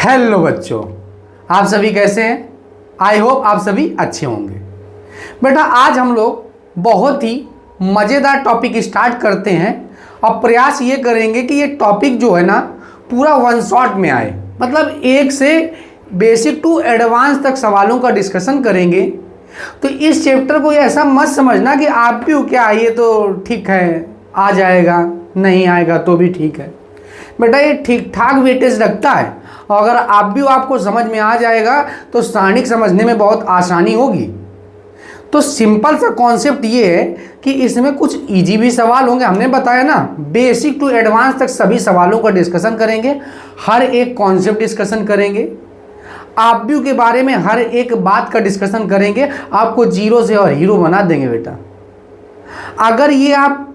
Hello बच्चों, आप सभी कैसे हैं? आई होप आप सभी अच्छे होंगे। बेटा आज हम लोग बहुत ही मज़ेदार टॉपिक स्टार्ट करते हैं और प्रयास ये करेंगे कि ये टॉपिक जो है ना पूरा वन शॉट में आए, मतलब एक से बेसिक टू एडवांस तक सवालों का डिस्कशन करेंगे। तो इस चैप्टर को ऐसा मत समझना कि आप भी क्या ये तो ठीक है, आ जाएगा, नहीं आएगा तो भी ठीक है। बेटा ये ठीक ठाक वेटेज रखता है और अगर आप भी आपको समझ में आ जाएगा तो सारणिक समझने में बहुत आसानी होगी। तो सिंपल सा कॉन्सेप्ट ये है कि इसमें कुछ इजी भी सवाल होंगे, हमने बताया ना बेसिक टू एडवांस तक सभी सवालों का डिस्कशन करेंगे, हर एक कॉन्सेप्ट डिस्कशन करेंगे, आप भी के बारे में हर एक बात का डिस्कशन करेंगे, आपको जीरो से और हीरो बना देंगे। बेटा अगर ये आप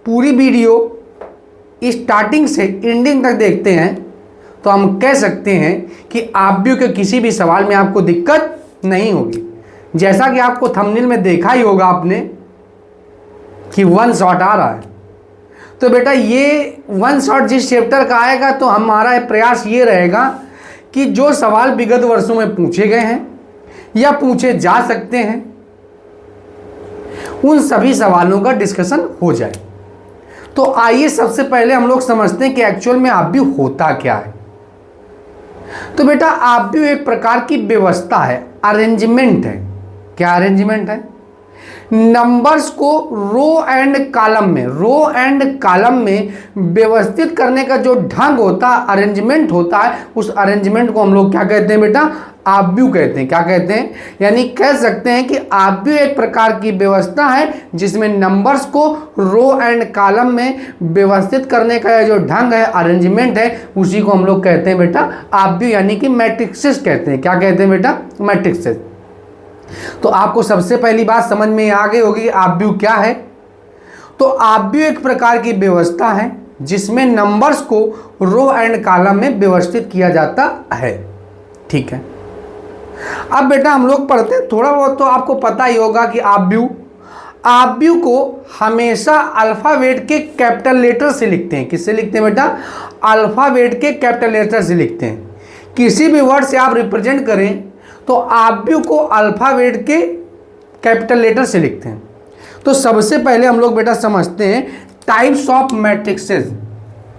पूरी वीडियो स्टार्टिंग से एंडिंग तक देखते हैं तो हम कह सकते हैं कि आप भी के किसी भी सवाल में आपको दिक्कत नहीं होगी। जैसा कि आपको थंबनेल में देखा ही होगा आपने कि वन शॉट आ रहा है, तो बेटा ये वन शॉट जिस चैप्टर का आएगा तो हमारा प्रयास ये रहेगा कि जो सवाल विगत वर्षों में पूछे गए हैं या पूछे जा सकते हैं उन सभी सवालों का डिस्कशन हो जाए। तो आइए सबसे पहले हम लोग समझते हैं कि एक्चुअल में आप भी होता क्या है। तो बेटा आप भी एक प्रकार की व्यवस्था है, अरेंजमेंट है। क्या अरेंजमेंट है? नंबर्स को रो एंड कॉलम में व्यवस्थित करने का जो ढंग होता है, अरेंजमेंट होता है, उस अरेंजमेंट को हम लोग क्या कहते हैं बेटा? आव्यूह कहते हैं। क्या कहते हैं? यानी कह सकते हैं कि आव्यूह एक प्रकार की व्यवस्था है जिसमें नंबर्स को रो एंड कॉलम में व्यवस्थित करने का जो ढंग है, अरेंजमेंट है, उसी को हम लोग कहते हैं बेटा आव्यूह, यानी कि मैट्रिक्सेस कहते हैं। क्या कहते हैं बेटा? मैट्रिक्सेस। तो आपको सबसे पहली बात समझ में आ गई होगी कि आव्यूह क्या है। तो आव्यूह एक प्रकार की व्यवस्था है जिसमें नंबर्स को रो एंड कॉलम में व्यवस्थित किया जाता है। ठीक है, अब बेटा हम लोग पढ़ते हैं, थोड़ा बहुत तो आपको पता ही होगा कि आव्यूह को हमेशा अल्फाबेट के कैपिटल लेटर से लिखते हैं। किससे लिखते हैं बेटा? अल्फाबेट के कैपिटल लेटर से लिखते हैं। किसी भी वर्ड से आप रिप्रेजेंट करें तो आव्यूह को अल्फाबेट के कैपिटल लेटर से लिखते हैं। तो सबसे पहले हम लोग बेटा समझते हैं टाइप्स ऑफ मैट्रिक्सेस,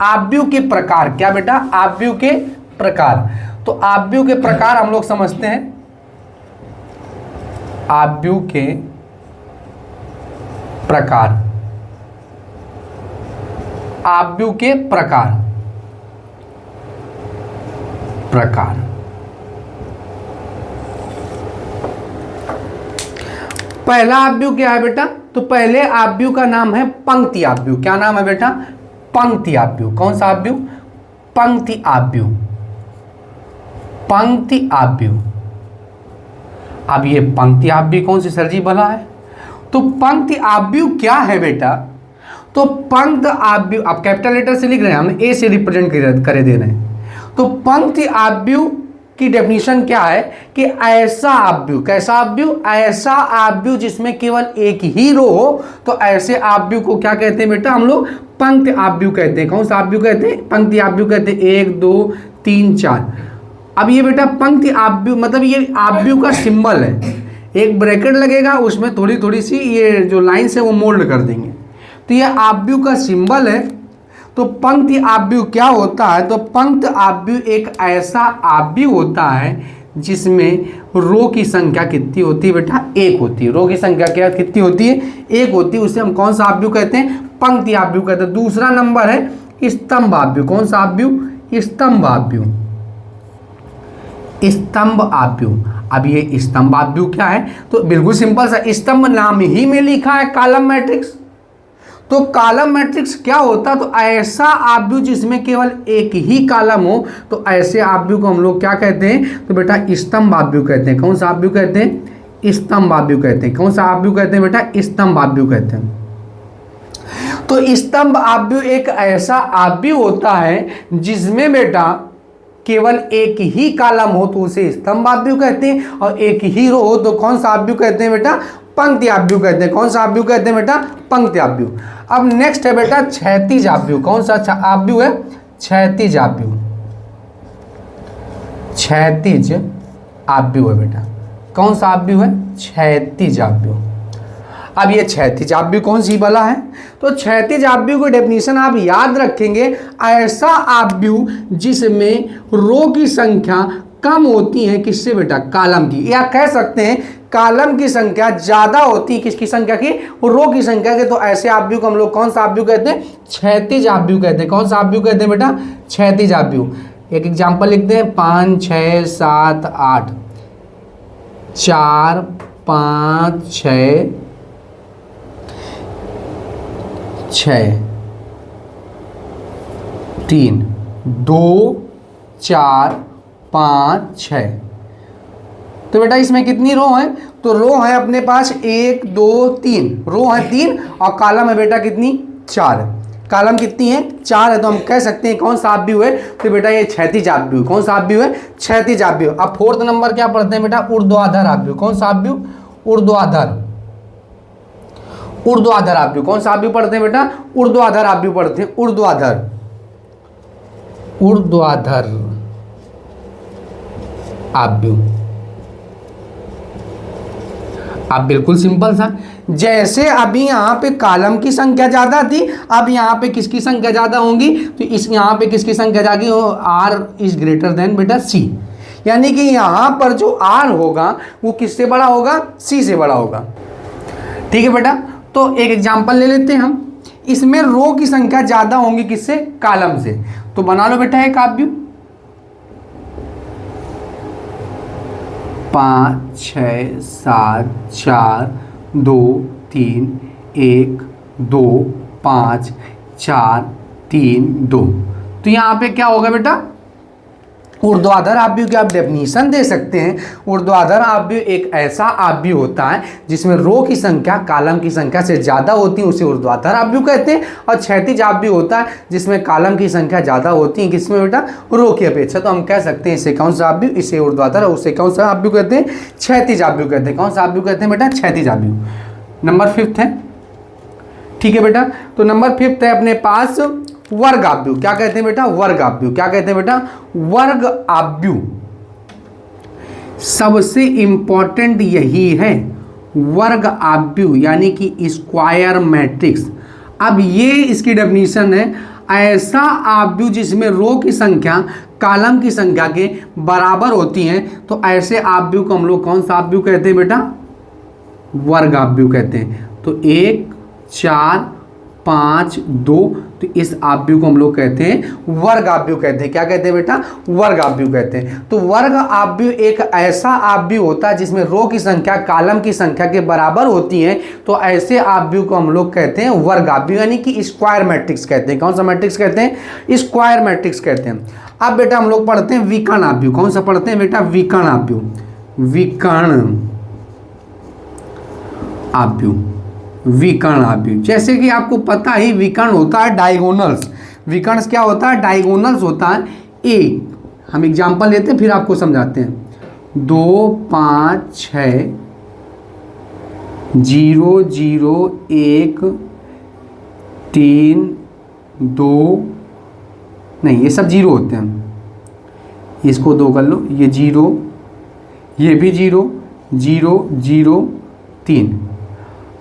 आव्यूह के प्रकार। क्या बेटा? आव्यूह के प्रकार। तो आव्यूह के प्रकार हम लोग समझते हैं, आव्यूह के प्रकार, आव्यूह के प्रकार। पहला आव्यूह क्या है बेटा? तो पहले आव्यूह का नाम है पंक्ति आव्यूह। क्या नाम है बेटा? पंक्ति आव्यूह। कौन सा आव्यूह? पंक्ति आव्यूह। पंक्ति आव्यूह। अब ये पंक्ति आव्यूह कौन सी सर जी भला है? तो पंक्ति आव्यूह क्या है बेटा? तो पंक्ति आव्यूह, आप कैपिटल लेटर से लिख रहे हैं, हम ए से रिप्रेजेंट करे दे रहे हैं। तो पंक्ति आव्यूह की डेफिनेशन क्या है कि ऐसा आव्यूह, कैसा आव्यूह? ऐसा आव्यूह जिसमें केवल एक ही रो हो, तो ऐसे आव्यूह को क्या कहते हैं बेटा? हम लोग पंक्ति आव्यूह कहते हैं। कौन सा आव्यूह कहते हैं? पंक्ति आव्यूह कहते हैं। 1 2 3 4। अब ये बेटा पंक्ति आव्यूह मतलब ये आव्यूह का सिंबल है, एक ब्रैकेट लगेगा, उसमें थोड़ी थोड़ी सी ये जो लाइन्स है वो मोल्ड कर देंगे, तो ये आव्यूह का सिंबल है। तो पंक्ति आव्यूह क्या होता है? तो पंक्ति आव्यूह एक ऐसा आव्यूह होता है जिसमें रो की संख्या कितनी होती है बेटा? 1 होती है। रो की संख्या क्या कितनी होती है? 1 होती है। उसे हम कौन सा आव्यूह कहते हैं? पंक्ति आव्यूह कहते हैं। दूसरा नंबर है स्तंभ आव्यूह। कौन सा आव्यूह? स्तंभ आव्यूह। स्तंभ आव्यूह। अब ये स्तंभ आव्यूह क्या है? तो बिल्कुल सिंपल सा, स्तंभ नाम ही में लिखा है कॉलम मैट्रिक्स। तो कॉलम मैट्रिक्स क्या होता? तो ऐसा आव्यूह जिसमें केवल एक ही कॉलम हो, तो ऐसे आव्यूह को हम लोग क्या कहते हैं? तो बेटा स्तंभ आव्यूह कहते हैं। कौन सा आव्यूह कहते हैं? स्तंभ आव्यूह कहते हैं। कौन सा आव्यूह कहते हैं बेटा? स्तंभ आव्यूह कहते हैं। तो स्तंभ आव्यूह एक ऐसा आव्यूह होता है जिसमें बेटा केवल एक ही कॉलम हो तो उसे स्तंभ आव्यूह कहते हैं, और एक ही रो हो तो कौन सा आव्यूह कहते हैं बेटा? पंक्ति आव्यूह कहते हैं। कौन सा आव्यूह कहते हैं बेटा? पंक्ति आव्यूह। अब नेक्स्ट है बेटा क्षैतिज आव्यूह। कौन सा आव्यूह है? क्षैतिज आव्यूह। क्षैतिज आव्यूह है बेटा। कौन सा आव्यूह है? क्षैतिज आव्यूह। अब ये क्षैतिज आव्यूह कौन सी वाला है? तो क्षैतिज आव्यूह की डेफिनेशन आप याद रखेंगे, ऐसा आव्यूह जिसमें रो की संख्या कम होती है किससे बेटा? कॉलम की, या कह सकते हैं कॉलम की संख्या ज्यादा होती है किसकी संख्या की? रो की संख्या के। तो ऐसे आव्यूह को हम लोग कौन सा आव्यूह कहते हैं? क्षैतिज आव्यूह कहते हैं। कौन सा आव्यूह कहते हैं बेटा? क्षैतिज आव्यूह। एक एग्जाम्पल लिखते हैं, 5 6 7 8, 4 5 6 6 3 2 4 5 6। तो बेटा इसमें कितनी रो है? तो रो है अपने पास 1 2 3, रो है 3 और कॉलम है बेटा कितनी? 4। कॉलम कितनी है? 4 है। तो हम कह सकते हैं कौन सा आव्यूह है? तो बेटा ये क्षैतिज आव्यूह। कौन सा आव्यूह है? क्षैतिज आव्यूह। अब फोर्थ नंबर क्या पढ़ते हैं बेटा? ऊर्ध्वाधर आव्यूह। कौन सा आव्यूह? ऊर्ध्वाधर। ऊर्ध्वाधर आव्यूह। कौन सा आव्यूह पढ़ते हैं बेटा? ऊर्ध्वाधर आव्यूह पढ़ते हैं। ऊर्ध्वाधर, ऊर्ध्वाधर आव्यूह। अब बिल्कुल सिंपल था, जैसे अभी यहाँ पे कॉलम की संख्या ज्यादा थी, अब यहाँ पे किसकी संख्या ज्यादा होंगी? तो इस यहाँ पे किसकी संख्या जाएगी? आर इज ग्रेटर देन बेटा सी, यानी कि यहाँ पर जो आर होगा वो किससे बड़ा होगा? सी से बड़ा होगा। ठीक है बेटा, तो एक एग्जाम्पल ले लेते हैं हम। इसमें रो की संख्या ज्यादा होंगी किससे? कॉलम से। तो बना लो बेटा एक आव्यूह, 5 6 7 4 2 3 1 2 5 4 3 2। तो यहाँ पे क्या होगा बेटा? ऊर्ध्वाधर आव्यूह की आप डेफिनेशन दे सकते हैं। ऊर्ध्वाधर आव्यूह एक ऐसा आव्यूह होता है जिसमें रो की संख्या कॉलम की संख्या से ज्यादा होती है, उसे ऊर्ध्वाधर आव्यूह कहते हैं। और क्षैतिज आव्यूह होता है जिसमें कॉलम की संख्या ज्यादा होती है किसमें बेटा? रो की अपेक्षा। तो हम कह सकते हैं इसे कौन सा आव्यूह? इसे ऊर्ध्वाधर, और उसे कौन सा आव्यूह कहते हैं? क्षैतिज आव्यूह कहते हैं। कौन सा आव्यूह कहते हैं बेटा? क्षैतिज आव्यूह। नंबर 5 है। ठीक है बेटा, तो नंबर 5 है अपने पास वर्ग आव्यूह। क्या कहते हैं बेटा? वर्ग आव्यूह। क्या कहते हैं बेटा? वर्ग आव्यूह। सबसे इंपॉर्टेंट यही है वर्ग आव्यूह, यानी कि स्क्वायर मैट्रिक्स। अब ये इसकी डेफिनेशन है, ऐसा आव्यूह जिसमें रो की संख्या कॉलम की संख्या के बराबर होती है। तो ऐसे आव्यूह को हम लोग कौन सा आव्यूह कहते हैं बेटा? वर्ग आव्यूह कहते हैं। तो 1 4 5 2, तो इस आव्यूह को हम लोग कहते हैं वर्ग आव्यूह कहते हैं। क्या कहते हैं बेटा? वर्ग आव्यूह कहते हैं। तो वर्ग आव्यूह एक ऐसा आव्यूह होता है जिसमें रो की संख्या कॉलम की संख्या के बराबर होती है। तो ऐसे आव्यूह को हम लोग कहते हैं वर्ग आव्यूह, यानी कि स्क्वायर मैट्रिक्स कहते हैं। कौन सा मैट्रिक्स कहते हैं? स्क्वायर मैट्रिक्स कहते हैं। अब बेटा हम लोग पढ़ते हैं विकर्ण आव्यूह। कौन सा पढ़ते हैं बेटा? विकर्ण आव्यूह। विकर्ण आव्यूह, विकर्ण आव्यूह। जैसे कि आपको पता ही विकर्ण होता है डायगोनल्स। विकर्ण क्या होता है? डायगोनल्स होता है। एक हम एग्जांपल लेते हैं फिर आपको समझाते हैं। 2 5 6 0 0 1 3 2, नहीं ये सब 0 होते हैं, इसको 2 कर लो, ये 0, ये भी 0 0 0 3।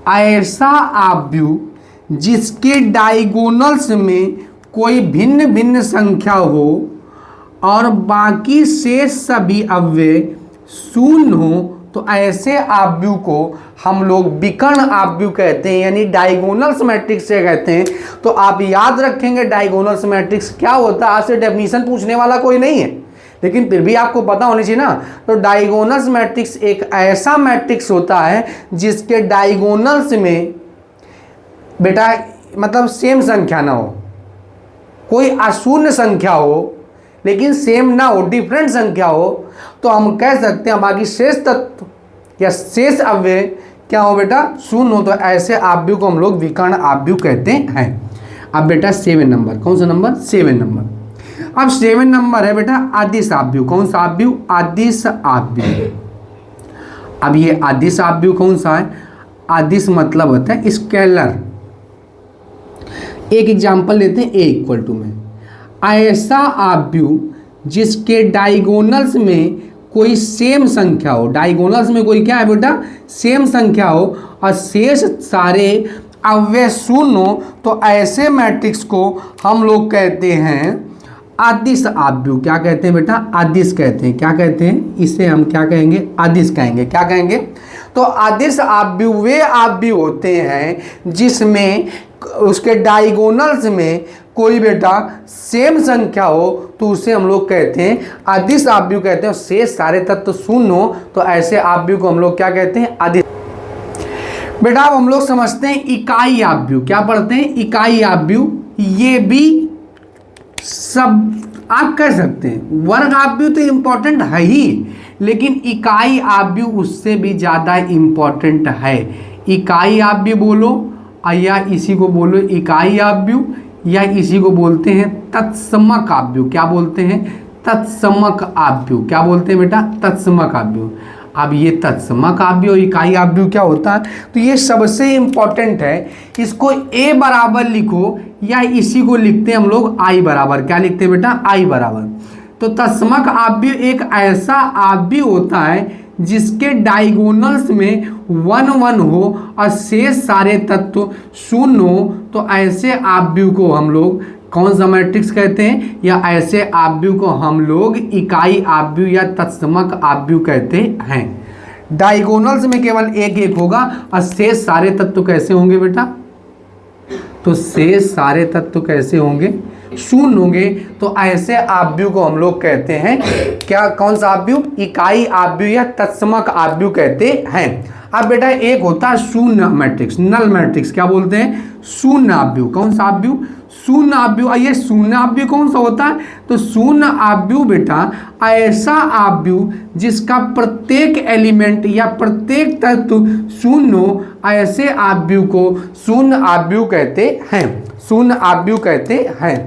ऐसा आव्यूह जिसके डायगोनल्स में कोई भिन्न भिन्न संख्या हो और बाकी शेष सभी अव्यय शून्य हो, तो ऐसे आव्यूह को हम लोग विकर्ण आव्यूह कहते हैं, यानी डायगोनल्स मैट्रिक्स से कहते हैं। तो आप याद रखेंगे डायगोनल्स मैट्रिक्स क्या होता है। आपसे डेफिनेशन पूछने वाला कोई नहीं है, लेकिन फिर भी आपको पता होनी चाहिए ना। तो डायगोनल्स मैट्रिक्स एक ऐसा मैट्रिक्स होता है जिसके डायगोनल्स में बेटा मतलब सेम संख्या ना हो, कोई अशून्य संख्या हो लेकिन सेम ना हो, डिफरेंट संख्या हो, तो हम कह सकते हैं बाकी शेष तत्व या शेष अव्यय क्या हो बेटा? शून्य हो। तो ऐसे आव्यूह को हम लोग विकर्ण आव्यूह कहते हैं। अब बेटा 7 नंबर, कौन सा नंबर? 7 नंबर। अब 7 नंबर है बेटा अदिश आव्यूह। कौन सा आव्यूह? अदिश आव्यूह। अब ये अदिश आव्यूह कौन सा है? अदिश मतलब होता है स्केलर। एक एग्जांपल लेते हैं A = में। ऐसा आव्यूह जिसके डायगोनल्स में कोई सेम संख्या हो, डायगोनल्स में कोई क्या है बेटा, सेम संख्या हो और शेष सारे अव्यय शून्य हो, तो ऐसे मैट्रिक्स को हम लोग कहते हैं अदिश आव्यूह। क्या कहते हैं बेटा, अदिश कहते हैं। क्या कहते हैं, इसे हम क्या कहेंगे, अदिश कहेंगे। क्या कहेंगे, तो अदिश आव्यूह वे आव्यूह होते हैं जिसमें उसके डायगोनल्स में कोई बेटा सेम संख्या हो, तो उसे हम लोग कहते हैं अदिश आव्यूह कहते हैं। शेष सारे तत्व शून्य हो, तो ऐसे आव्यूह को हम लोग क्या कहते हैं, अदिश। बेटा अब हम लोग समझते हैं इकाई आव्यूह। क्या पढ़ते हैं, इकाई आव्यूह। ये भी सब आप कह सकते हैं, वर्ग आव्यूह तो इम्पोर्टेंट है ही, लेकिन इकाई आव्यूह उससे भी ज़्यादा इम्पोर्टेंट है। इकाई आव्यूह बोलो या इसी को बोलो इकाई आव्यूह, या इसी को बोलते हैं तत्समक आव्यूह। क्या बोलते हैं, तत्समक आव्यूह। क्या बोलते हैं बेटा, तत्समक आव्यूह। अब ये तत्समक आव्यूह और इकाई आव्यूह क्या होता है, तो ये सबसे इम्पोर्टेंट है। इसको a बराबर लिखो या इसी को लिखते हैं हम लोग i बराबर। क्या लिखते हैं बेटा, i बराबर। तो तत्समक आव्यूह एक ऐसा आव्यूह होता है जिसके डायगोनल्स में 1 1 हो और शेष सारे तत्व शून्य हो, तो ऐसे आव्यूह को हम लोग कौन सा मैट्रिक्स कहते हैं, या ऐसे आव्यूह को हम लोग इकाई आव्यूह या तत्समक आव्यूह कहते हैं। डायगोनल्स में केवल एक एक होगा और शेष सारे तत्व कैसे होंगे बेटा, तो शेष सारे तत्व कैसे होंगे, शून्य होंगे। तो ऐसे आव्यूह को हम लोग कहते हैं क्या, कौन सा आव्यूह, इकाई आव्यूह या तत्समक आव्यूह कहते हैं। अब बेटा एक होता है शून्य मैट्रिक्स, नल मैट्रिक्स। क्या बोलते हैं, शून्य आव्यूह। कौन सा आव्यूह, शून्य आव्यूह। ये शून्य आव्यूह कौन सा होता है, तो शून्य आव्यूह बेटा ऐसा आव्यूह जिसका प्रत्येक एलिमेंट या प्रत्येक तत्व शून्य हो, ऐसे आव्यूह को शून्य आव्यूह कहते हैं, शून्य आव्यूह कहते हैं।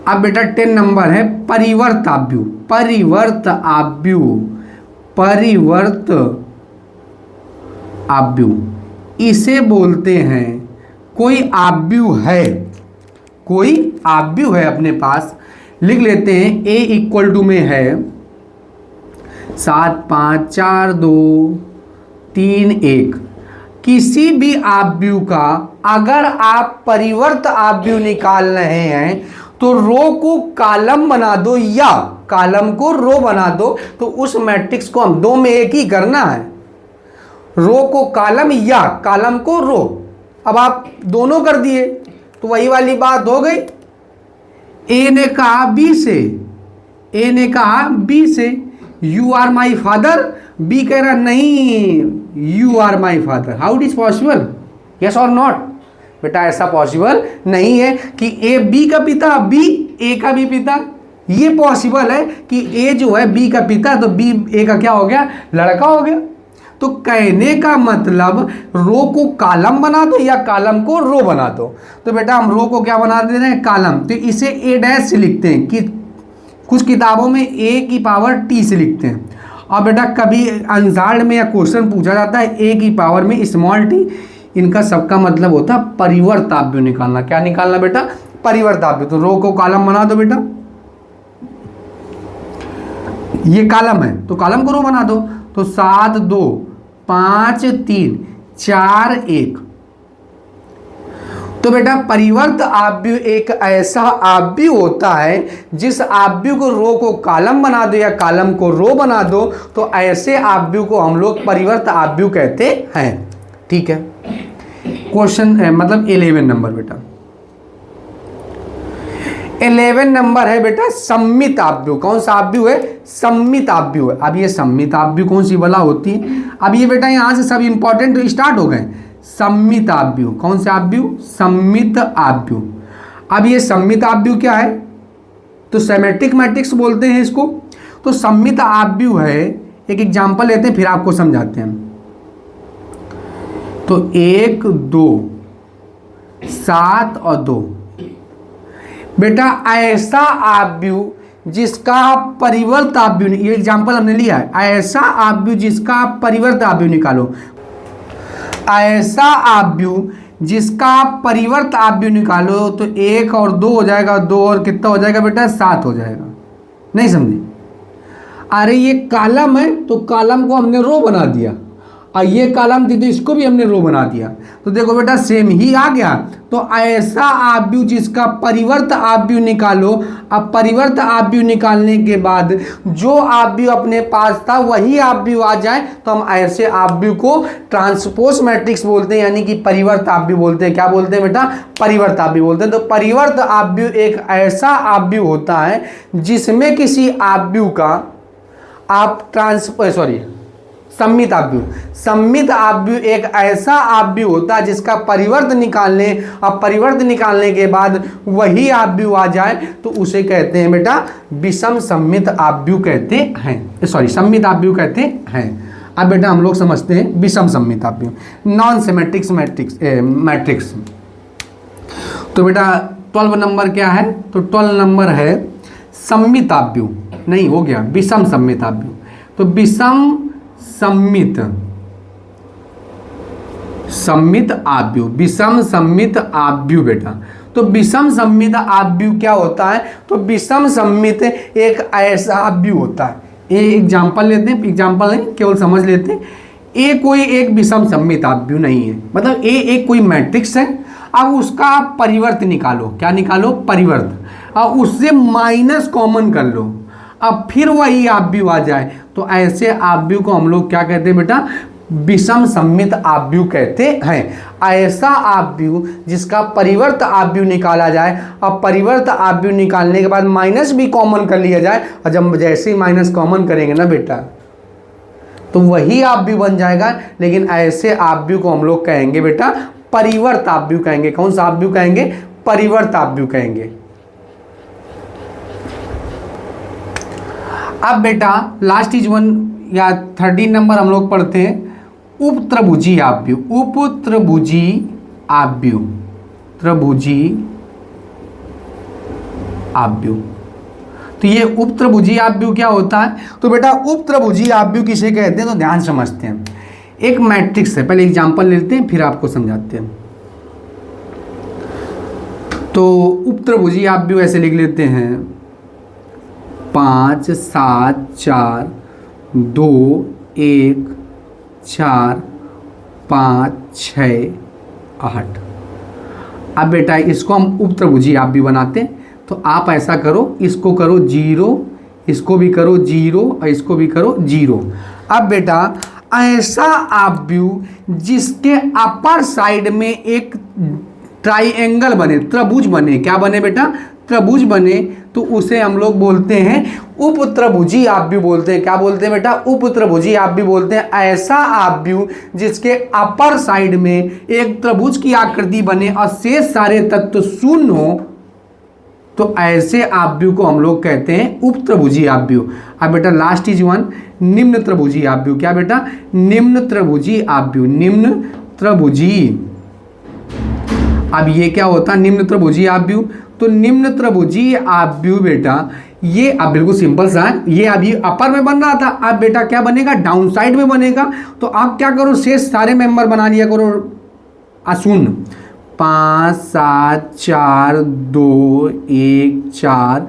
अब बेटा 10 नंबर है परिवर्त आव्यूह। परिवर्त आव्यूह, परिवर्त आव्यूह इसे बोलते हैं, कोई आव्यूह है, कोई आव्यूह है अपने पास, लिख लेते हैं a इक्वल टू में है 7 5 4 2 3 1। किसी भी आव्यूह का अगर आप परिवर्त आव्यूह निकाल रहे हैं तो रो को कॉलम बना दो या कॉलम को रो बना दो, तो उस मैट्रिक्स को हम दो में एक ही करना है, रो को कॉलम या कॉलम को रो। अब आप दोनों कर दिए तो वही वाली बात हो गई। ए ने कहा बी से, ए ने कहा बी से you are my father, B कह रहा नहीं you are my father. How it is possible, yes और नॉट। बेटा ऐसा पॉसिबल नहीं है कि ए बी का पिता, बी ए का भी पिता। ये पॉसिबल है कि ए जो है बी का पिता, तो बी ए का क्या हो गया, लड़का हो गया। तो कहने का मतलब रो को कॉलम बना दो या कॉलम को रो बना दो। तो बेटा हम रो को क्या बना दे रहे हैं, कॉलम। तो इसे ए डैश से लिखते हैं, कि कुछ किताबों में ए की पावर टी से लिखते हैं। और बेटा कभी आंसर में या क्वेश्चन पूछा जाता है ए की पावर में स्मॉल टी, इनका सबका मतलब होता है परिवर्त आव्यूह निकालना। क्या निकालना बेटा, परिवर्त आव्यूह। तो रो को कॉलम बना दो बेटा, ये कॉलम है तो कॉलम को रो बना दो। तो 7 2 5 3 4 1। तो बेटा परिवर्त आव्यूह एक ऐसा आव्यूह होता है जिस आव्यूह को रो को कॉलम बना दो या कॉलम को रो बना दो, तो ऐसे आव्यूह को हम लोग परिवर्त आव्यूह कहते हैं। ठीक है, क्वेश्चन मतलब 11 नंबर बेटा, 11 नंबर है बेटा सम्मित आव्यूह। कौन सा आव्यूह है, सम्मित आव्यूह है। अब ये सम्मित आव्यूह कौन सी बला होती है, अब ये बेटा यहाँ से सब इंपॉर्टेंट स्टार्ट हो गए। सम्मित आव्यूह, कौन से आव्यूह, सम्मित आव्यूह। अब ये सम्मित आव्यूह क्या है, तो सिमेट्रिक मैट्रिक्स बोलते हैं इसको। तो सम्मित आव्यूह है, एक एग्जांपल लेते हैं फिर आपको समझाते हैं। तो 1 2 7 और 2। बेटा ऐसा आव्यूह जिसका परिवर्त आव्यूह, ये एग्जांपल हमने लिया है, ऐसा आव्यूह जिसका परिवर्त आव्यूह निकालो। ऐसा आव्यूह जिसका परिवर्त आव्यूह निकालो, तो 1 और 2 हो जाएगा, 2 और कितना हो जाएगा बेटा, 7 हो जाएगा। नहीं समझे? अरे ये कॉलम है तो कॉलम को हमने रो बना दिया, और ये कॉलम थी तो इसको भी हमने रो बना दिया। तो देखो बेटा सेम ही आ गया। तो ऐसा आव्यूह जिसका परिवर्त आव्यूह निकालो। अब परिवर्त आव्यूह निकालने के बाद जो आव्यूह अपने पास था वही आव्यूह आ जाए तो हम ऐसे आव्यूह को ट्रांसपोज मैट्रिक्स बोलते हैं, यानी कि परिवर्त आव्यूह बोलते हैं। क्या बोलते हैं बेटा? परिवर्त आव्यूह बोलते हैं। तो परिवर्त आव्यूह एक ऐसा आव्यूह होता है जिसमें किसी आव्यूह का आप सम्मित आव्यूह। सम्मित आव्यूह एक ऐसा आव्यूह होता है जिसका परिवर्त निकालने, अब परिवर्त निकालने के बाद वही आव्यूह आ जाए तो उसे कहते हैं बेटा विषम सम्मित आव्यूह कहते हैं, सम्मित आव्यूह कहते हैं। अब बेटा हम लोग समझते हैं विषम सम्मित आव्यूह, नॉन सिमेट्रिक्स मैट्रिक्स। तो बेटा 12 नंबर क्या है? तो 12 नंबर है सम्मित आव्यूह, नहीं हो गया विषम सम्मित आव्यूह। तो विषम सम्मित आव्यूह, विषम सम्मित आव्यूह बेटा। तो विषम सम्मित आव्यूह क्या होता है? तो विषम सम्मित एक ऐसा आव्यूह होता है, ये एग्जाम्पल लेते हैं, एग्जाम्पल नहीं केवल समझ लेते हैं। ए कोई एक विषम सम्मित आव्यूह नहीं है, मतलब ए एक कोई मैट्रिक्स है। अब उसका आप परिवर्त निकालो, क्या निकालो? परिवर्त, और उससे माइनस कॉमन कर लो, अब फिर वही आव्यूह आ जाए तो ऐसे आव्यूह को हम लोग क्या कहते हैं बेटा? विषम सम्मित आव्यूह कहते हैं। ऐसा आव्यूह जिसका परिवर्त आव्यूह निकाला जाए, अब परिवर्त आव्यूह निकालने के बाद माइनस भी कॉमन कर लिया जाए, और जब जैसे ही माइनस कॉमन करेंगे ना बेटा तो वही आव्यूह बन जाएगा। लेकिन ऐसे आव्यूह को हम लोग कहेंगे बेटा परिवर्त आव्यूह कहेंगे। कौन सा आव्यूह कहेंगे? परिवर्त आव्यूह कहेंगे। अब बेटा लास्ट इज 1 या 13 नंबर हम लोग पढ़ते हैं उपत्रिभुजी आव्यूह। उपत्रिभुजी आव्यूह, त्रिभुजी आव्यूह। तो ये उपत्रिभुजी आव्यूह क्या होता है? तो बेटा उपत्रिभुजी आव्यूह किसे कहते हैं? तो ध्यान समझते हैं। एक मैट्रिक्स है, पहले एग्जांपल लेते हैं फिर आपको समझाते हैं। तो उपत्रिभुजी आव्यूह ऐसे लिख लेते हैं 5 7 4 2 1 4 5 6 8। अब बेटा इसको हम उपत्रिभुजी आव्यूह बनाते हैं। तो आप ऐसा करो, इसको करो 0, इसको भी करो 0 और इसको भी करो 0। अब बेटा ऐसा आव्यूह जिसके अपर साइड में एक ट्राइएंगल बने, त्रिभुज बने, क्या बने बेटा? त्रिभुज बने, तो उसे हम लोग बोलते हैं उपत्रिभुजी आव्यूह बोलते हैं। क्या बोलते हैं बेटा? उपत्रिभुजी आव्यूह बोलते हैं। ऐसा आव्यूह जिसके अपर साइड में एक त्रिभुज की आकृति बने और शेष सारे तत्व शून्य हो, तो ऐसे आव्यूह को हम लोग कहते हैं उपत्रिभुजी आव्यूह। अब बेटा लास्ट इज 1 निम्न त्रिभुजी आव्यूह। क्या बेटा? निम्न त्रिभुजी आव्यूह, निम्न त्रिभुजी। अब ये क्या होता है निम्न त्रिभुजी आव्यूह? तो निम्न त्रिभुजी आव्यूह बेटा ये अब बिल्कुल सिंपल सा है, ये अभी अपर में बन रहा था, अब बेटा क्या बनेगा? डाउन साइड में बनेगा। तो आप क्या करो, शेष सारे मेंबर बना लिया करो अशून्य। 5 7 4 2 1 4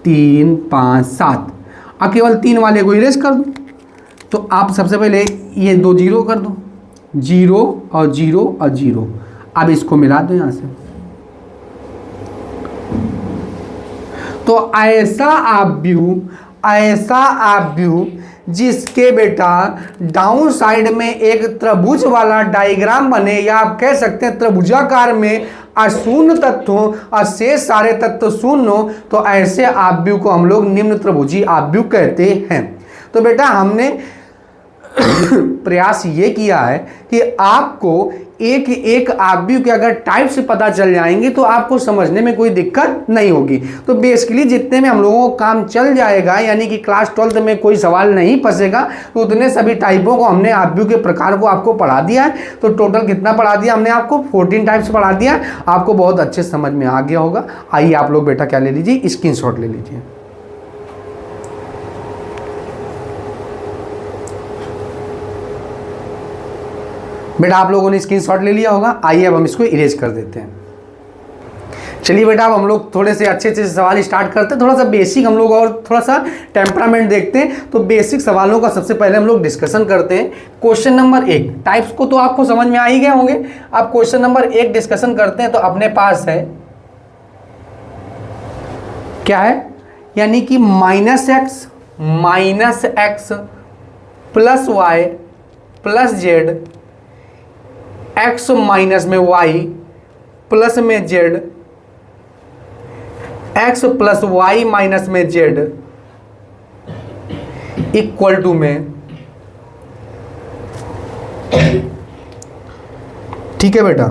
3 5 7, अब केवल 3 वाले को इरेज कर दो। तो आप सबसे पहले ये 2 0 कर दो, 0 और 0 और 0। अब इसको मिला दो यहां से। तो ऐसा आव्यूह जिसके बेटा डाउन साइड में एक त्रिभुज वाला डायग्राम बने, या आप कह सकते हैं त्रिभुजाकार में अशून्य तत्व हो और शेष सारे तत्व शून्य हो, तो ऐसे आव्यूह को हम लोग निम्न त्रिभुजी आव्यूह कहते हैं। तो बेटा हमने प्रयास ये किया है कि आपको एक एक आव्यूह के अगर टाइप से पता चल जाएंगे तो आपको समझने में कोई दिक्कत नहीं होगी। तो बेसिकली जितने में हम लोगों को काम चल जाएगा, यानी कि क्लास 12th में कोई सवाल नहीं फंसेगा, तो उतने सभी टाइपों को हमने आव्यूह के प्रकार को आपको पढ़ा दिया है। तो टोटल कितना पढ़ा दिया हमने आपको? 14 टाइप्स पढ़ा दिया। आपको बहुत अच्छे समझ में आ गया होगा। आइए आप लोग बेटा क्या ले लीजिए, स्क्रीनशॉट ले लीजिए। बेटा आप लोगों ने स्क्रीनशॉट ले लिया होगा। आइए अब हम इसको इरेज कर देते हैं। चलिए बेटा, अब हम लोग थोड़े से अच्छे अच्छे सवाल स्टार्ट करते हैं। थोड़ा सा बेसिक हम लोग और थोड़ा सा टेम्परामेंट देखते हैं। तो बेसिक सवालों का सबसे पहले हम लोग डिस्कशन करते हैं। क्वेश्चन नंबर 1, टाइप्स को तो आपको समझ में आ ही गए होंगे। अब क्वेश्चन नंबर 1 डिस्कशन करते हैं। तो अपने पास है, क्या है, यानी कि -x plus y plus z, x minus में वाई प्लस में z, x plus y minus में जेड इक्वल टू में, ठीक है बेटा।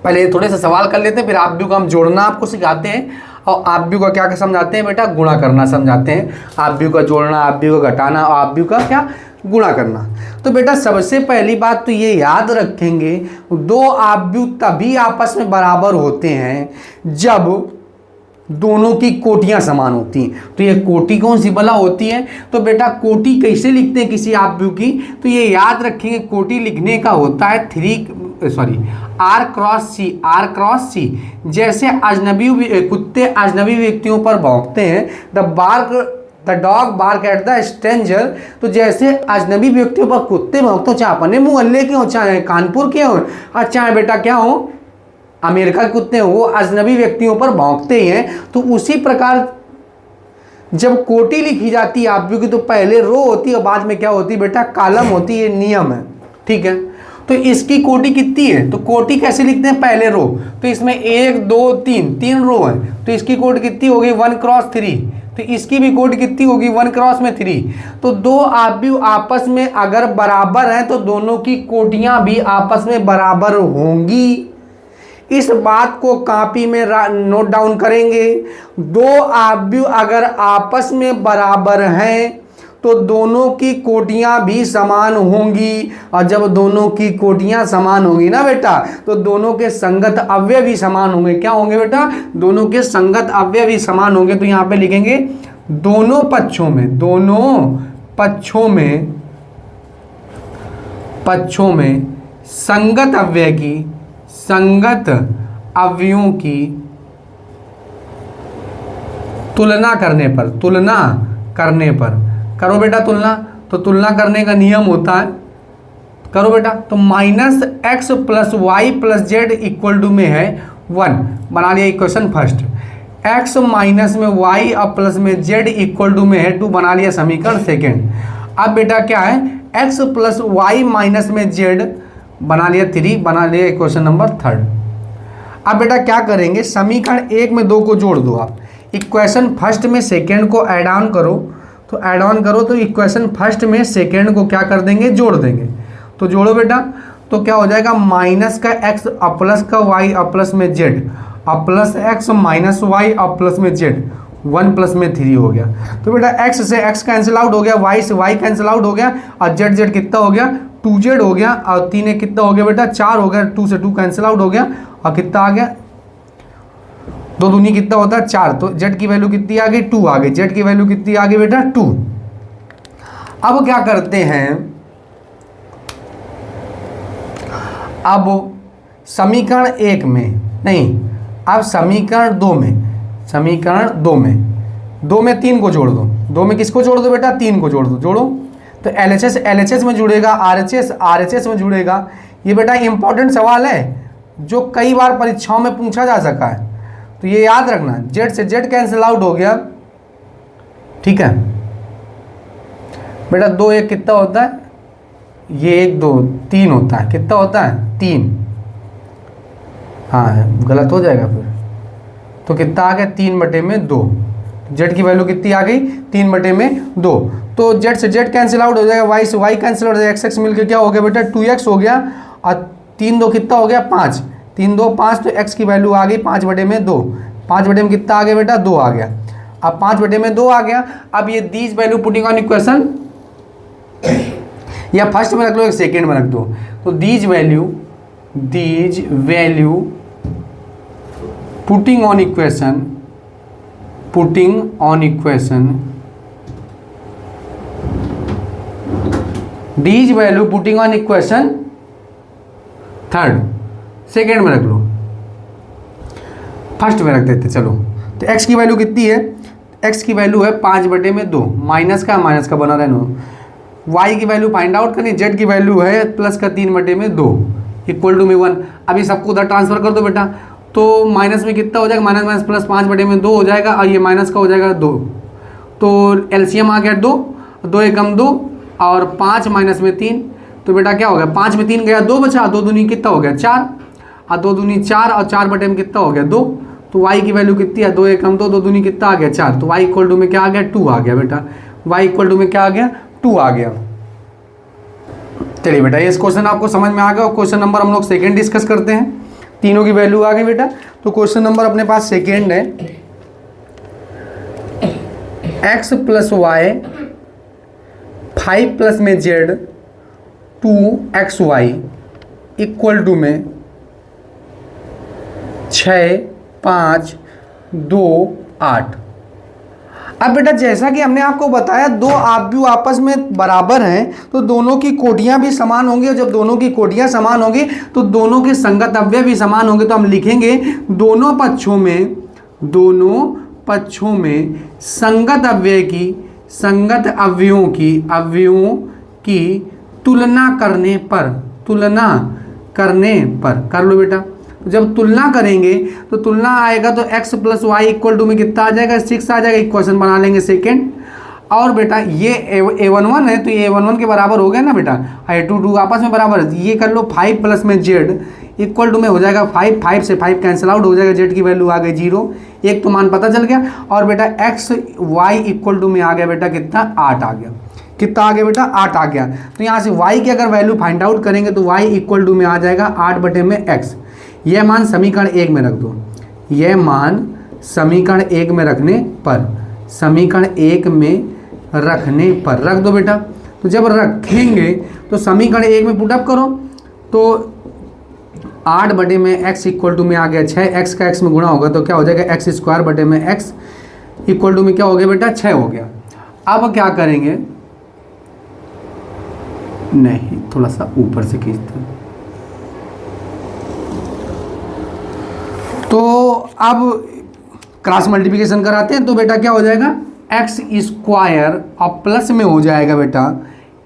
पहले थोड़े से सवाल कर लेते हैं, फिर आप भी को हम जोड़ना आपको सिखाते हैं, और आप भी को क्या क्या समझाते हैं बेटा, गुणा करना समझाते हैं। आप भी का जोड़ना, आप भी को घटाना, और आप भी का क्या, गुणा करना। तो बेटा सबसे पहली बात तो ये याद रखेंगे, दो आव्यूह तभी आपस में बराबर होते हैं जब दोनों की कोटियां समान होती हैं। तो ये कोटि कौन सी भला होती है? तो बेटा कोटि कैसे लिखते हैं किसी आव्यूह की? तो ये याद रखेंगे, कोटि लिखने का होता है आर क्रॉस सी। जैसे कुत्ते अजनबी व्यक्तियों पर भौंकते हैं, the dog bark at the stranger. तो जैसे अजनबी व्यक्तियों पर कुत्ते भौंकते हो, चाहे अपने मोहल्ले के हो, चाहे कानपुर के हो, और चाहे बेटा क्या हो, अमेरिका के कुत्ते हो, वो अजनबी व्यक्तियों पर भौंकते ही हैं। तो उसी प्रकार जब कोटि लिखी जाती है आव्यूह की, तो पहले रो होती है और बाद में क्या होती है बेटा, कॉलम होती है। नियम है, ठीक है। तो इसकी कोटि कितनी है? तो कोटि कैसे लिखते हैं, पहले रो। तो इसमें 1 2 3 रो है, तो इसकी कोटि कितनी होगी, 1 क्रॉस 3। तो इसकी भी कोटि कितनी होगी, 1 क्रॉस में 3। तो दो आव्यूह आपस में अगर बराबर हैं तो दोनों की कोटियां भी आपस में बराबर होंगी। इस बात को कॉपी में नोट डाउन करेंगे। दो आव्यूह अगर आपस में बराबर हैं तो दोनों की कोटियां भी समान होंगी, और जब दोनों की कोटियां समान होंगी ना बेटा, तो दोनों के संगत अवयव भी समान होंगे। क्या होंगे बेटा? दोनों के संगत अवयव भी समान होंगे। तो यहां पे लिखेंगे दोनों पक्षों में संगत अवयवों की तुलना करने पर करो बेटा तुलना। तो तुलना करने का नियम होता है, करो बेटा। तो -x plus y plus z equal to में है 1, बना लिया इक्वेशन फर्स्ट। x माइनस में y और प्लस में z इक्वल टू में है 2, बना लिया समीकरण सेकेंड। अब बेटा क्या है, x प्लस वाई माइनस में z बना लिया 3, बना लिया इक्वेशन नंबर थर्ड। अब बेटा क्या करेंगे, समीकरण 1 में 2 को जोड़ दो आप। इक्वेशन फर्स्ट में सेकेंड को ऐड ऑन करो, तो इक्वेशन फर्स्ट में सेकेंड को क्या कर देंगे, जोड़ देंगे। तो जोड़ो बेटा, तो क्या हो जाएगा, माइनस का x और प्लस का y और प्लस में z, और प्लस x माइनस y और प्लस में z, 1 प्लस में 3 हो गया। तो बेटा x से x कैंसिल आउट हो गया, y से y कैंसिल आउट हो गया, और z कितना हो गया, 2z हो गया, और 3 कितना हो गया बेटा, 4 हो गया। 2 से 2 कैंसिल आउट हो गया, और कितना आ गया, 2 दूनी कितना होता है 4। तो z की वैल्यू कितनी आ गई, 2 आ गई। z की वैल्यू कितनी आ गई बेटा, 2। अब क्या करते हैं, अब समीकरण 1 में नहीं, अब समीकरण 2 में 3 को जोड़ दो। 2 में किसको जोड़ दो बेटा, 3 को जोड़ दो। जोड़ो तो LHS में जुड़ेगा, RHS में जुड़ेगा। ये बेटा इंपॉर्टेंट सवाल है जो कई बार परीक्षाओं में पूछा जा सका है, तो ये याद रखना। z से z कैंसिल आउट हो गया, ठीक है बेटा। 2 1 कितना होता है, ये 1 2 3 होता है, कितना होता है 3। हाँ गलत हो जाएगा फिर, तो कितना आ गया 3/2। z की वैल्यू कितनी आ गई, 3/2। तो z से z कैंसिल आउट हो जाएगा, y से y कैंसिल आउट हो जाएगा, x मिलकर क्या हो गया बेटा 2x हो गया, और 3 2 कितना हो गया 5, 3 2 5। तो x की वैल्यू आ गई 5/2। 5 में कितना आ गया बेटा 2 आ गया। अब 5/2 आ गया। अब ये these value putting on equation, या फर्स्ट में रख लो, एक सेकेंड में रख दो। तो these value putting on equation these value putting on equation third, second में रख लो। फर्स्ट में रख देते चलो। तो x की वैल्यू कितनी है, x की वैल्यू है 5/2, माइनस का बना रहना। y की वैल्यू फाइंड आउट करनी, z की वैल्यू है प्लस का 3/2 इक्वल टू में 1। अभी सबको उधर ट्रांसफर कर दो बेटा, तो माइनस में कितना हो जाएगा, माइनस माइनस प्लस 5/2 हो जाएगा, और ये माइनस का हो जाएगा 2। तो एलसीएम आ गया 2, 2 एकम 2 और 5 माइनस में 3। तो बेटा क्या हो गया, 5 में 3 गया 2 बचा, 2 दूनी कितना हो गया 4, और 2 दूनी 4 और 4 में कितना हो गया 2। तो y की वैल्यू कितनी है, 2 एकम 2, 2 दूनी कितना आ गया 4। तो y इक्वल टू में क्या आ गया 2 आ गया बेटा, y इक्वल टू में क्या आ गया 2 आ गया। चलिए बेटा इस क्वेश्चन आपको समझ में आ गया। और क्वेश्चन नंबर हम लोग सेकेंड डिस्कस करते हैं, तीनों की वैल्यू आ गई बेटा। तो क्वेश्चन नंबर अपने पास सेकेंड है, x + y 5 + में z 2xy इक्वल टू में 6 5 2 8। अब बेटा जैसा कि हमने आपको बताया दो आव्यूह आपस में बराबर हैं तो दोनों की कोटियां भी समान होंगी, और जब दोनों की कोटियां समान होंगी तो दोनों के संगत अव्यय भी समान होंगे। तो हम लिखेंगे दोनों पक्षों में संगत अवयवों की तुलना करने पर कर लो बेटा। तो जब तुलना करेंगे तो तुलना आएगा तो x + y इक्वल टू में कितना आ जाएगा 6 आ जाएगा। इक्वेशन बना लेंगे सेकेंड। और बेटा ये a11 है तो ये a11 के बराबर हो गया ना बेटा, a22 आपस में बराबर है। ये कर लो 5 + में z इक्वल टू में हो जाएगा 5, 5 से 5 कैंसिल आउट हो जाएगा, z की वैल्यू आ गई 0, एक तो मान पता चल गया। और बेटा x y इक्वल टू में आ गया बेटा कितना 8 आ गया। कितना आ गया बेटा 8 आ गया। तो यहाँ से y की अगर वैल्यू फाइंड आउट करेंगे तो y इक्वल टू में आ जाएगा 8 में x। यह मान समीकरण 1 में रख दो, यह मान समीकरण 1 में रखने पर रख दो बेटा। तो जब रखेंगे तो समीकरण 1 में पुटअप करो तो 8 में x इक्वल टू में आ गया 6, x का x में गुणा होगा तो क्या हो जाएगा x² में x इक्वल टू में क्या हो गया बेटा 6 हो गया। अब क्या करेंगे, नहीं थोड़ा सा ऊपर से खींचते हैं। तो अब क्रॉस मल्टीप्लिकेशन कराते हैं तो बेटा क्या हो जाएगा x² और प्लस में हो जाएगा बेटा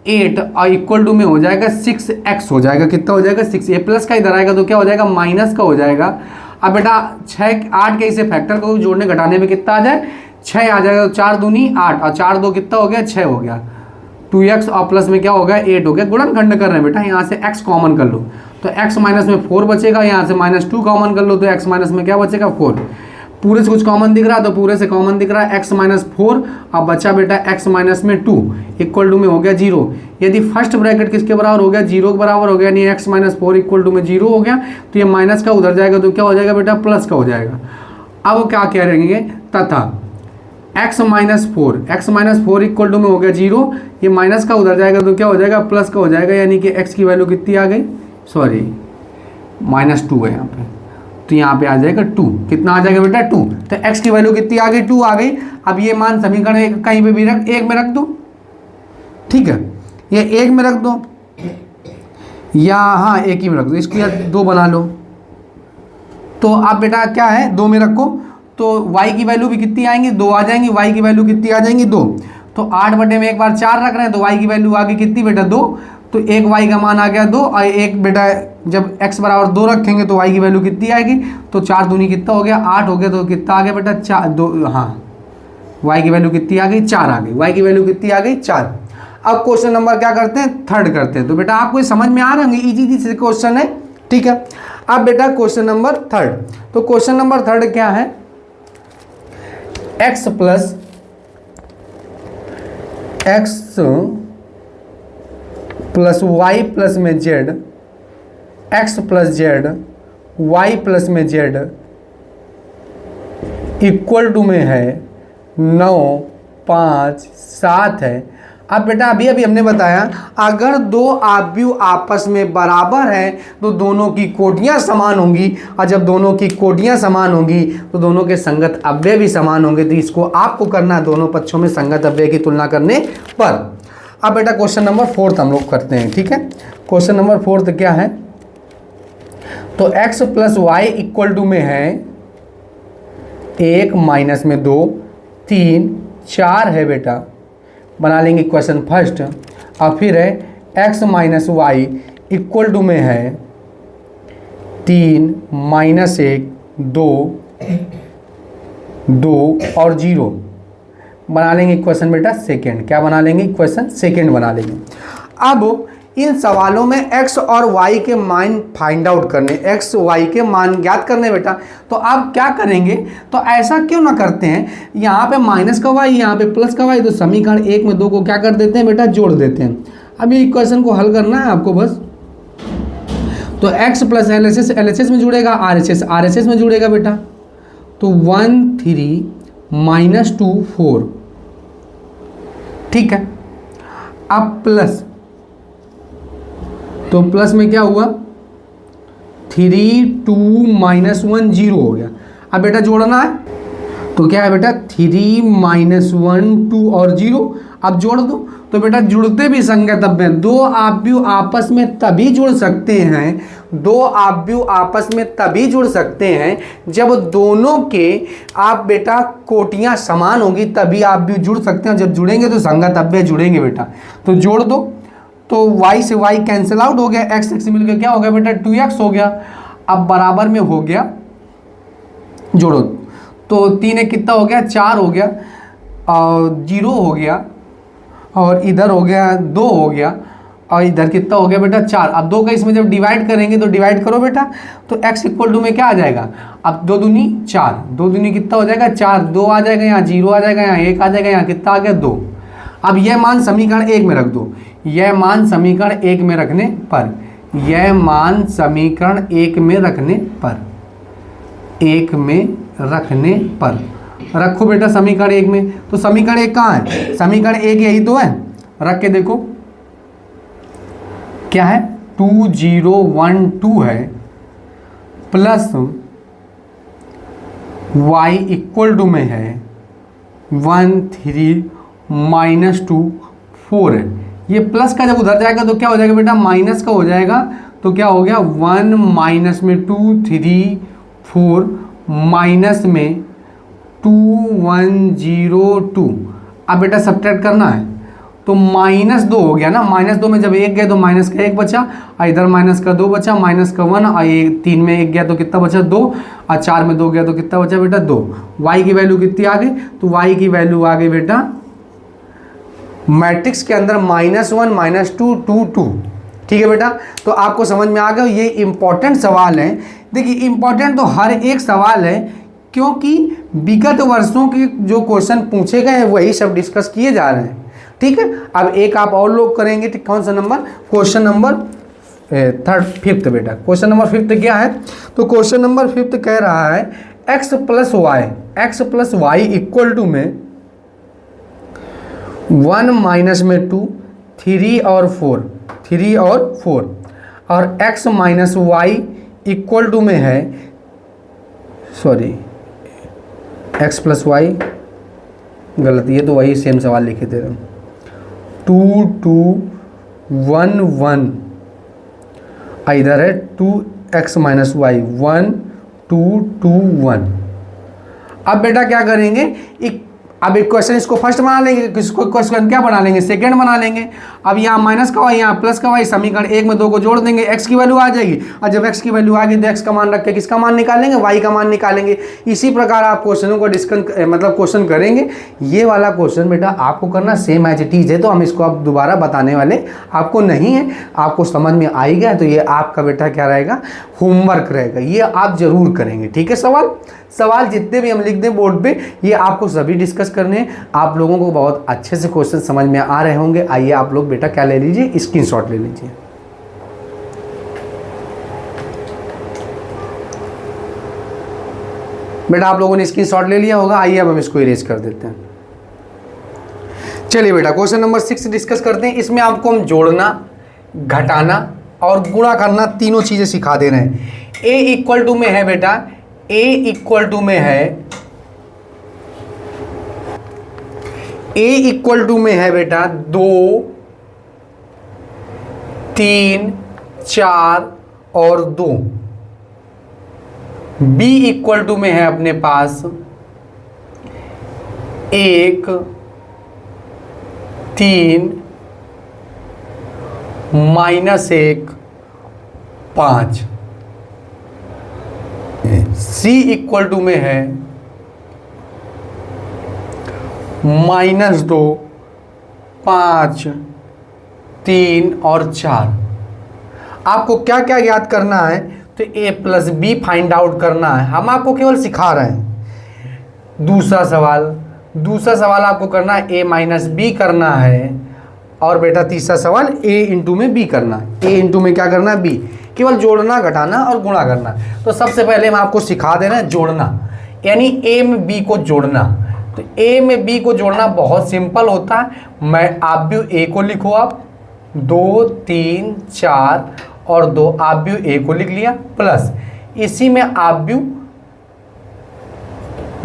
8 और इक्वल टू में हो जाएगा 6x हो जाएगा। कितना हो जाएगा 6। ये प्लस का इधर आएगा तो क्या हो जाएगा माइनस का हो जाएगा। अब बेटा 6 8 के इसे फैक्टर को जोड़ने घटाने में कितना आ जाए 6 आ जाएगा। तो 4 दूनी 8 और 4 2 कितना हो गया 6 हो गया। 2x और प्लस में क्या हो गया 8 हो गया। गुणनखंड कर रहे हैं बेटा, यहाँ से x कॉमन कर लो तो x माइनस में 4 बचेगा, यहाँ से -2 कॉमन कर लो तो x माइनस में क्या बचेगा 4। पूरे से कुछ कॉमन दिख रहा है तो पूरे से कॉमन दिख रहा है x - 4। अब बचा बेटा x माइनस में 2 इक्वल टू में हो गया 0। यदि फर्स्ट ब्रैकेट किसके बराबर हो गया 0 के बराबर हो गया, यानी x - 4 इक्वल टू में 0 हो गया। तो ये माइनस का उधर जाएगा तो क्या हो जाएगा बेटा प्लस का हो जाएगा। अब क्या कह रहेंगे तथा x - 4 इक्वल टू में हो गया 0, ये माइनस का उधर जाएगा तो क्या हो जाएगा प्लस का हो जाएगा। यानी कि x की वैल्यू कितनी आ गई, सॉरी -2 है यहाँ पे, तो यहाँ पे आ जाएगा 2। कितना आ जाएगा बेटा 2। तो x की वैल्यू कितनी आ गई 2 आ गई। अब ये मान समीकरण कहीं पे भी रख 1 में रख दो, ठीक है, ये 1 में रख दो या हाँ 1 ही में रख दो, इसको या 2 बना लो। तो आप बेटा क्या है 2 में रखो तो y की वैल्यू भी कितनी आएंगी 2 आ जाएंगी। y की वैल्यू कितनी आ जाएंगी 2। तो 8 बटे में एक बार 4 रख रहे हैं तो y की वैल्यू आ गई कितनी बेटा 2। तो एक y का मान आ गया 2 और एक बेटा जब x बराबर 2 रखेंगे तो y की वैल्यू कितनी आएगी। तो 4 दूनी कितना हो गया 8 हो गया। तो कितना आ गया बेटा 4 2 हाँ y की वैल्यू कितनी आ गई 4 आ गई। y की वैल्यू कितनी आ गई 4। अब क्वेश्चन नंबर क्या करते हैं थर्ड करते हैं। तो बेटा आपको समझ में आ रहे होंगे, इजी से क्वेश्चन है, ठीक है। अब बेटा क्वेश्चन नंबर थर्ड, तो क्वेश्चन नंबर थर्ड क्या है x प्लस y प्लस में z, x plus z y plus में z इक्वल टू में है 9 5 7 है। अब बेटा अभी हमने बताया अगर दो आव्यूह आपस में बराबर हैं तो दोनों की कोटियां समान होंगी, और जब दोनों की कोटियां समान होंगी तो दोनों के संगत अव्यय भी समान होंगे। तो इसको आपको करना है दोनों पक्षों में संगत अव्यय की तुलना करने पर। अब बेटा क्वेश्चन नंबर 4 हम लोग करते हैं, ठीक है। क्वेश्चन नंबर 4 क्या है, तो x plus y equal to में है 1 माइनस में 2, 3, 4 है बेटा, बना लेंगे इक्वेशन फर्स्ट। और फिर है x minus y equal to में है 3 माइनस 1, 2 और 0, बना लेंगे इक्वेशन बेटा सेकेंड। क्या बना लेंगे? इक्वेशन सेकेंड बना लेंगे। अब इन सवालों में x और y के मान फाइंड आउट करने, x y के मान ज्ञात करने बेटा। तो आप क्या करेंगे, तो ऐसा क्यों ना करते हैं, यहाँ पे माइनस का y, यहाँ पे प्लस का y, तो समीकरण 1 में 2 को क्या कर देते हैं बेटा, जोड़ देते हैं। अब ये इक्वेशन को हल करना है आपको बस। तो x प्लस LHS में जुड़ेगा, RHS में जुड़ेगा बेटा। तो 1 3 माइनस 2 4, ठीक है। अब प्लस, तो प्लस में क्या हुआ, 3 2 माइनस 1 0 हो गया। अब बेटा जोड़ना है, तो क्या है बेटा 3 माइनस 1 2 और 0, अब जोड़ दो। तो बेटा जुड़ते भी संगत में, दो आव्यूह आपस में तभी जुड़ सकते हैं, दो आव्यूह आपस में तभी जुड़ सकते हैं जब दोनों के आप बेटा कोटियां समान होगी, तभी आव्यूह जुड़ सकते हैं। जब जुड़ेंगे तो संगत अव्यय जुड़ेंगे बेटा। तो जोड़ दो, तो y से y कैंसिल आउट हो गया, x से मिलकर क्या हो गया बेटा 2x हो गया। अब बराबर में हो गया, जोड़ो, तो 3 एक कितना हो गया 4 हो गया, और 0 हो गया, और इधर हो गया 2 हो गया, और इधर कितना हो गया बेटा 4। अब 2 का इसमें जब डिवाइड करेंगे तो डिवाइड करो बेटा, तो x इक्वल टू में क्या आ जाएगा, अब 2 दूनी 4, 2 दूनी कितना हो जाएगा 4, 2 आ जाएगा, यहाँ 0 आ जाएगा, यहाँ 1 आ जाएगा, यहाँ कितना आ गया 2। अब यह मान समीकरण 1 में रख दो, यह मान समीकरण 1 में रखने पर, यह मान समीकरण 1 में रखने पर, 1 में रखने पर रखो बेटा समीकरण 1 में। तो समीकरण 1 कहाँ है, समीकरण 1 यही तो है, रख के देखो क्या है 2 0 1 2 है, प्लस y इक्वल टू में है 1 3 माइनस 2 4 है। ये प्लस का जब उधर जाएगा तो क्या हो जाएगा बेटा, माइनस का हो जाएगा। तो क्या हो गया 1 माइनस में 2 3 4 माइनस में 2 1 0 2। अब बेटा सब्ट्रैक्ट करना है, तो -2 हो गया ना, -2 में जब 1 गया तो माइनस का 1 बचा, और इधर माइनस का 2 बचा, माइनस का 1, और ये 3 में 1 गया तो कितना बचा 2, और 4 में 2 गया तो कितना बचा बेटा 2। y की वैल्यू कितनी आ गई, तो y की वैल्यू आ गई बेटा मैट्रिक्स के अंदर -1 -2 2 2। ठीक है बेटा, तो आपको समझ में आ गया। ये इंपॉर्टेंट सवाल है। देखिए इंपॉर्टेंट तो हर एक सवाल है, क्योंकि विगत वर्षों के जो क्वेश्चन पूछे गए हैं वही सब डिस्कस किए जा रहे हैं। ठीक है, अब एक आप और लोग करेंगे, कौन सा नंबर, क्वेश्चन नंबर 5th बेटा। क्वेश्चन नंबर 5th क्या है, तो क्वेश्चन नंबर 5th कह रहा है x plus y equal to में 1 माइनस में 2 3 और 4 और x minus y equal to में है, सॉरी x प्लस वाई गलती है, तो वही सेम सवाल लिखे थे 2 2 1 1, इधर है 2x माइनस वाई 1 2 2 1। अब बेटा क्या करेंगे, अब एक क्वेश्चन इसको फर्स्ट बना लेंगे, किसको क्वेश्चन क्या बना लेंगे, सेकंड बना लेंगे। अब यहाँ माइनस का वाई, यहाँ प्लस का वाई, समीकरण 1 में 2 को जोड़ देंगे, x की वैल्यू आ जाएगी, और जब x की वैल्यू आ गई तो x का मान रख के किसका मान निकालेंगे, y का मान निकालेंगे। इसी प्रकार आप क्वेश्चनों को क्वेश्चन करेंगे। ये वाला क्वेश्चन बेटा आपको करना सेम एज इट इज है, तो हम इसको अब दोबारा बताने वाले आपको नहीं है। आपको समझ में आ ही गया, तो ये आपका बेटा क्या रहेगा, होमवर्क रहेगा, ये आप जरूर करेंगे। ठीक है, सवाल जितने भी हम लिख दें बोर्ड पे, ये आपको सभी डिस्कस करने हैं। आप लोगों को बहुत अच्छे से क्वेश्चन समझ में आ रहे होंगे। आइए आप लोग बेटा क्या ले लीजिए, स्क्रीनशॉट ले लीजिए। बेटा आप लोगों ने स्क्रीनशॉट ले लिया होगा। आइए अब हम इसको इरेज कर देते हैं। चलिए बेटा क्वेश्चन नंबर 6 डिस्कस करते हैं। इसमें आपको हम जोड़ना, घटाना और गुणा करना तीनों चीजें सिखा दे रहे हैं। a इक्वल टू में है बेटा, a इक्वल टू में है बेटा 2 3 4 और 2। b इक्वल टू में है अपने पास 1 3 -1 5। C इक्वल टू में है -2 5 3 और 4। आपको क्या क्या याद करना है? तो a plus b find out करना है। हम आपको केवल सिखा रहे हैं। दूसरा सवाल आपको करना है a माइनस बी करना है। और बेटा तीसरा सवाल a इंटू में b करना है। a इंटू में क्या करना है? b। केवल जोड़ना, घटाना और गुणा करना। तो सबसे पहले हम आपको सिखा दे रहे हैं जोड़ना, यानी a में b को जोड़ना। तो a में b को जोड़ना बहुत सिंपल होता है। मैं आप भी a को लिखो, आप 2 3 4 और 2 आप भी a को लिख लिया, प्लस इसी में आप भी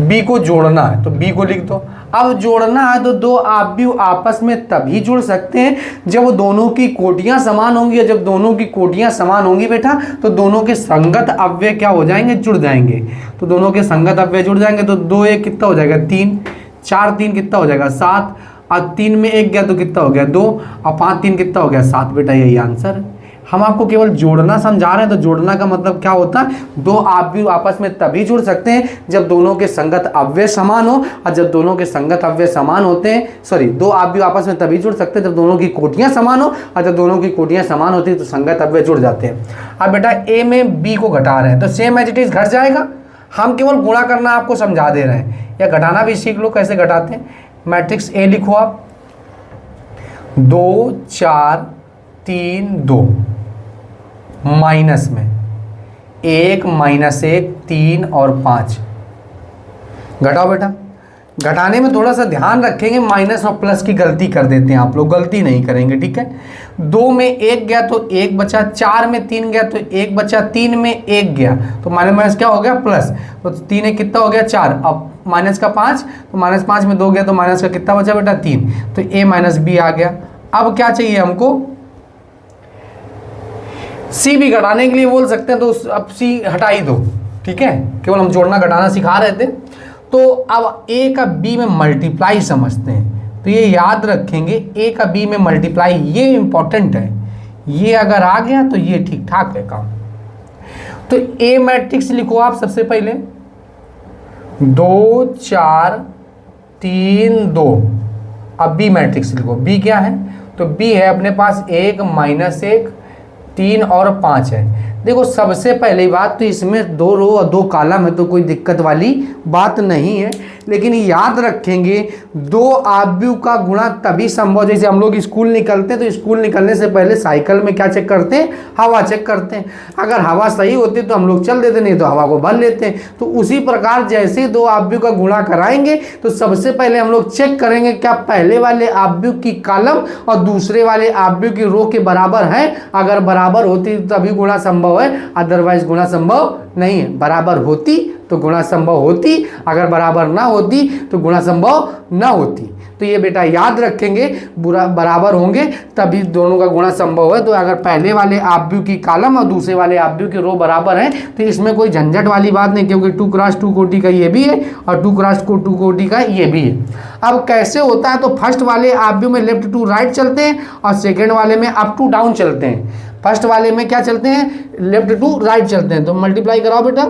b को जोड़ना है तो b को लिख दो। अब जोड़ना है तो दो आप भी आपस में तभी जुड़ सकते हैं जब दोनों की कोटियां समान होंगी। और जब दोनों की कोटियां समान होंगी बेटा तो दोनों के संगत अव्यय क्या हो जाएंगे? जुड़ जाएंगे। तो दोनों के संगत अव्यय जुड़ जाएंगे तो 2 1 कितना हो जाएगा? 3 4 3 कितना हो जाएगा? 7। और 3 में 1 गया तो कितना हो गया? 2। और 5 3 कितना हो गया? 7। बेटा यही आंसर है। हम आपको केवल जोड़ना समझा रहे हैं। तो जोड़ना का मतलब क्या होता है? दो आप भी आपस में तभी जुड़ सकते हैं जब दोनों के संगत अव्यय समान हो। और जब दोनों के संगत अव्यय समान होते हैं, दो आप भी आपस में तभी जुड़ सकते हैं जब दोनों की कोटियां समान हो। और जब दोनों की कोटियां समान होती है तो संगत अव्यय जुड़ जाते हैं। अब बेटा a में b को घटा रहे हैं तो सेम एज इट इज घट जाएगा। हम केवल गुणा करना आपको समझा दे रहे हैं, या घटाना भी सीख लो कैसे घटाते हैं। मैट्रिक्स a लिखो आप, 2 4 3 2 माइनस में 1 -1 3 और 5। घटाओ बेटा। घटाने में थोड़ा सा ध्यान रखेंगे, माइनस और प्लस की गलती कर देते हैं आप लोग, गलती नहीं करेंगे, ठीक है। 2 में 1 गया तो 1 बचा, 4 में 3 गया तो 1 बचा, 3 में 1 गया तो माइनस माइनस क्या हो गया? प्लस। तो 3 में कितना हो गया? 4। अब माइनस का 5 तो -5 में 2 गया तो माइनस का कितना बचा बेटा? 3। तो a माइनस बी आ गया। अब क्या चाहिए हमको? सी भी घटाने के लिए बोल सकते हैं तो अब सी हटा ही दो, ठीक है। केवल हम जोड़ना घटाना सिखा रहे थे। तो अब a का b में मल्टीप्लाई समझते हैं। तो ये याद रखेंगे, a का b में मल्टीप्लाई, ये इंपॉर्टेंट है। ये अगर आ गया तो ये ठीक ठाक है काम। तो a मैट्रिक्स लिखो आप सबसे पहले, 2 4 3 2। अब b मैट्रिक्स लिखो। b क्या है? तो b है अपने पास 1 -1 3 और 5 है। देखो सबसे पहली बात तो इसमें 2 रो और 2 कॉलम है तो कोई दिक्कत वाली बात नहीं है। लेकिन याद रखेंगे दो आव्यूह का गुणा तभी संभव, जैसे हम लोग स्कूल निकलते हैं तो स्कूल निकलने से पहले साइकिल में क्या चेक करते हैं? हवा चेक करते हैं। अगर हवा सही होती तो हम लोग चल देते, नहीं तो हवा को भर लेते हैं। तो उसी प्रकार जैसे दो आव्यूह का गुणा कराएंगे तो सबसे पहले हम लोग चेक करेंगे क्या पहले वाले आव्यूह की कॉलम और दूसरे वाले आव्यूह की रो के बराबर है। अगर बराबर होती तभी गुणा संभव है, अदरवाइज गुणा संभव नहीं है। बराबर होती तो गुणा संभव होती, अगर बराबर ना होती तो गुणा संभव ना होती। तो ये बेटा याद रखेंगे, बराबर होंगे तभी दोनों का गुणा संभव है। तो अगर पहले वाले आव्यूह की कॉलम और दूसरे वाले आव्यूह की रो बराबर है तो इसमें कोई झंझट वाली बात नहीं, क्योंकि 2 क्रॉस 2 कोटि का ये भी है और 2 क्रॉस 2 कोटि का ये भी है। अब कैसे होता है? तो फर्स्ट वाले आव्यूह में लेफ्ट टू राइट चलते हैं और सेकेंड वाले में अप टू डाउन चलते हैं। फर्स्ट वाले में क्या चलते हैं? लेफ्ट टू राइट चलते हैं। तो मल्टीप्लाई कराओ बेटा,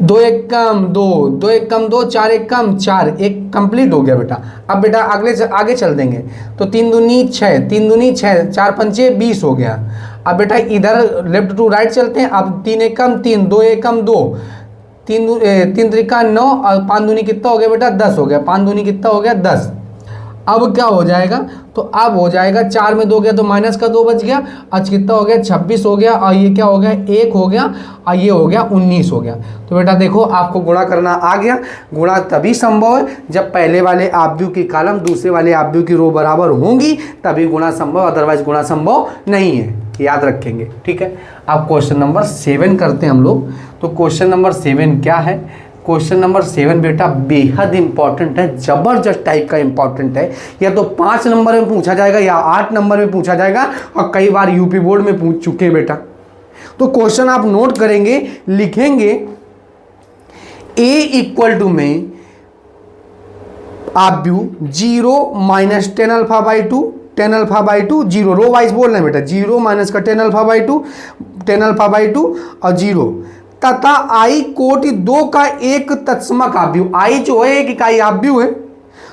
2 1 कम 2, 2 1 कम 2, 4 1 कम 4, 1 कंप्लीट हो गया बेटा। अब बेटा आगे चल देंगे तो 3 दूनी 6, 3 दूनी 6, 4 पंचे 20 हो गया। अब बेटा इधर लेफ्ट टू राइट चलते हैं। अब 3 1 कम 3, 2 1 कम 2, 3 त्रिका 9 और 5 दूनी कितना हो गया बेटा? 10 हो गया। 5 दूनी कितना हो गया? 10। अब क्या हो जाएगा? तो अब हो जाएगा 4 में 2 गया तो माइनस का 2 बच गया। आज कितना हो गया? 26 हो गया। और ये क्या हो गया? 1 हो गया और ये हो गया 19 हो गया। तो बेटा देखो आपको गुणा करना आ गया। गुणा तभी संभव है जब पहले वाले आव्यूह की कॉलम दूसरे वाले आव्यूह की रो बराबर होंगी, तभी गुणा संभव, अदरवाइज गुणा संभव नहीं है। याद रखेंगे, ठीक है। अब क्वेश्चन नंबर 7 करते हैं हम लोग। तो क्वेश्चन नंबर 7 क्या है? क्वेश्चन नंबर 7 बेटा बेहद इंपॉर्टेंट है, जबरदस्त टाइप का इंपॉर्टेंट है। या तो 5 नंबर में पूछा जाएगा या 8 नंबर में पूछा जाएगा और कई बार यूपी बोर्ड में पूछ चुके हैं बेटा। तो क्वेश्चन आप नोट करेंगे, लिखेंगे a इक्वल टू में आप view 0 minus ten alpha by two, ten alpha by two, zero, row wise बोल रहे हैं बेटा, 0 माइनस का ten alpha by two, ten alpha by two और 0, तथा आई कोटि 2 का एक तत्समक आव्यूह, आई जो है एक इकाई आव्यूह है,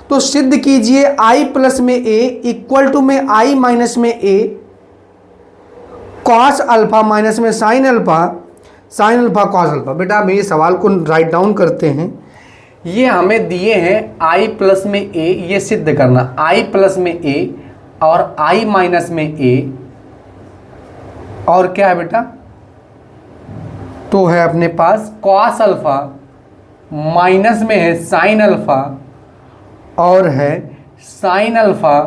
तो सिद्ध कीजिए आई प्लस में ए इक्वल टू में आई माइनस में ए कॉस अल्फा माइनस में sine alpha, sine alpha cos alpha. बेटा हम ये सवाल को राइट डाउन करते हैं, ये हमें दिए हैं आई प्लस में ए, ये सिद्ध करना, आई प्लस में ए और आई माइनस में ए, और क्या है बेटा, तो है अपने पास कॉस अल्फा माइनस में है साइन अल्फा और है साइन अल्फा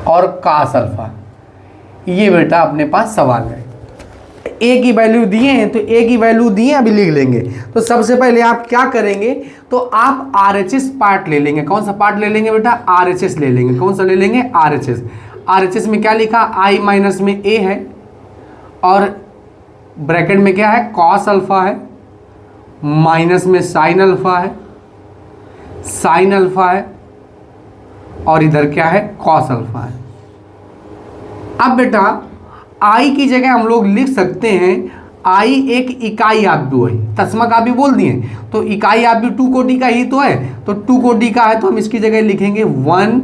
और कॉस अल्फा। ये बेटा अपने पास सवाल है, ए की वैल्यू दिए हैं तो ए की वैल्यू दिए अभी लिख लेंगे। तो सबसे पहले आप क्या करेंगे, तो आप RHS पार्ट ले लेंगे। कौन सा पार्ट ले लेंगे बेटा, RHS ले लेंगे। कौन सा ले लेंगे, RHS। RHS में क्या लिखा, आई माइनस में ए है और ब्रैकेट में क्या है, कॉस अल्फा है, माइनस में साइन अल्फा है, साइन अल्फा है और इधर क्या है, कॉस अल्फा है। अब बेटा आई की जगह हम लोग लिख सकते हैं, आई एक इकाई आव्यूह है, तस्मक आव्यूह बोल दिए, तो इकाई आव्यूह 2 कोटि का ही तो है, तो 2 कोटि का है तो हम इसकी जगह लिखेंगे 1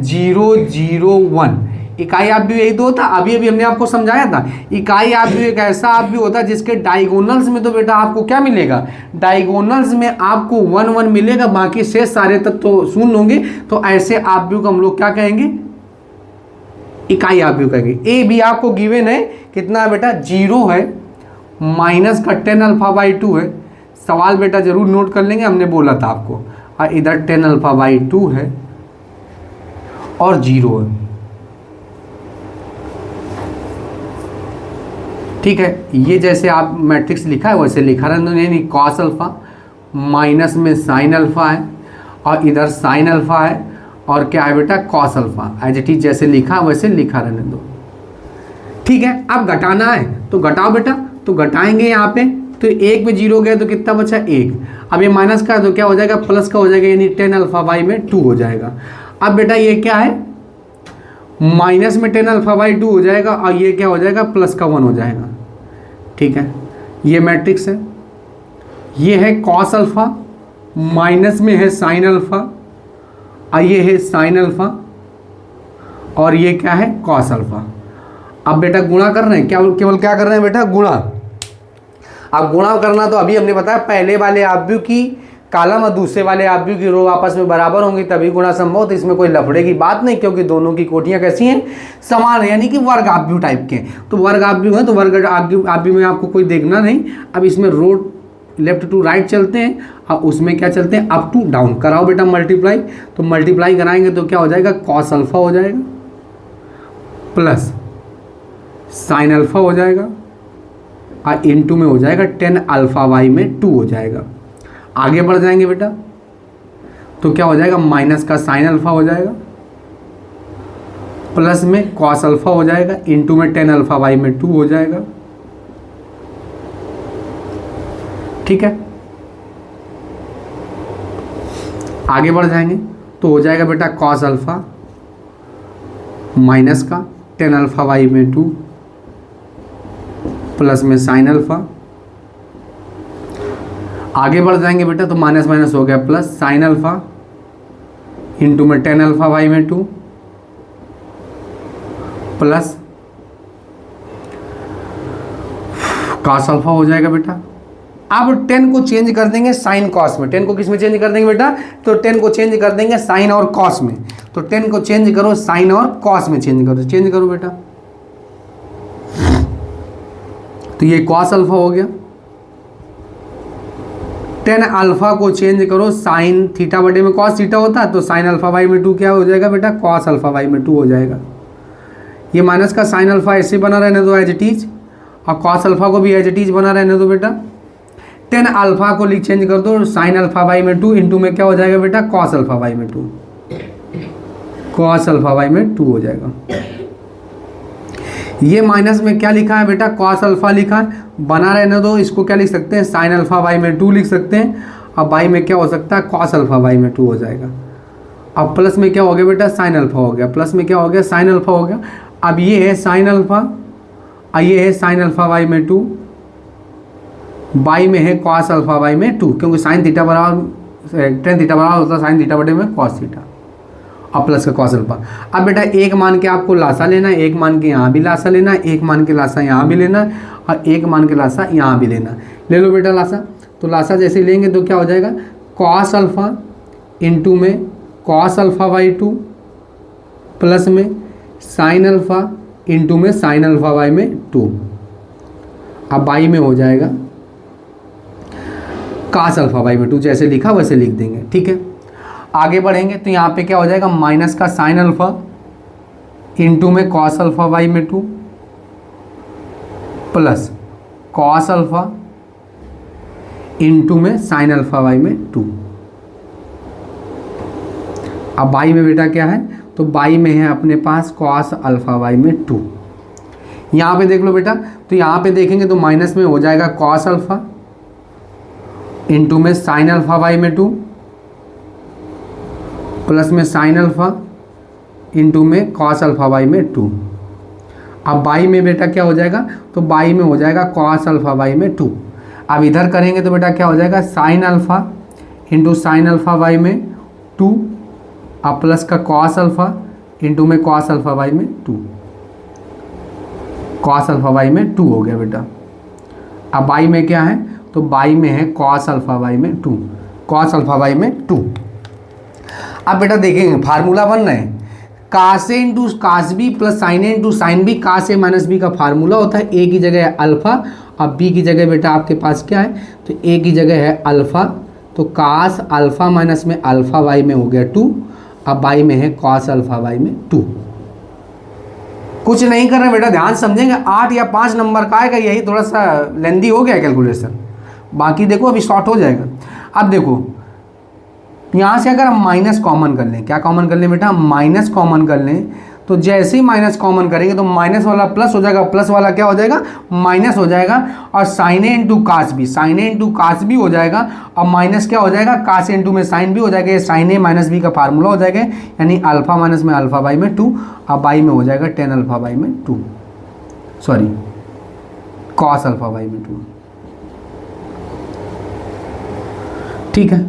0 0 1। इकाई आव्यूह यही तो होता, अभी अभी हमने आपको समझाया था। इकाई आव्यूह एक ऐसा आव्यूह होता है जिसके डायगोनल्स में तो बेटा आपको क्या मिलेगा, डायगोनल्स में आपको 1 1 मिलेगा, बाकी शेष सारे तत्व तो शून्य होंगे। तो ऐसे आव्यूह को हम लोग क्या कहेंगे, इकाई आव्यूह कहेंगे। ए भी आपको गिवन है, कितना है बेटा, 0 है, माइनस का टेन अल्फा बाई टू है। सवाल बेटा जरूर नोट कर लेंगे, हमने बोला था आपको। और इधर टेन अल्फा बाई टू है और 0 है, ठीक है। ये जैसे आप मैट्रिक्स लिखा है वैसे लिखा रहने, नहीं कॉस अल्फा माइनस में साइन अल्फा है और इधर साइन अल्फा है और क्या है बेटा, cos alpha. As it is जैसे लिखा वैसे लिखा रहने दो, ठीक है। अब घटाना है तो घटाओ बेटा, तो घटाएंगे यहाँ पे, तो 1 में 0 गया तो कितना बचा, 1। अब ये माइनस का तो क्या हो जाएगा, प्लस का हो जाएगा, यानी टेन अल्फा बाई में 2 हो जाएगा। अब बेटा ये क्या है, माइनस में टेन अल्फा बाई 2 हो जाएगा और ये क्या हो जाएगा, प्लस का 1 हो जाएगा, ठीक है। ये मैट्रिक्स है, ये है कॉस अल्फा, माइनस में है साइन अल्फा और ये है साइन अल्फा और ये क्या है, कॉस अल्फा। अब बेटा गुणा कर रहे हैं, क्या केवल क्या कर रहे हैं बेटा, गुणा। अब गुणा करना तो अभी हमने बताया, पहले वाले आव्यूह की कॉलम और दूसरे वाले आव्यूह की रो आपस में बराबर होंगी तभी गुणा संभव। तो इसमें कोई लफड़े की बात नहीं, क्योंकि दोनों की कोटियां कैसी हैं, समान है, यानी कि वर्ग आव्यूह टाइप के। तो वर्ग आव्यूह है तो वर्ग आव्यूह में आपको कोई देखना नहीं। अब इसमें रो लेफ्ट टू राइट चलते हैं और उसमें क्या चलते हैं, अप टू डाउन। कराओ बेटा मल्टीप्लाई, तो मल्टीप्लाई कराएंगे तो क्या हो जाएगा, कॉस अल्फा हो जाएगा प्लस साइन अल्फा हो जाएगा और इनटू में हो जाएगा टेन अल्फा वाई में 2 हो जाएगा। आगे बढ़ जाएंगे बेटा तो क्या हो जाएगा, माइनस का साइन अल्फा हो जाएगा प्लस में कॉस अल्फा हो जाएगा, इनटू में टेन अल्फा वाई में 2 हो जाएगा, ठीक है। आगे बढ़ जाएंगे तो हो जाएगा बेटा कॉस अल्फा माइनस का टेन अल्फा वाई में 2 प्लस में साइन अल्फा। आगे बढ़ जाएंगे बेटा तो माइनस माइनस हो गया प्लस, साइन अल्फा इंटू में टेन अल्फा वाई में 2 प्लस कॉस अल्फा हो जाएगा बेटा। अब 10 को चेंज कर देंगे साइन कॉस में। 10 को किस में चेंज कर देंगे बेटा, तो 10 को चेंज कर देंगे साइन और कॉस में। तो 10 को चेंज करो साइन और कॉस में चेंज करो, चेंज करो बेटा। तो ये कॉस अल्फा हो गया। 10 अल्फा को चेंज करो साइन थीटा बटे में कॉस थीटा होता है, तो साइन अल्फा वाई में 2 क्या हो जाएगा बेटा, कॉस अल्फा वाई में 2 हो जाएगा। ये माइनस का साइन अल्फा ऐसे बना रहने दो एज इट इज, और कॉस अल्फा को भी एज इट इज बना रहने दो बेटा। 10 अल्फा को लिख चेंज कर दो साइन अल्फा वाई में 2 इंटू में क्या हो जाएगा बेटा, कॉस अल्फा वाई में 2, कॉस अल्फा वाई में 2 हो जाएगा। ये माइनस में क्या लिखा है बेटा, कॉस अल्फा लिखा है, बना रहने दो। इसको क्या लिख सकते हैं, साइन अल्फा वाई में 2 लिख सकते हैं, अब बाई में क्या हो सकता है, कॉस अल्फा बाई में 2 हो जाएगा। अब प्लस में क्या हो गया बेटा, साइन अल्फा हो गया, प्लस में क्या हो गया, साइन अल्फा हो गया। अब ये है साइन अल्फा और ये है साइन अल्फा बाई में 2, बाई में है कॉस अल्फा बाई में 2, क्योंकि साइन थीटा बराबर टेन थीटा बराबर होता है साइन थीटा बटे में कॉस थीटा और प्लस का कॉस अल्फा। अब बेटा एक मान के आपको लासा लेना है, एक मान के यहाँ भी लासा लेना है, एक मान के लासा यहाँ भी लेना है और एक मान के लासा यहाँ भी लेना है। ले लो बेटा लासा। तो लासा जैसे लेंगे तो क्या हो जाएगा, कॉस अल्फा इंटू में कॉस अल्फा बाई 2 प्लस में साइन अल्फा इंटू में साइन अल्फा बाई में 2। अब बाई में हो जाएगा कॉस अल्फा बाई में 2, जैसे लिखा वैसे लिख देंगे। ठीक है, आगे बढ़ेंगे तो यहाँ पे क्या हो जाएगा, माइनस का साइन अल्फा इंटू में कॉस अल्फा बाई में 2 प्लस कॉस अल्फा इंटू में साइन अल्फा बाई में 2। अब बाई में बेटा क्या है, तो बाई में है अपने पास कॉस अल्फा बाई में 2। यहाँ पे देख लो बेटा, तो यहाँ पे देखेंगे तो माइनस में हो जाएगा कॉस अल्फा इंटू में साइन अल्फा बाई में 2 प्लस में साइन अल्फा इंटू में कॉस अल्फा बाई में 2। अब बाई में बेटा क्या हो जाएगा, तो बाई में हो जाएगा कॉस अल्फा बाई में 2। अब इधर करेंगे तो बेटा क्या हो जाएगा, sine alpha into sine alpha by में 2 अब प्लस का कॉस अल्फा इंटू में कॉस अल्फा बाई में 2, कॉस अल्फा बाई में 2 हो गया बेटा। अब बाई में क्या है, तो बाई में है कॉस अल्फा बाई में 2, कॉस अल्फा बाई में 2। अब बेटा देखेंगे फार्मूला बन रहे हैं, cos A into cos B plus sine A into sine B, cos A minus B का फार्मूला होता है, ए की जगह है अल्फा, अब बी की जगह बेटा आपके पास क्या है, तो ए की जगह है अल्फा, तो कास अल्फा माइनस में अल्फा बाई में हो गया 2, अब बाई में है कॉस अल्फा बाई में 2। कुछ नहीं कर रहे बेटा, ध्यान समझेंगे, 8 या 5 नंबर का आएगा, यही थोड़ा सा लेंदी हो गया कैलकुलेशन, बाकी देखो अभी शॉर्ट हो जाएगा। अब देखो यहाँ से अगर हम माइनस कॉमन कर लें, क्या कॉमन कर लें बेटा, माइनस कॉमन कर लें, तो जैसे ही माइनस कॉमन करेंगे तो माइनस वाला प्लस हो जाएगा, प्लस वाला क्या हो जाएगा, माइनस हो जाएगा, और sine A into cos B, sine A into cos B हो जाएगा, और माइनस क्या हो जाएगा, कास ए इंटू में साइन बी हो जाएगा, ये साइन ए माइनस बी का फार्मूला हो जाएगा, यानी अल्फा माइनस में अल्फा बाई में 2, अब बाई में हो जाएगा टेन अल्फा बाई में 2, सॉरी कॉस अल्फा बाई में 2। ठीक है,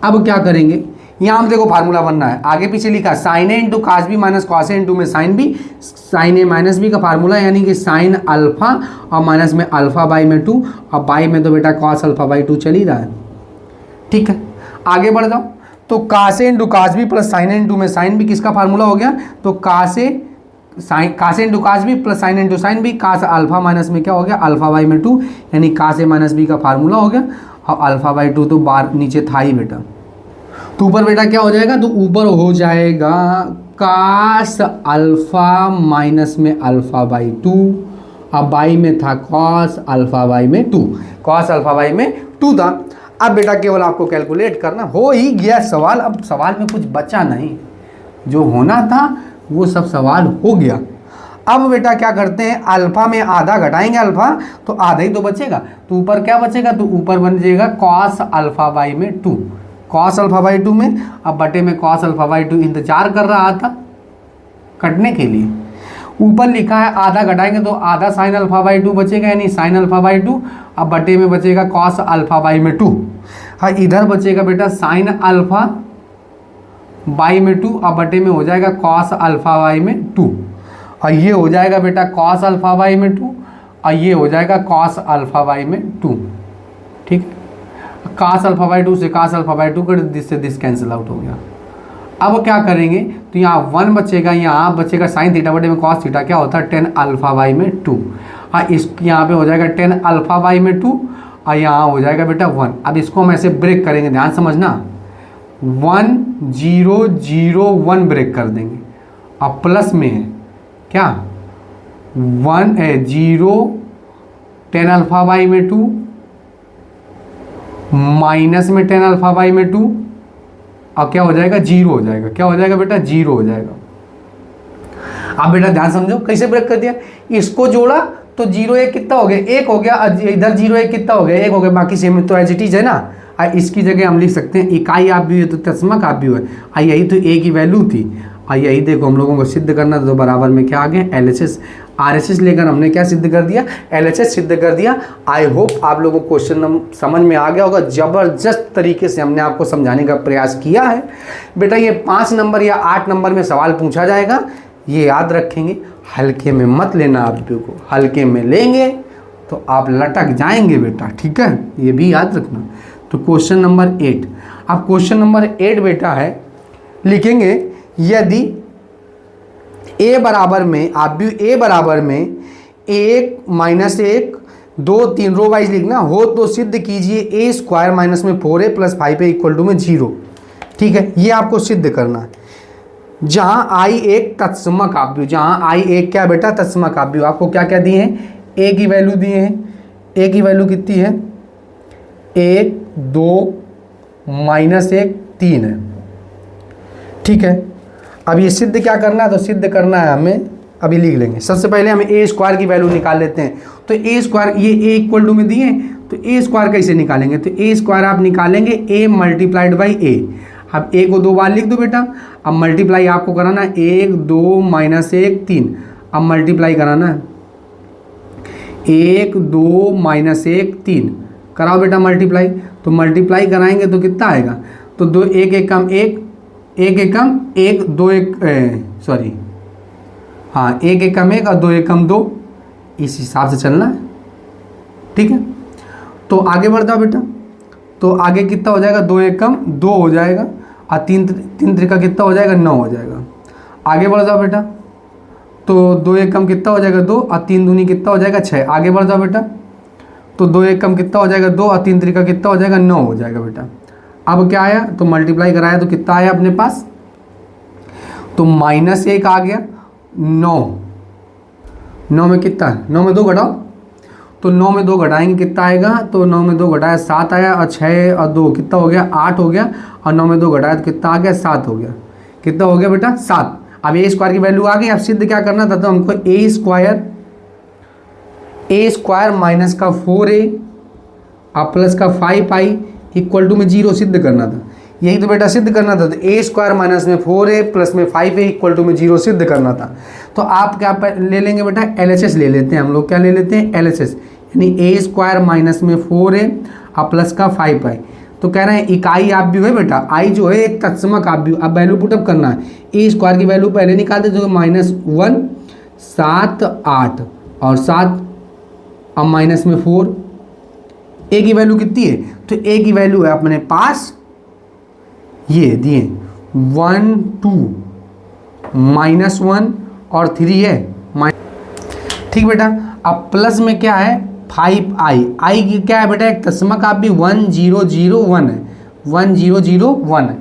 अब क्या करेंगे, यहाँ हम देखो फार्मूला बनना है, आगे पीछे लिखा sine A into cos B minus cos A into में sine B, sine A minus B का फार्मूला यानी कि साइन अल्फा और माइनस में अल्फा बाई में 2, और बाई में तो बेटा कॉस अल्फा बाई 2 चल ही रहा है। ठीक है, आगे बढ़ जाओ, तो cos A into cos B plus sine A into में साइन बी किसका फार्मूला हो गया, तो cos A into cos B plus sine into sine B, cos alpha minus में क्या हो गया, अल्फा बाई में 2, यानी कास ए माइनस बी का फार्मूला हो गया, और अल्फा बाई 2 तो बार नीचे था ही बेटा, तो ऊपर बेटा क्या हो जाएगा, तो ऊपर हो जाएगा कास अल्फा माइनस में अल्फा बाई 2, अब बाई में था कॉस अल्फा बाई में 2, कॉस अल्फा बाई में 2 था। अब बेटा केवल आपको कैलकुलेट करना, हो ही गया सवाल, अब सवाल में कुछ बचा नहीं, जो होना था वो सब सवाल हो गया। अब बेटा क्या करते हैं, अल्फा में आधा घटाएंगे अल्फा, तो आधा ही तो बचेगा, तो ऊपर क्या बचेगा, तो ऊपर बन जाएगा कॉस अल्फा बाई में 2, कॉस अल्फा बाई 2 में, अब बटे में कॉस अल्फा बाई 2 इंतजार कर रहा था कटने के लिए, ऊपर लिखा है आधा घटाएंगे तो आधा साइन अल्फा बाई 2 बचेगा, यानी साइन अल्फा बाई 2, अब बटे में बचेगा कॉस अल्फा बाई में 2, हाँ इधर बचेगा बेटा साइन अल्फा बाई में 2, अब बटे में हो जाएगा कॉस अल्फा बाई में 2, और ये हो जाएगा बेटा कॉस अल्फा बाई में 2, और ये हो जाएगा कॉस अल्फा बाई में 2। ठीक, कास अल्फा बाई 2 से कास अल्फा बाई 2 कर, दिस से दिस कैंसिल आउट हो गया। अब क्या करेंगे, तो यहाँ 1 बचेगा, यहाँ बचेगा साइन थीटा बटे में कॉस थीटा, क्या होता है 10 अल्फा बाई में 2, हाँ इस यहाँ पे हो जाएगा 10 अल्फा बाई में 2, और यहाँ हो जाएगा बेटा 1। अब इसको हम ऐसे ब्रेक करेंगे, ध्यान समझना, 1 0 0 1 ब्रेक कर देंगे, अब प्लस में है क्या 1 0 10 अल्फा बाई में 2 माइनस में 10 अल्फा बाई में 2, अब क्या हो जाएगा, 0 हो जाएगा, क्या हो जाएगा बेटा 0 हो जाएगा। अब बेटा ध्यान समझो कैसे ब्रेक कर दिया, इसको जोड़ा तो 0 1 कितना हो गया, 1 हो गया, इधर 0 1 कितना हो गया, 1 हो गया, बाकी सेम तो एज इट इज है ना। इसकी जगह हम लिख सकते हैं इकाई आव्यूह है तो तत्समक आव्यूह है। यही तो ए की वैल्यू थी। यही देखो हम लोगों को सिद्ध करना था, तो बराबर में क्या आ गया LHS RHS लेकर हमने क्या सिद्ध कर दिया, LHS सिद्ध कर दिया। आई होप आप लोगों को क्वेश्चन समझ में आ गया होगा। ज़बरदस्त तरीके से हमने आपको समझाने का प्रयास किया है। बेटा ये 5 नंबर या 8 नंबर में सवाल पूछा जाएगा, ये याद रखेंगे। हल्के में मत लेना, आव्यूह को हल्के में लेंगे तो आप लटक जाएंगे बेटा, ठीक है, ये भी याद रखना। तो क्वेश्चन नंबर 8, अब क्वेश्चन नंबर 8 बेटा है, लिखेंगे यदि a बराबर में आव्यूह a बराबर में 1 -1 2 3 रो वाइज लिखना हो तो सिद्ध कीजिए a स्क्वायर माइनस में 4a plus 5a equal to में 0। ठीक है, ये आपको सिद्ध करना है। जहां I एक तत्समक आव्यूह, जहां I एक क्या बेटा तत्समक आव्यूह, आपको क्या क्या दिए हैं, a की वैल्यू दिए हैं। a की वैल्यू कितनी है, 1 2 -1 3 है। ठीक है, अब ये सिद्ध क्या करना है, तो सिद्ध करना है हमें, अभी लिख लेंगे। सबसे पहले हमें a स्क्वायर की वैल्यू निकाल लेते हैं। तो a स्क्वायर, ये a इक्वल टू में दिए, तो a स्क्वायर कैसे निकालेंगे, तो a स्क्वायर आप निकालेंगे a मल्टीप्लाइड बाई a। अब a को 2 बार लिख दो बेटा। अब मल्टीप्लाई आपको कराना है 1 2 -1 3। अब मल्टीप्लाई कराना है 1 2 -1 3, कराओ बेटा मल्टीप्लाई। तो मल्टीप्लाई कराएंगे तो कितना आएगा, तो 2 1 1 कम 1 1 1 कम 1 2 1 सॉरी हाँ 1 1 कम 1 और 2 1 कम 2, इस हिसाब से चलना है। ठीक है, तो आगे बढ़ जाओ बेटा। तो आगे कितना हो जाएगा, 2 1 कम 2 हो जाएगा और 3 त्रिका कितना हो जाएगा, 9 हो जाएगा। आगे बढ़ जाओ बेटा। तो 2 1 कम कितना हो जाएगा, 2 और 3 दूनी कितना हो जाएगा, 6। आगे बढ़ जाओ बेटा। तो 2 1 कम कितना हो जाएगा, 2 और 3 त्रिका कितना हो जाएगा, 9 हो जाएगा बेटा। अब क्या आया, तो मल्टीप्लाई कराया तो कितना आया अपने पास, तो -1 आ गया। 9 में कितना, 9 में 2 घटाओ, तो 9 में 2 घटाएंगे कितना आएगा, तो 9 में 2 घटाया 7 आया, और 6 और 2 कितना हो गया, 8 हो गया। और 9 में 2 घटाया तो कितना आ गया, 7 हो गया। कितना हो गया बेटा, 7। अब a स्क्वायर की वैल्यू आ गई। अब सिद्ध क्या करना था, तो हमको a स्क्वायर माइनस का 4a और प्लस का 5i इक्वल टू में 0 सिद्ध करना था। यही तो बेटा सिद्ध करना था। तो a स्क्वायर माइनस में 4a प्लस में 5a इक्वल टू में 0 सिद्ध करना था। तो आप क्या ले लेंगे बेटा, LHS ले लेते हैं हम लोग। क्या ले लेते हैं, LHS, यानी a स्क्वायर माइनस में 4a और प्लस का 5i। तो कह रहे हैं इकाई आव्यूह है बेटा, I जो है एक तत्समक आव्यूह। अब वैल्यू पुटअप करना है, a स्क्वायर की वैल्यू पहले निकाल दे, जो -1 7 8 और 7 अब माइनस में 4। a की वैल्यू कितनी है, तो a की वैल्यू है अपने पास ये दिए 1 2 -1 और 3 है। ठीक बेटा, अब प्लस में क्या है 5i। i की क्या है बेटा, एक तत्समक आव्यूह 1 0 0 1 है, 1 0 0 1 है।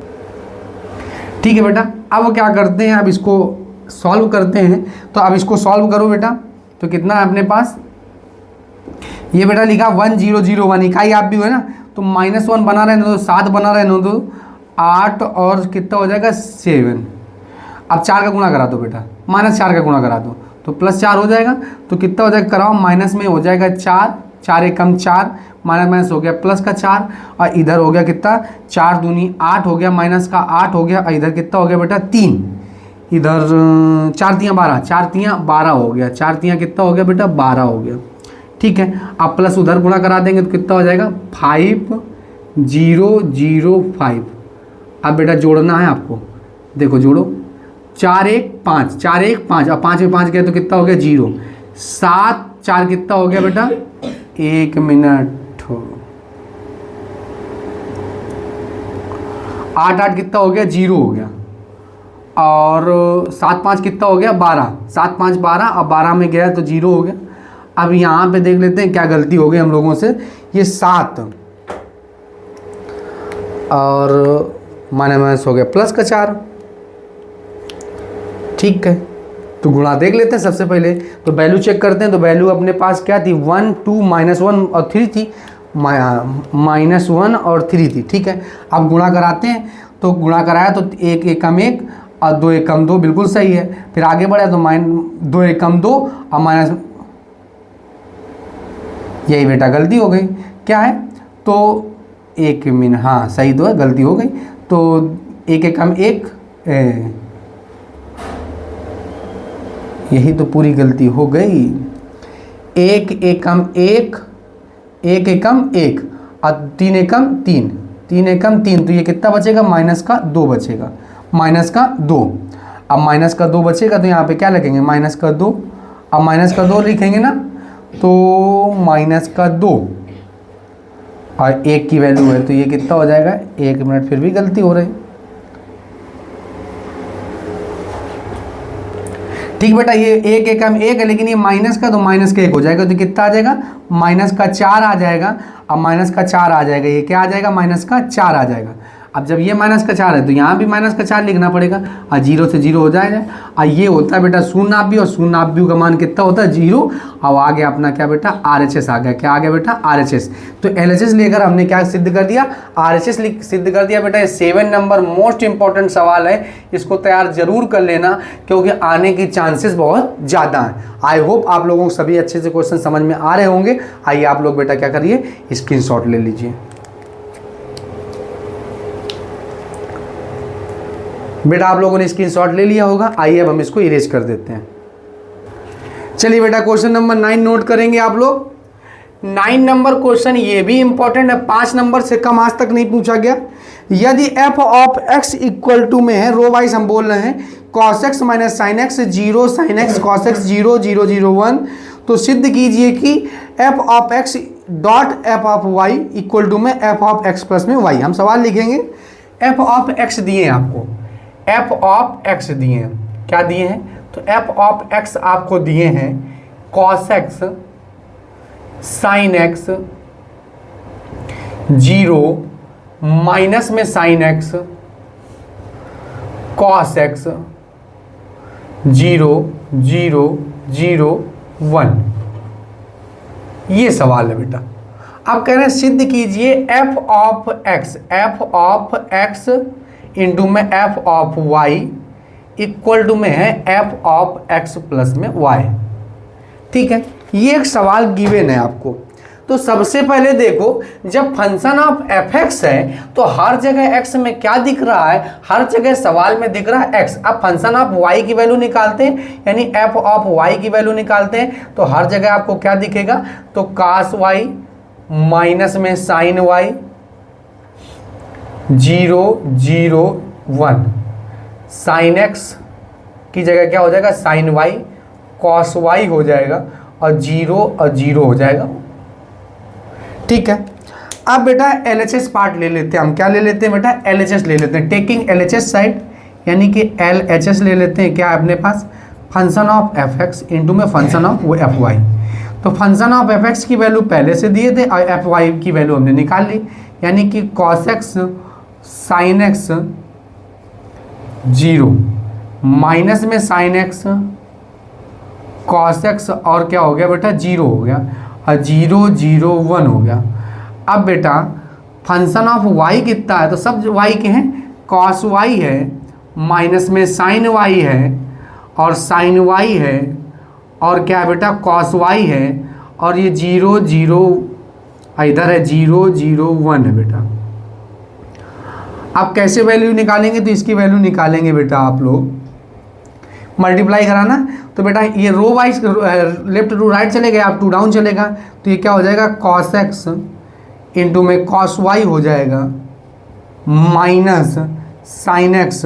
ठीक है बेटा, अब क्या करते हैं, अब इसको सॉल्व करते हैं। तो अब इसको सॉल्व करो बेटा, तो कितना है अपने पास, ये बेटा लिखा 1 0 0 1 इकाई आव्यूह है ना। तो -1 बना रहे तो 7 बना रहे तो 8 और कितना हो जाएगा 7। अब 4 का गुणा करा दो बेटा, -4 का गुणा करा दो तो +4 हो जाएगा। तो कितना हो जाएगा, कराओ, माइनस में हो जाएगा 4 4 1 कम 4, माइनस हो गया प्लस का 4, और इधर हो गया कितना 4 दूनी 8 हो गया, माइनस का 8 हो गया, और इधर कितना हो गया बेटा 3, इधर 4 3 12, 4 3 12 हो गया, 4 3 कितना हो गया बेटा 12 हो गया। ठीक है, अब प्लस उधर गुणा करा देंगे तो कितना हो जाएगा 5 0 0 5। अब बेटा जोड़ना है आपको, देखो जोड़ो, 4 1 5 4 1 5 और 5 में 5 गया तो कितना हो गया 0, 7 4 कितना हो गया बेटा, 1 मिनट, 8 8 कितना हो गया 0 हो गया, और 7 5 कितना हो गया 12, 7 5 12 और 12 में गया तो 0 हो गया। अब यहाँ पे देख लेते हैं क्या गलती हो गई हम लोगों से, ये 7 और माइनस हो गया प्लस का 4। ठीक है, तो गुणा देख लेते हैं सबसे पहले, तो वैल्यू चेक करते हैं। तो वैल्यू अपने पास क्या थी 1 2 -1 और 3 थी, -1 और 3 थी। ठीक है, अब गुणा कराते हैं, तो गुणा कराया तो 1 1 कम 1 और 2 1 कम 2 बिल्कुल सही है। फिर आगे बढ़ा तो 2 1 कम 2 और माइनस, यही बेटा गलती हो गई। क्या है, तो 1 मिनट, हाँ सही तो है, गलती हो गई। तो 1 एकम 1, यही तो पूरी गलती हो गई। 1 एकम 1, 1 एकम 1 और 3 एकम 3, 3 एकम 3, तो ये कितना बचेगा, माइनस का 2 बचेगा, माइनस का 2। अब माइनस का 2 बचेगा तो यहाँ पे क्या लिखेंगे, माइनस का 2। अब माइनस का 2 लिखेंगे ना, तो माइनस का 2 और 1 की वैल्यू है, तो ये कितना हो जाएगा, 1 मिनट। फिर भी गलती हो रही। ठीक बेटा, ये 1 एकम 1 है, लेकिन ये माइनस का, तो माइनस का 1 हो जाएगा, तो कितना आ जाएगा, माइनस का 4 आ जाएगा। अब माइनस का 4 आ जाएगा, ये क्या आ जाएगा, माइनस का 4 आ जाएगा। अब जब ये माइनस का 4 है तो यहाँ भी माइनस का 4 लिखना पड़ेगा, और 0 से 0 हो जाएगा। और ये होता है बेटा शून्याव्यू, और शून्याव्यू का मान कितना होता है, 0। अब आ गया अपना क्या बेटा, RHS आ गया। क्या आ गया बेटा, RHS। तो LHS लेकर हमने क्या सिद्ध कर दिया, RHS सिद्ध कर दिया बेटा। ये 7 नंबर मोस्ट इंपॉर्टेंट सवाल है, इसको तैयार जरूर कर लेना, क्योंकि आने की चांसेस बहुत ज़्यादा हैं। आई होप आप लोगों को सभी अच्छे से क्वेश्चन समझ में आ रहे होंगे। आइए आप लोग बेटा क्या करिए, स्क्रीनशॉट ले लीजिए। बेटा आप लोगों ने स्क्रीनशॉट ले लिया होगा। आइए अब हम इसको इरेज कर देते हैं। चलिए बेटा क्वेश्चन नंबर 9 नोट करेंगे आप लोग। 9 नंबर क्वेश्चन ये भी इंपॉर्टेंट है, 5 नंबर से कम आज तक नहीं पूछा गया। यदि f of x equal to में है, रो वाइज हम बोल रहे हैं, cos x minus sine x 0, sine x cos x 0, 0, 0, 1, तो सिद्ध कीजिए कि f of x dot f of y equal to में f ऑफ x प्लस में y। हम सवाल लिखेंगे, f ऑफ x दिए हैं आपको, f ऑफ x दिए हैं, क्या दिए हैं, तो f ऑफ x आपको दिए हैं cos x sin x 0 minus में sin x cos x 0, 0, 0, 1। ये सवाल है बेटा। अब कह रहे हैं सिद्ध कीजिए f ऑफ x इंटू में f of y equal to में है f ऑफ x प्लस में y। ठीक है, ये एक सवाल गिवन है आपको। तो सबसे पहले देखो, जब फंक्शन ऑफ fx है तो हर जगह x में क्या दिख रहा है, हर जगह सवाल में दिख रहा है x। अब फंक्शन ऑफ y की वैल्यू निकालते हैं, यानी f ऑफ y की वैल्यू निकालते हैं, तो हर जगह आपको क्या दिखेगा, तो cos y माइनस में sin y 0, 0, 1, sin x की जगह क्या हो जाएगा, sin y cos y हो जाएगा, और 0 और 0 हो जाएगा। ठीक है, अब बेटा LHS पार्ट ले लेते हैं हम। क्या ले लेते हैं बेटा, LHS ले लेते हैं, टेकिंग LHS साइड, यानी कि LHS ले लेते हैं। क्या है अपने पास, फंक्शन ऑफ fx इंटू में फंक्शन ऑफ वो fy। तो फंक्शन ऑफ fx की वैल्यू पहले से दिए थे और fy की वैल्यू हमने निकाल ली, यानी कि cos x sin x 0 minus में sin x cos x और क्या हो गया बेटा, 0 हो गया, और 0, 0, 1 हो गया। अब बेटा फंक्शन ऑफ y कितना है, तो सब y के हैं, cos y है माइनस में sin y है, और sin y है, और क्या है बेटा cos y है, और ये 0, 0 इधर है, 0, 0, 1 है बेटा। अब कैसे वैल्यू निकालेंगे, तो इसकी वैल्यू निकालेंगे बेटा आप लोग, मल्टीप्लाई कराना। तो बेटा ये row wise left to right चलेगा, आप टू डाउन चलेगा, तो ये क्या हो जाएगा, cos x इंटू में cos y हो जाएगा माइनस sin x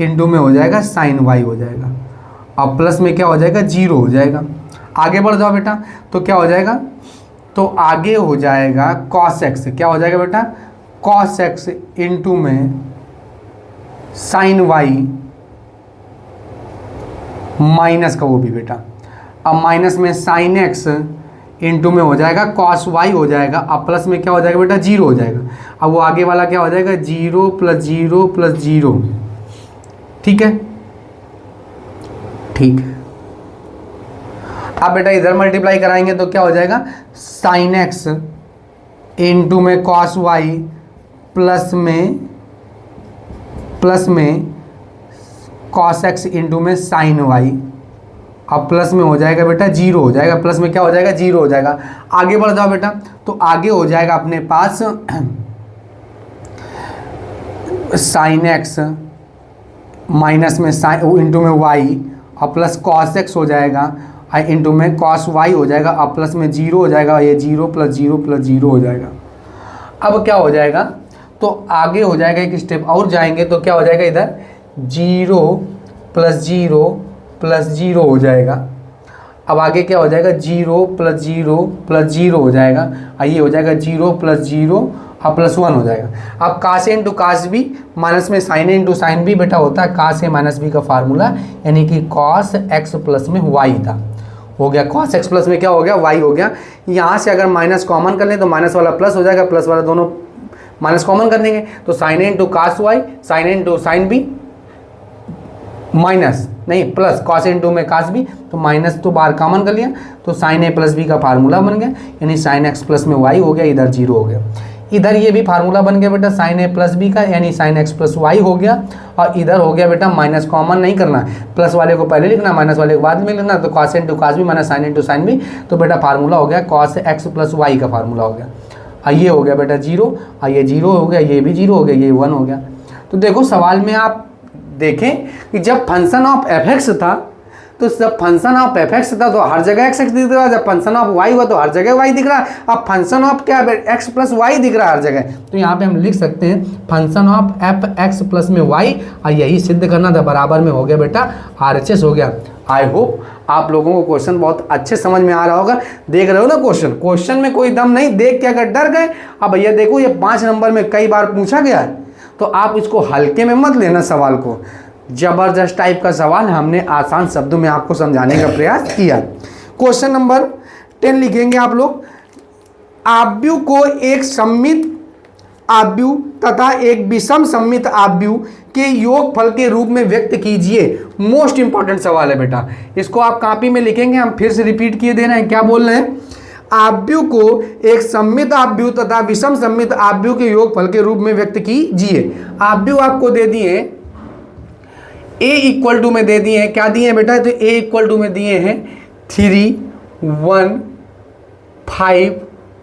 इंटू में हो जाएगा sin y हो जाएगा, और प्लस में क्या हो जाएगा, 0 हो जाएगा। आगे बढ़ जाओ बेटा, तो क्या हो जाएगा, तो आगे हो जाएगा cos x, क्या हो जाएगा बेटा, cos x इंटू में sin y माइनस का वो भी बेटा, अब माइनस में sin x इंटू में हो जाएगा cos y हो जाएगा, अब प्लस में क्या हो जाएगा बेटा, 0 हो जाएगा। अब वो आगे वाला क्या हो जाएगा, 0 प्लस 0 प्लस 0। ठीक है, ठीक है। अब बेटा इधर मल्टीप्लाई कराएंगे तो क्या हो जाएगा, sin x इंटू में cos y प्लस में cos x इंटू में sin y, अब प्लस में हो जाएगा बेटा 0 हो जाएगा, प्लस में क्या हो जाएगा, 0 हो जाएगा। आगे बढ़ जाओ बेटा, तो आगे हो जाएगा अपने पास साइन एक्स माइनस में साइन इंटू में वाई और प्लस कॉस एक्स हो जाएगा, इंटू में कॉस वाई हो जाएगा, और प्लस में जीरो हो जाएगा, ये जीरो प्लस जीरो हो जाएगा। अब क्या हो जाएगा, तो आगे हो जाएगा एक स्टेप और जाएंगे तो क्या हो जाएगा, इधर जीरो प्लस जीरो हो जाएगा। अब आगे क्या हो जाएगा, जीरो प्लस जीरो हो जाएगा, और ये हो जाएगा जीरो प्लस और प्लस वन हो जाएगा। अब कास A into cos B minus में sign A into sine B बेटा होता है कास ए माइनस बी का फार्मूला, यानी कि कॉस एक्स प्लस में वाई था, हो गया कॉस एक्स प्लस में क्या हो गया, वाई हो गया। यहाँ से अगर माइनस कॉमन कर लें तो माइनस वाला प्लस हो जाएगा, प्लस वाला दोनों माइनस कॉमन कर देंगे तो sine A into cos Y, sign A into sine B minus नहीं प्लस कॉस ए इंटू में कास बी, तो माइनस तो बाहर कॉमन कर लिया तो साइन ए प्लस बी का फार्मूला बन गया, यानी साइन एक्स प्लस में वाई हो गया, इधर जीरो हो गया। इधर ये भी फार्मूला बन गया बेटा साइन ए प्लस बी का, यानी साइन एक्स प्लस वाई हो गया, और इधर हो गया बेटा माइनस कॉमन नहीं करना, प्लस वाले को पहले लिखना, माइनस वाले को बाद में लिखना, तो cos into cos B minus sine into sine B, तो बेटा फार्मूला हो गया कॉस एक्स प्लस वाई का फार्मूला हो गया। और ये हो गया बेटा जीरो, और ये जीरो हो गया, ये भी जीरो हो गया, ये वन हो गया। तो देखो सवाल में आप देखें कि जब फंक्शन ऑफ एफ एक्स था तो जब फंक्शन ऑफ एफ एक्स था तो हर जगह एक्स एक्स दिख रहा है, जब फंक्शन ऑफ वाई हुआ तो हर जगह वाई दिख रहा है। अब फंक्शन ऑफ क्या है, एक्स प्लस वाई दिख रहा है हर जगह, तो यहाँ पे हम लिख सकते हैं function of F x plus में वाई, और यही सिद्ध करना था, बराबर में हो गया बेटा RHS हो गया। आई होप आप लोगों को क्वेश्चन बहुत अच्छे समझ में आ रहा होगा। देख रहे हो ना क्वेश्चन में कोई दम नहीं, देख के अगर डर गए, अब भैया देखो ये 5 नंबर में कई बार पूछा गया है, तो आप इसको हल्के में मत लेना, सवाल को जबरदस्त टाइप का सवाल हमने आसान शब्दों में आपको समझाने का प्रयास किया। क्वेश्चन नंबर 10 लिखेंगे आप लोग, आव्यूह को एक सममित आव्यूह तथा एक विषम सममित आव्यूह के योगफल के रूप में व्यक्त कीजिए। मोस्ट इंपॉर्टेंट सवाल है बेटा, इसको आप कॉपी में लिखेंगे, हम फिर से रिपीट किए दे रहे हैं, क्या बोल रहे हैं, आव्यूह को एक सममित आव्यूह तथा विषम सममित आव्यूह के योगफल के रूप में व्यक्त कीजिए। आव्यूह आपको दे दिए a इक्वल टू में दे दिए हैं, क्या दिए हैं बेटा, तो a इक्वल टू में दिए हैं 3 1 5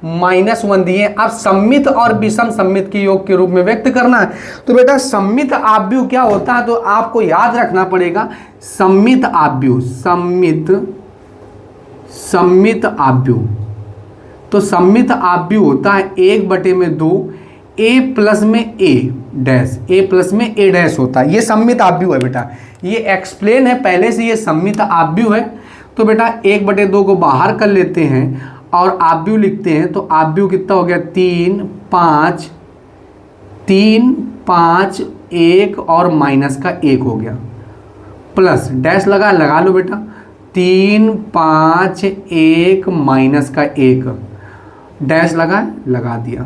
-1 दिए। अब सममित और विषम सममित के योग के रूप में व्यक्त करना है, तो बेटा सममित आव्यूह क्या होता है, तो आपको याद रखना पड़ेगा सममित आव्यूह, सममित आव्यूह, तो सममित आव्यूह होता है 1/2 a प्लस में a डैश होता है, ये सममित आव्यूह है बेटा, ये एक्सप्लेन है पहले से, ये सममित आव्यूह है। तो बेटा 1/2 को बाहर कर लेते हैं और आव्यूह लिखते हैं, तो आव्यूह कितना हो गया 3 5 1 और माइनस का 1 हो गया, प्लस डैश लगा लो बेटा, 3 5 1 माइनस का 1 डैश लगा दिया।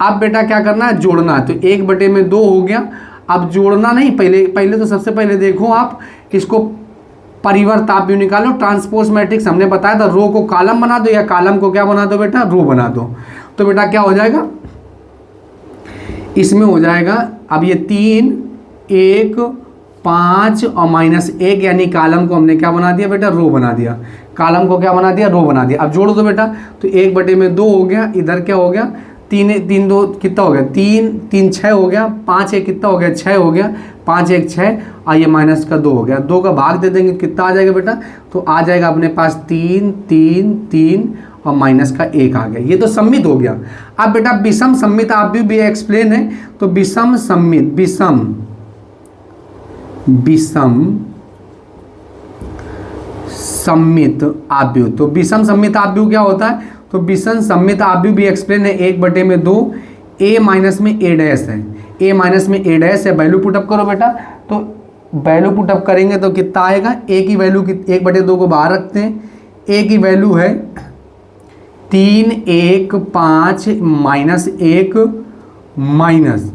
अब बेटा क्या करना है, जोड़ना है, तो 1/2 हो गया। अब जोड़ना नहीं, पहले तो सबसे पहले देखो आप इसको परिवर्त आव्यूह निकालो, ट्रांसपोज मैट्रिक्स हमने बताया था, रो को कॉलम बना दो या कॉलम को क्या बना दो बेटा, रो बना दो। तो बेटा क्या हो जाएगा, इसमें हो जाएगा, अब ये 3 1 5 और -1, यानी कॉलम को हमने क्या बना दिया बेटा, रो बना दिया, कॉलम को क्या बना दिया, रो बना दिया। अब जोड़ दो बेटा, तो 1/2 हो गया, इधर क्या हो गया 3 2 कितना हो गया 3 6 हो गया, 5 1 कितना हो गया 6 हो गया, 5 1 6 और ये माइनस का 2 हो गया, 2 का भाग दे देंगे कितना आ जाएगा बेटा, तो आ जाएगा अपने पास 3 3 3 और माइनस का 1 आ गया, ये तो सममित हो गया। अब बेटा विषम सममित आव्यूह भी एक्सप्लेन है, तो विषम सममित आव्यूह, तो विषम सममित आव्यूह क्या होता है, तो विषम सममित आव्यूह भी एक्सप्लेन है 1/2 a माइनस में a डैश है, a माइनस में a डैश है। वैल्यू पुटअप करो बेटा, तो वैल्यू पुटअप करेंगे तो कितना आएगा, a की वैल्यू 1/2 को बाहर रखते हैं, a की वैल्यू है 3 1 5 -1 माइनस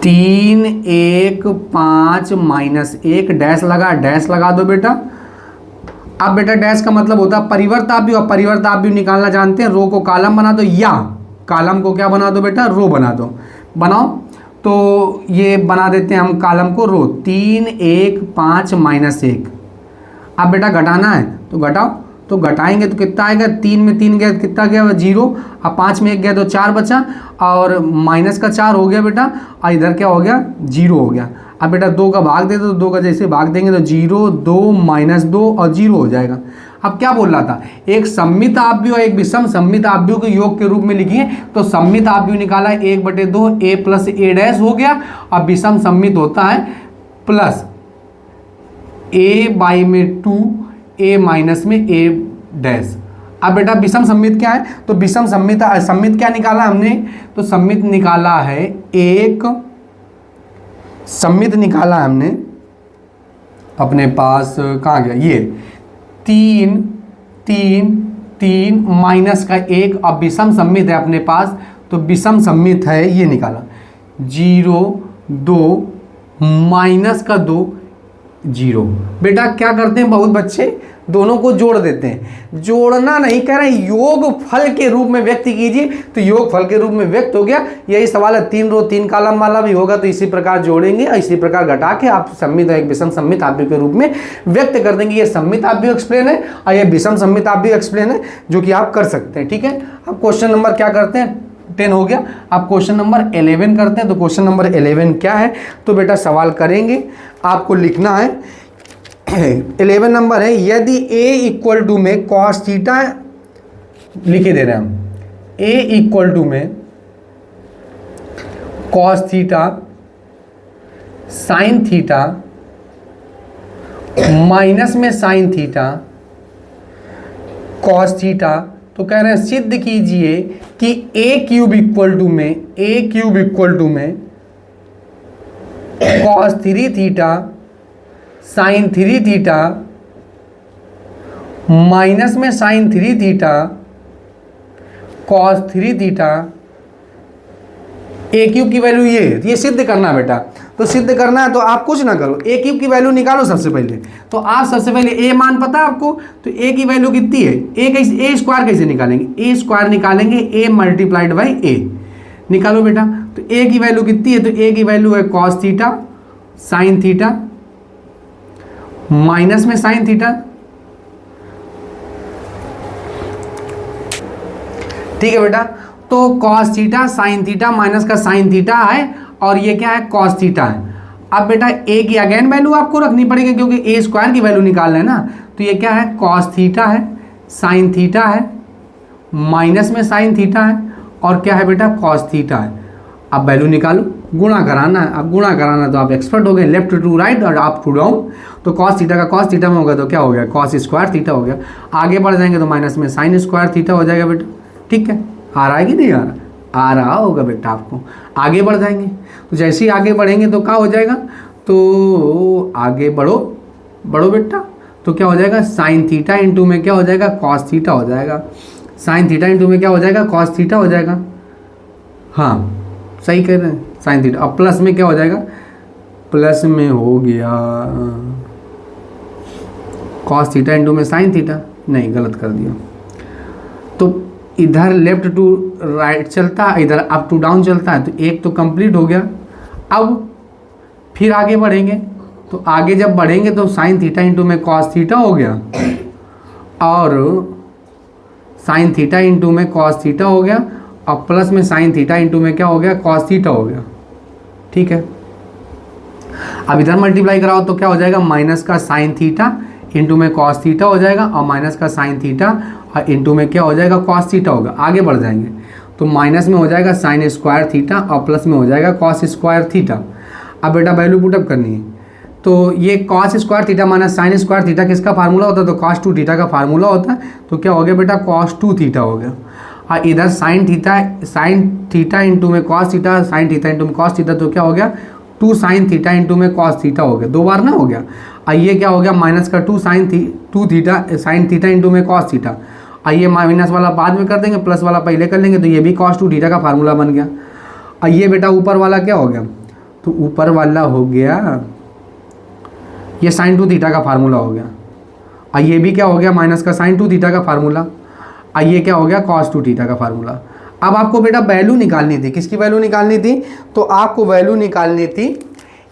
3 1 5 -1 डैश लगा दो बेटा। अब बेटा डैश का मतलब होता है परिवर्त आव्यूह, और परिवर्त आव्यूह निकालना जानते हैं, रो को कॉलम बना दो या कॉलम को क्या बना दो बेटा, रो बना दो, बनाओ। तो ये बना देते हैं हम कॉलम को रो, 3 1 5 -1। अब बेटा घटाना है तो घटाओ, तो घटाएंगे तो कितना आएगा, 3 में 3 गया कितना गया 0, अब 5 में 1 गया तो 4 बचा, और माइनस का 4 हो गया बेटा, और इधर क्या हो गया 0 हो गया। अब बेटा 2 का भाग दे दो, 2 का जैसे भाग देंगे तो 0, 2, -2 और 0 हो जाएगा। अब क्या बोल रहा था, एक सम्मित आव्यूह और एक विषम सम्मित आव्यूह के योग के रूप में लिखिए। तो सम्मित आव्यूह निकाला 1/2 a + a' हो गया, और विषम सम्मित होता है प्लस a/2 a माइनस में a'। अब बेटा विषम सम्मित क्या है, तो विषम सम्मित क्या निकाला हमने, तो सम्मित निकाला है सम्मित निकाला है हमने अपने पास, कहाँ गया ये 3 3 3 माइनस का 1, अब विषम सम्मित है अपने पास, तो विषम सम्मित है ये निकाला 0 2 माइनस का 2 0। बेटा क्या करते हैं बहुत बच्चे, दोनों को जोड़ देते हैं। जोड़ना नहीं कह रहे, योग फल के रूप में व्यक्त कीजिए, तो योग फल के रूप में व्यक्त हो गया। यही सवाल है, 3 रो 3 कॉलम वाला भी होगा, तो इसी प्रकार जोड़ेंगे और इसी प्रकार घटा के आप सम्मित और एक विषम सम्मित आव्यूह के रूप में व्यक्त कर देंगे। ये सम्मित आव्यूह एक्सप्लेन है और ये विषम सम्मित आव्यूह एक्सप्लेन है, जो कि आप कर सकते हैं। ठीक है, अब क्वेश्चन नंबर क्या करते हैं, 10 हो गया। अब क्वेश्चन नंबर 11 करते हैं। तो क्वेश्चन नंबर 11 क्या है, तो बेटा सवाल करेंगे, आपको लिखना है 11 नंबर है, यदि a में cos थीटा लिखे दे रहे हैं हम, a में cos theta sin theta minus में sin थीटा cos थीटा, तो कह रहे हैं सिद्ध कीजिए कि a³ में cos 3 theta sin 3 theta minus में sin 3 theta cos 3 theta a³ की वैल्यू ये सिद्ध करना है बेटा। तो सिद्ध करना है तो आप कुछ ना करो, a³ की वैल्यू निकालो सबसे पहले। तो आप सबसे पहले a मान पता है आपको, तो a की वैल्यू कितनी है, a स्क्वायर कैसे निकालेंगे, a स्क्वायर निकालेंगे a मल्टीप्लाइड बाई a, निकालो बेटा। तो a की वैल्यू कितनी है, तो a की वैल्यू है cos theta sin theta minus में sin थीटा। ठीक है बेटा, तो cos theta sin theta minus का sin थीटा है, और ये क्या है cos थीटा है। अब बेटा a की अगेन वैल्यू आपको रखनी पड़ेगी, क्योंकि a स्क्वायर की वैल्यू निकालना है ना। तो ये क्या है cos थीटा है, sin थीटा है माइनस में sin थीटा है, और क्या है बेटा cos थीटा है। अब वैल्यू निकालो, गुणा कराना है। अब गुणा कराना तो आप एक्सपर्ट हो गए, लेफ्ट टू राइट और अप टू डाउन। तो cos थीटा का cos थीटा में होगा तो क्या हो गया cos स्क्वायर थीटा हो गया। आगे बढ़ जाएंगे तो माइनस में sin स्क्वायर थीटा हो जाएगा बेटा। ठीक है, आ रहा है कि नहीं आ रहा, आ रहा होगा बेटा आपको। आगे बढ़ जाएंगे तो जैसे ही आगे बढ़ेंगे तो क्या हो जाएगा, तो आगे बढ़ो बेटा, तो क्या हो जाएगा sin थीटा इंटू में क्या हो जाएगा cos थीटा हो जाएगा। sin थीटा इंटू में क्या हो जाएगा cos थीटा हो जाएगा। हाँ सही कह रहे हैं, sin थीटा। अब प्लस में क्या हो जाएगा, प्लस में हो गया cos थीटा इंटू में sin थीटा, नहीं गलत कर दिया। तो इधर लेफ्ट टू राइट चलता है, इधर अप टू डाउन चलता है, तो एक तो कंप्लीट हो गया। अब फिर आगे बढ़ेंगे, तो आगे जब बढ़ेंगे तो sin थीटा इंटू में cos थीटा हो गया, और sin थीटा इंटू में cos थीटा हो गया, और प्लस में sin थीटा इंटू में क्या हो गया cos थीटा हो गया। ठीक है, अब इधर मल्टीप्लाई कराओ तो क्या हो जाएगा माइनस का sin थीटा इंटू में cos थीटा हो जाएगा, और माइनस का sin थीटा और इंटू में क्या हो जाएगा cos थीटा होगा। आगे बढ़ जाएंगे तो माइनस में हो जाएगा sin स्क्वायर थीटा और प्लस में हो जाएगा cos स्क्वायर थीटा। अब बेटा वैल्यू पुटअप करनी है, तो ये cos square theta minus sin square theta किसका फार्मूला होता है, तो cos 2 थीटा का फार्मूला होता है। तो क्या हो गया बेटा cos 2 थीटा हो गया, और इधर sin थीटा इंटू में cos theta, sin theta into में cos थीटा, तो क्या हो गया 2 sin थीटा इंटू में cos थीटा हो गया, 2 बार ना हो गया। और ये क्या हो गया माइनस का 2 sin थीटा इंटू में cos थीटा। आइए माइनस वाला बाद में कर देंगे, प्लस वाला पहले कर लेंगे, तो ये भी cos 2 थीटा का फार्मूला बन गया। और ये बेटा ऊपर वाला क्या हो गया, तो ऊपर वाला हो गया ये sin 2 थीटा का फार्मूला हो गया, और ये भी क्या हो गया माइनस का sin 2 थीटा का फार्मूला, और ये क्या हो गया cos 2 थीटा का फार्मूला। अब आपको बेटा वैल्यू निकालनी थी, किसकी वैल्यू निकालनी थी, तो आपको वैल्यू निकालनी थी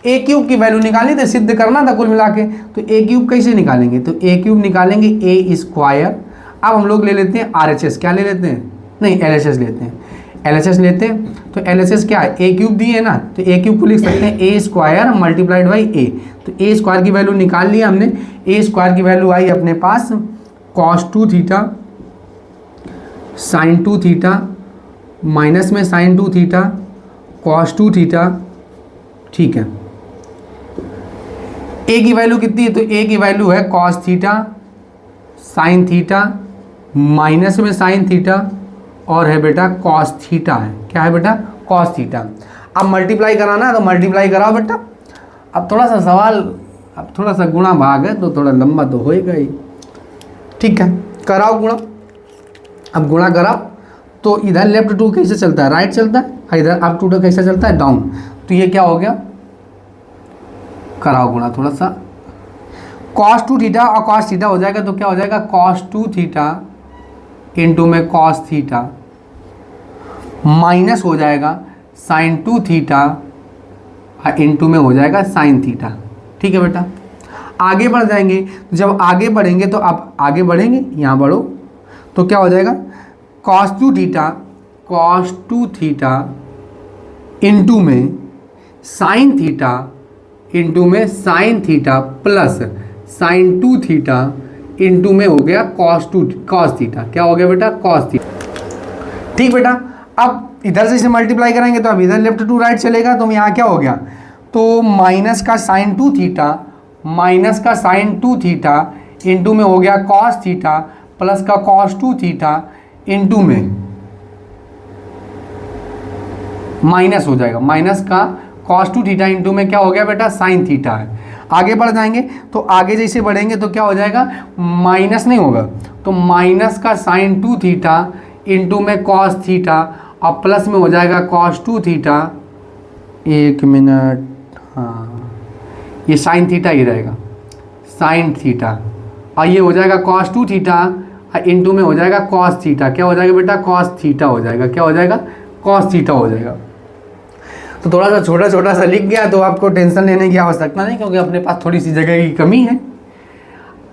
a³ की वैल्यू निकालनी थी, सिद्ध करना था कुल मिला के। तो a³ कैसे निकालेंगे, तो a³ निकालेंगे a स्क्वायर अब हम लोग ले लेते हैं RHS, क्या ले लेते हैं, नहीं LHS लेते हैं, LHS लेते हैं। तो LHS क्या है, ए क्यूब दी है ना, तो ए क्यूब को लिख सकते हैं ए स्क्वायर मल्टीप्लाइड बाई ए। तो ए स्क्वायर की वैल्यू निकाल लिया हमने, ए स्क्वायर की वैल्यू आई अपने पास cos 2 theta sin 2 theta minus में sin 2 थीटा cos 2 थीटा, ठीक है। ए की वैल्यू कितनी है, तो ए की वैल्यू है cos theta sin theta minus में sin थीटा और है बेटा cos थीटा है, क्या है बेटा cos थीटा। अब मल्टीप्लाई कराना है तो मल्टीप्लाई कराओ बेटा। अब थोड़ा सा सवाल, अब थोड़ा सा गुणा भाग है तो थोड़ा लंबा तो होएगा ही, ठीक है। कराओ गुणा, अब गुणा कराओ तो इधर लेफ्ट टू कैसे चलता है, राइट चलता है, इधर अप टू कैसे चलता है, डाउन। तो ये क्या हो गया, कराओ गुणा थोड़ा सा, cos 2 थीटा और cos थीटा हो जाएगा तो क्या हो जाएगा cos 2 थीटा इंटू में cos थीटा माइनस हो जाएगा sin 2 थीटा इंटू में हो जाएगा sin थीटा, ठीक है बेटा। आगे बढ़ जाएंगे, जब आगे बढ़ेंगे तो आप आगे बढ़ेंगे, यहाँ बढ़ो तो क्या हो जाएगा cos 2 थीटा इंटू में sin थीटा इंटू में sin theta plus sin 2 theta into में हो गया cos थीटा, क्या हो गया बेटा cos थीटा, ठीक बेटा। अब इधर से इसे मल्टीप्लाई करेंगे तो अब इधर लेफ्ट टू राइट चलेगा, तो यहाँ क्या हो गया, तो माइनस का sin 2 थीटा माइनस का sin 2 थीटा इंटू में हो गया cos थीटा प्लस का cos 2 थीटा इंटू में माइनस हो जाएगा, माइनस का cos 2 थीटा इंटू में क्या हो गया बेटा sin थीटा है। आगे बढ़ जाएंगे तो आगे जैसे बढ़ेंगे तो क्या हो जाएगा, माइनस नहीं होगा तो माइनस का sin 2 थीटा इंटू में cos थीटा और प्लस में हो जाएगा cos 2 थीटा, एक मिनट, हाँ ये sin थीटा ही रहेगा sin थीटा और ये हो जाएगा cos 2 थीटा इंटू में हो जाएगा cos थीटा, क्या हो जाएगा बेटा cos थीटा हो जाएगा, क्या हो जाएगा cos थीटा हो जाएगा। तो थोड़ा सा छोटा छोटा सा लिख गया तो आपको टेंशन लेने की आवश्यकता नहीं, क्योंकि अपने पास थोड़ी सी जगह की कमी है।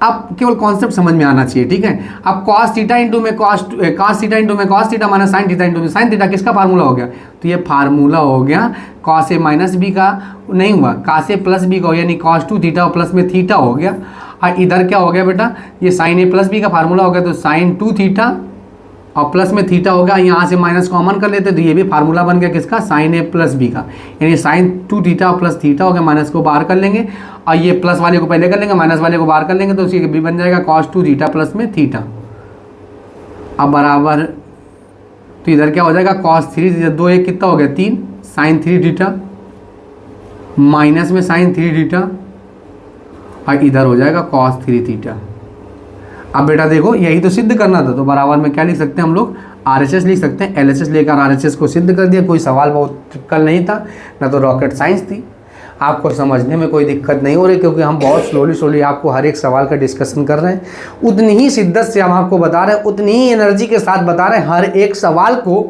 अब केवल कॉन्सेप्ट समझ में आना चाहिए, ठीक है। अब cos थीटा इंटू में cos थीटा इंटू में cos theta minus sin theta into में sin थीटा किसका फार्मूला हो गया, तो ये फार्मूला हो गया cos ए माइनस बी का, नहीं हुआ cos ए प्लस बी का, यानी cos 2 थीटा और प्लस में थीटा हो गया। और इधर क्या हो गया बेटा, ये sin ए प्लस बी का फार्मूला हो गया, तो sin 2 थीटा और प्लस में थीटा हो गया, यहाँ से माइनस कॉमन कर लेते तो ये भी फार्मूला बन गया किसका, sin ए प्लस बी का, यानी sin 2 थीटा और प्लस थीटा हो गया, माइनस को बाहर कर लेंगे और ये प्लस वाले को पहले कर लेंगे, माइनस वाले को बाहर कर लेंगे तो उसी भी बन जाएगा cos 2 थीटा प्लस में थीटा। अब बराबर, तो इधर क्या हो जाएगा cos 3 थीटा, 2 1 कितना हो गया 3 sin 3 थीटा माइनस में sin 3 थीटा और इधर हो जाएगा cos 3 थीटा। अब बेटा देखो यही तो सिद्ध करना था, तो बराबर में क्या लिख सकते हैं हम लोग, RHS लिख सकते हैं। LHS लेकर RHS को सिद्ध कर दिया, कोई सवाल बहुत कल नहीं था, ना तो रॉकेट साइंस थी, आपको समझने में कोई दिक्कत नहीं हो रही, क्योंकि हम बहुत स्लोली आपको हर एक सवाल का डिस्कशन कर रहे हैं। उतनी ही शिद्दत से हम आपको बता रहे हैं, उतनी ही एनर्जी के साथ बता रहे हैं हर एक सवाल को।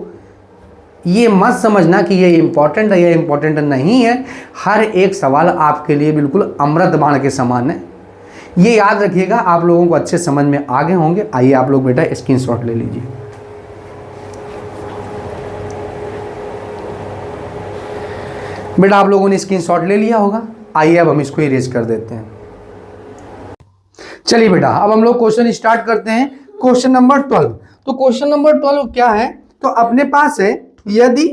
ये मत समझना कि ये इम्पोर्टेंट है, ये इम्पोर्टेंट नहीं है, हर एक सवाल आपके लिए बिल्कुल अमृत बाण के समान है। ये याद रखिएगा, आप लोगों को अच्छे समझ में आ गए होंगे। आइए आप लोग बेटा स्क्रीनशॉट ले लीजिए। बेटा आप लोगों ने स्क्रीनशॉट ले लिया होगा, आइए अब हम इसको इरेज कर देते हैं। चलिए बेटा अब हम लोग क्वेश्चन स्टार्ट करते हैं, क्वेश्चन नंबर 12। तो क्वेश्चन नंबर 12 क्या है, तो अपने पास है यदि,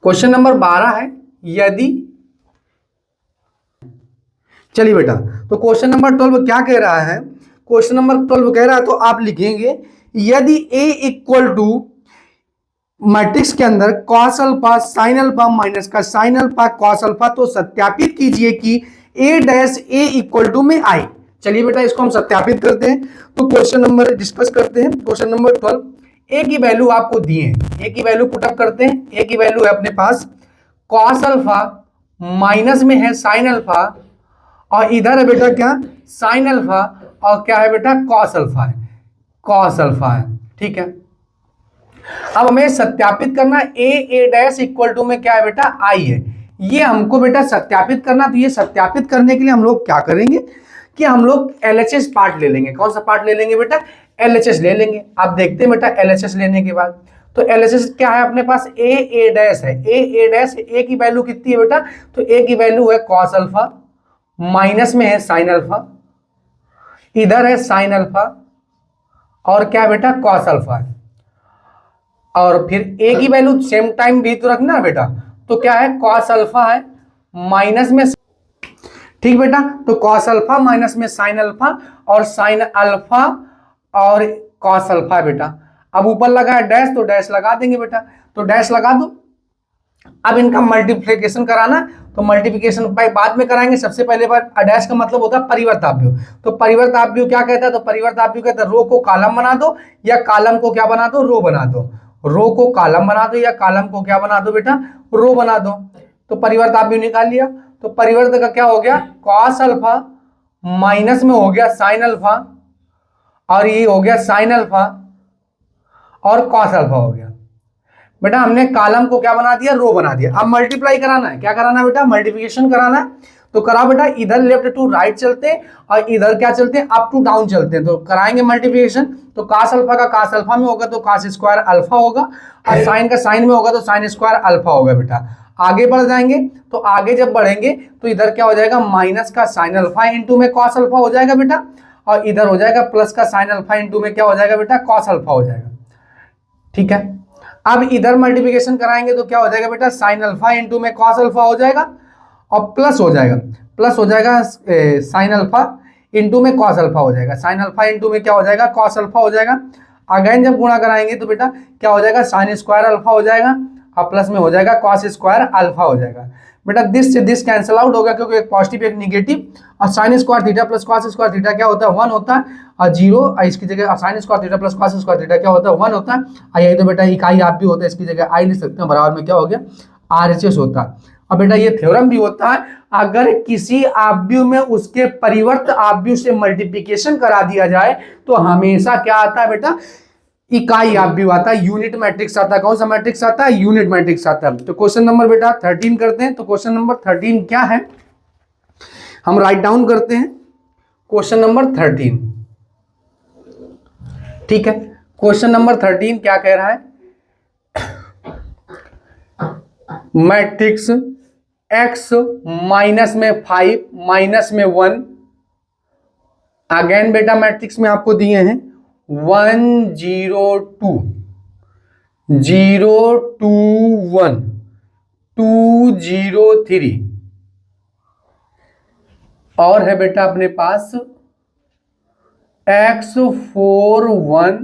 क्वेश्चन नंबर 12 है यदि, चलिए बेटा तो क्वेश्चन नंबर 12 क्या कह रहा है, क्वेश्चन नंबर 12 कह रहा है, तो आप लिखेंगे यदि A इक्वल टू मैट्रिक्स के अंदर cos alpha sin alpha minus का sin अल्फा cos अल्फा, तो सत्यापित कीजिए कि A dash A equal to में I। चलिए बेटा इसको हम सत्यापित करते हैं, तो क्वेश्चन नंबर डिस्कस करते हैं। क्वेश्चन नंबर 12, A की वैल्यू आपको दिए हैं, A की वैल्यू पुटअप करते हैं। A की वैल्यू है अपने पास cos अल्फा माइनस में है sin अल्फा और इधर है बेटा क्या sin अल्फा और क्या है बेटा cos अल्फा है, cos अल्फा है, ठीक है। अब हमें सत्यापित करना A डैश इक्वल टू में क्या है बेटा I है, ये हमको बेटा सत्यापित करना। तो ये सत्यापित करने के लिए हम लोग क्या करेंगे कि हम लोग LHS पार्ट ले लेंगे। कौन सा पार्ट ले लेंगे बेटा? LHS ले लेंगे। आप देखते हैं बेटा LHS लेने के बाद तो LHS क्या है अपने पास? A डैश है, A डैश, A की वैल्यू कितनी है बेटा? तो A की वैल्यू है कॉस अल्फा, माइनस में है साइन अल्फा, इधर है साइन अल्फा और क्या बेटा? कॉस अल्फा है। और फिर A की वैल्यू सेम टाइम भी तो रखना बेटा, तो क्या है? कॉस अल्फा है माइनस में, ठीक बेटा, तो कॉस अल्फा माइनस में साइन अल्फा और साइन अल्फा और कॉस अल्फा है बेटा। अब ऊपर लगा है डैश तो डैश लगा देंगे बेटा, तो डैश लगा दो। अब इनका मल्टीप्लिकेशन कराना, तो मल्टीप्लिकेशन बाद में कराएंगे। सबसे पहले बार डैश का मतलब होता है परिवर्ताव्य। तो परिवर्ताव्य क्या कहता है? तो परिवर्ताव्य कहता है रो को कॉलम बना दो या कॉलम को क्या बना दो? रो बना दो। रो को कॉलम बना दो या कॉलम को क्या बना दो बेटा? रो बना दो। तो परिवर्ताव्य निकाल लिया, तो परिवर्त का क्या हो गया? कॉस अल्फा माइनस में हो गया साइन अल्फा और ये हो गया साइन अल्फा और कॉस अल्फा हो गया बेटा। हमने कॉलम को क्या बना दिया? रो बना दिया। अब मल्टीप्लाई कराना है, क्या कराना है बेटा? मल्टीप्लिकेशन कराना है। तो करा बेटा, इधर लेफ्ट टू राइट चलते हैं और इधर क्या चलते हैं? अप टू डाउन चलते हैं। तो कराएंगे मल्टीप्लिकेशन, तो cos अल्फा का cos अल्फा में होगा तो cos स्क्वायर अल्फा होगा और साइन का साइन में होगा तो साइन स्क्वायर अल्फा होगा बेटा। आगे बढ़ जाएंगे, तो आगे जब बढ़ेंगे तो इधर क्या हो जाएगा? माइनस का साइन अल्फा इंटू में cos अल्फा हो जाएगा बेटा, और इधर हो जाएगा प्लस का साइन अल्फा इंटू में क्या हो जाएगा बेटा? cos अल्फा हो जाएगा। ठीक है, अब इधर मल्टीप्लिकेशन कराएंगे तो क्या हो जाएगा बेटा? साइन अल्फा इंटू में cos अल्फा हो जाएगा और प्लस हो जाएगा साइन अल्फा इंटू में cos अल्फा हो जाएगा। साइन अल्फा इंटू में क्या हो जाएगा? cos अल्फा हो जाएगा। अगेन जब गुणा कराएंगे तो बेटा क्या हो जाएगा? साइन स्क्वायर अल्फा हो जाएगा और प्लस में हो जाएगा cos स्क्वायर अल्फा हो जाएगा बेटा। दिस से दिस कैंसिल आउट होगा क्योंकि एक पॉजिटिव एक निगेटिव, और sine square theta plus cos square theta क्या होता है? 1 होता है और 0, इसकी जगह sine square theta plus cos square theta क्या होता है? 1 होता है। यही तो बेटा इकाई आप भी होता है, इसकी जगह आई लिख सकते हैं, बराबर में क्या हो गया? RHS होता है। और बेटा ये थ्योरम भी होता है, अगर किसी आव्यूह में उसके परिवर्त आव्यूह से मल्टीप्लिकेशन करा दिया जाए तो हमेशा क्या आता है बेटा? इकाई आव्यूह आता है, यूनिट मैट्रिक्स आता है। कौन सा मैट्रिक्स आता है? यूनिट मैट्रिक्स आता है। तो क्वेश्चन नंबर बेटा 13 करते हैं। तो क्वेश्चन नंबर 13 क्या है, हम राइट डाउन करते हैं। क्वेश्चन नंबर 13, ठीक है। क्वेश्चन नंबर 13 क्या कह रहा है? मैट्रिक्स x माइनस में 5 माइनस में 1, अगेन बेटा मैट्रिक्स में आपको दिए हैं 1 0 2 0 2 1 2 0 3 और है बेटा अपने पास x 4 1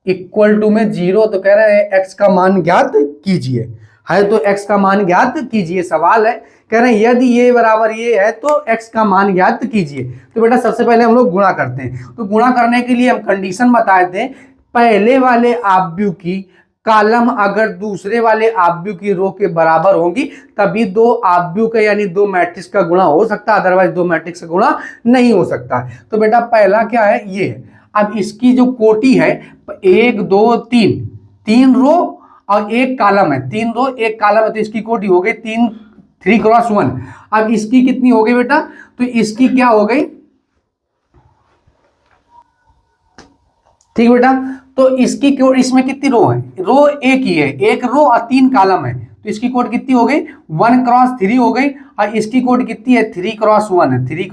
इक्वल टू में 0। तो कह रहे हैं x का मान ज्ञात कीजिए, है तो x का मान ज्ञात कीजिए। सवाल है, कह रहे हैं यदि ये बराबर ये है तो x का मान ज्ञात कीजिए। तो बेटा सबसे पहले हम लोग गुणा करते हैं। तो गुणा करने के लिए हम कंडीशन बताए थे, पहले वाले आव्यूह की कॉलम अगर दूसरे वाले आव्यूह की रो के बराबर होंगी तभी दो आव्यूह का यानी दो मैट्रिक्स का गुणा हो सकता है, अदरवाइज दो मैट्रिक्स का गुणा नहीं हो सकता। तो बेटा पहला क्या है? ये है। अब इसकी जो कोटि है 1 2 3, 3 रो और एक कॉलम है, 3 रो एक कॉलम है, तो इसकी कोटि हो गई 3 क्रॉस 1। अब इसकी कितनी हो गई बेटा? तो इसकी क्या हो गई? ठीक बेटा, तो इसकी इसमें कितनी रो है? रो एक ही है, एक रो और 3 कॉलम है, तो इसकी कोड कितनी हो गई? 1 क्रॉस 3 हो गई। और इसकी कोड कितनी है? 3 क्रॉस 1 है, 3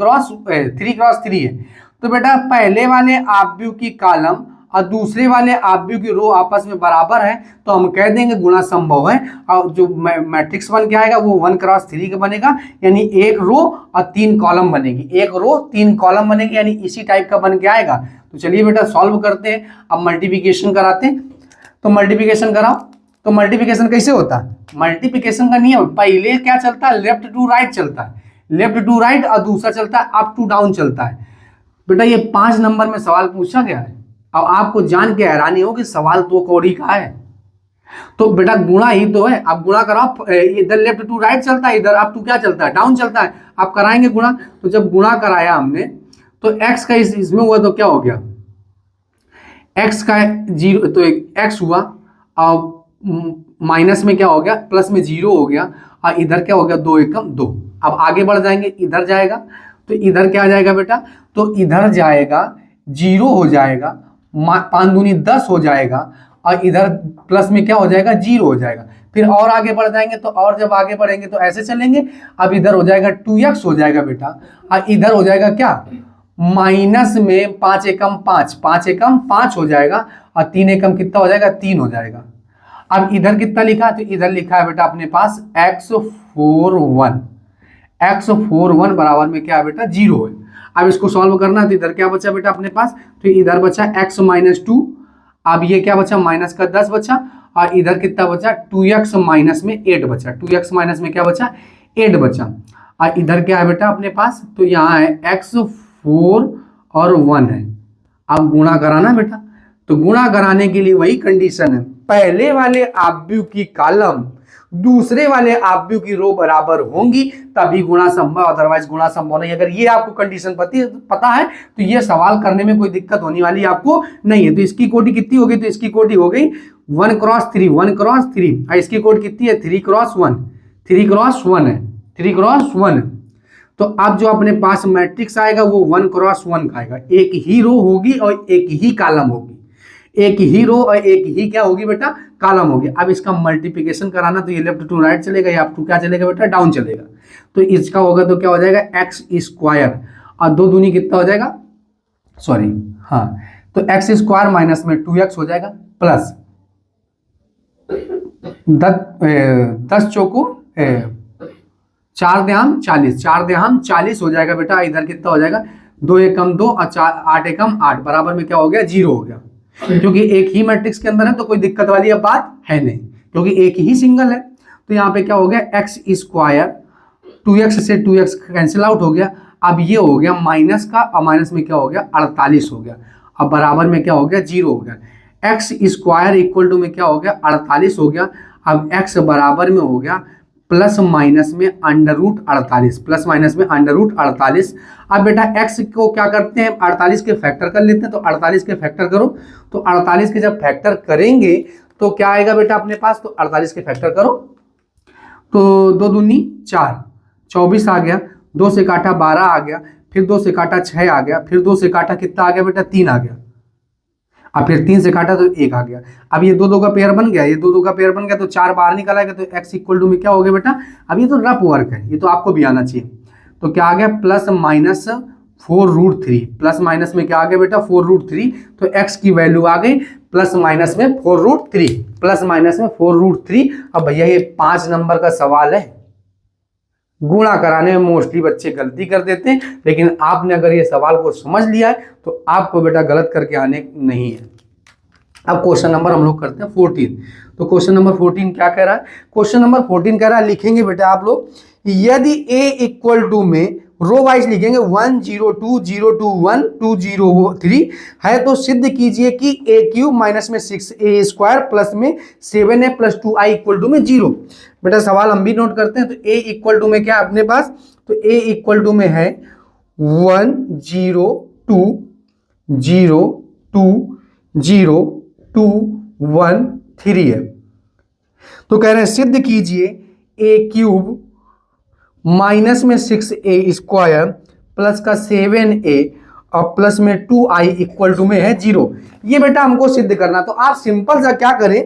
क्रॉस 3 है। तो बेटा पहले वाले आव्यूह की कॉलम और दूसरे वाले आव्यूह की रो आपस में बराबर है तो हम कह देंगे गुणा संभव है, और जो मैट्रिक्स बन के आएगा वो 1 क्रॉस 3 का बनेगा, यानी एक रो और 3 कॉलम बनेगी, एक रो 3 कॉलम बनेगी, यानी इसी टाइप का बन के आएगा। तो चलिए बेटा सॉल्व करते हैं। अब मल्टीप्लिकेशन कराते हैं, तो मल्टीप्लिकेशन कराओ। तो मल्टीप्लिकेशन कैसे होता है? मल्टीप्लिकेशन का नियम पहले क्या चलता है? लेफ्ट टू राइट चलता है, लेफ्ट टू राइट, और दूसरा चलता है अप टू डाउन चलता है। बेटा ये 5 नंबर में सवाल पूछा गया है। अब आपको जान के हैरानी हो कि सवाल तो कौड़ी का है, तो बेटा गुणा ही तो है। आप गुणा कराओ, इधर लेफ्ट टू राइट चलता है, इधर अप टू क्या चलता है? डाउन चलता है। आप कराएंगे गुणा, तो जब गुणा कराया हमने तो x का इसमें हुआ तो क्या हो गया? x का 0, तो x हुआ और माइनस में क्या हो गया? प्लस में 0 हो गया, और इधर क्या हो गया? 2 एकम 2। अब आगे बढ़ जाएंगे, इधर जाएगा तो इधर क्या आ जाएगा बेटा, तो इधर जाएगा 0 हो जाएगा, 5 दूनी 10 हो जाएगा, और इधर प्लस में क्या हो जाएगा 0 हो जाएगा। फिर और आगे बढ़ जाएंगे तो, और जब आगे बढ़ेंगे तो ऐसे चलेंगे। अब इधर हो जाएगा 2x हो जाएगा बेटा, और इधर हो जाएगा क्या, माइनस में 5 एकम 5, 5 एकम 5 हो जाएगा, और 3 एकम कितना हो जाएगा, 3 हो जाएगा। अब इधर कितना लिखा है, तो इधर लिखा है बेटा अपने पास x41, x41 बराबर में क्या है बेटा 0 है। अब इसको सॉल्व करना है तो इधर क्या बचा बेटा अपने पास, तो इधर बचा x माइनस 2, अब ये क्या बचा माइनस का 10 बचा, और इधर कितना बचा 2x माइनस में 8 बचा, 2x माइनस में क्या बचा 8 बचा, और इधर क्या है बेटा अपने पास, तो यहाँ है x4 और 1 है। अब गुणा कराना बेटा, तो गुणा कराने के लिए वही कंडीशन है, पहले वाले आव्यूह की कॉलम दूसरे वाले आव्यूह की रो बराबर होंगी तभी गुणा संभव, अदरवाइज गुणा संभव नहीं। अगर ये आपको कंडीशन पता है तो ये सवाल करने में कोई दिक्कत होने वाली आपको नहीं है। तो इसकी कोटि कितनी हो गई, तो इसकी कोटि हो गई 1 क्रॉस 3, 1 क्रॉस 3, और इसकी कोटि कितनी है 3 क्रॉस 1, 3 क्रॉस 1 है, 3 क्रॉस 1। तो अब जो अपने पास मैट्रिक्स आएगा वो 1 क्रॉस 1 का आएगा, एक ही रो होगी और एक ही कॉलम होगी, एक ही रो और एक ही क्या होगी बेटा कॉलम होगी। अब इसका मल्टीप्लिकेशन कराना तो ये लेफ्ट टू राइट चलेगा, या अप टू क्या चलेगा बेटा डाउन चलेगा। तो इसका होगा तो क्या हो जाएगा एक्स स्क्वायर, और 2 दूनी कितना हो जाएगा, सॉरी हाँ, तो एक्स स्क्वायर माइनस में 2x हो जाएगा, प्लस 10 चौको 4 देहम 40, 4 देहम 40 हो जाएगा बेटा। इधर कितना हो जाएगा 2 एकम 2 और 8 एकम 8 बराबर में क्या हो गया 0 हो गया। क्योंकि एक ही मैट्रिक्स के अंदर है तो कोई दिक्कत वाली अब बात है नहीं, क्योंकि एक ही सिंगल है। तो यहाँ पे क्या हो गया एक्स स्क्वायर, 2x से 2x कैंसिल आउट हो गया। अब ये हो गया माइनस का, और माइनस में क्या हो गया 48 हो गया, अब बराबर में क्या हो गया 0 हो गया। एक्स स्क्वायर इक्वल टू में क्या हो गया 48 हो गया। अब x बराबर में हो गया प्लस माइनस में अंडर रूट 48, प्लस माइनस में अंडर रूट 48। अब बेटा x को क्या करते हैं 48 के फैक्टर कर लेते हैं, तो 48 के फैक्टर करो, तो 48 के जब फैक्टर करेंगे तो क्या आएगा बेटा अपने पास, तो 48 के फैक्टर करो तो 2 दूनी 4, 24 आ गया, 2 से काटा 12 आ गया, फिर 2 से काटा 6 आ गया, फिर 2 से काटा कितना आ गया बेटा 3 आ गया, अब फिर 3 से काटा तो 1 आ गया। अब ये 2 2 का पेयर बन गया, ये 2 2 का पेयर बन गया तो 4 बाहर निकल आएगा, तो x इक्वल टू में क्या हो गया बेटा, अब ये तो रफ वर्क है, ये तो आपको भी आना चाहिए। तो क्या आ गया प्लस माइनस 4√3, प्लस माइनस में क्या आ गया बेटा 4√3, तो x की वैल्यू आ गई प्लस माइनस में 4√3, प्लस माइनस में 4√3। अब भैया ये 5 नंबर का सवाल है, गुणा कराने में मोस्टली बच्चे गलती कर देते हैं, लेकिन आपने अगर ये सवाल को समझ लिया है तो आपको बेटा गलत करके आने नहीं है। अब क्वेश्चन नंबर हम लोग करते हैं 14। तो क्वेश्चन नंबर 14 क्या कह रहा है, क्वेश्चन नंबर 14 कह रहा है, लिखेंगे बेटा आप लोग, यदि a इक्वल टू में रो वाइज लिखेंगे 1 0 2 0 2 1 2 0 3 है, तो सिद्ध कीजिए कि a क्यूब माइनस में 6a स्क्वायर प्लस में 7a plus 2i equal to में 0। बेटा सवाल हम भी नोट करते हैं। तो a इक्वल टू में क्या है अपने पास, तो a इक्वल टू में है 1 0 2 0 2 0 2 1 3 है। तो कह रहे हैं सिद्ध कीजिए a क्यूब माइनस में 6a स्क्वायर प्लस का 7a और प्लस में 2i इक्वल टू में है 0। ये बेटा हमको सिद्ध करना, तो आप सिंपल सा क्या करें,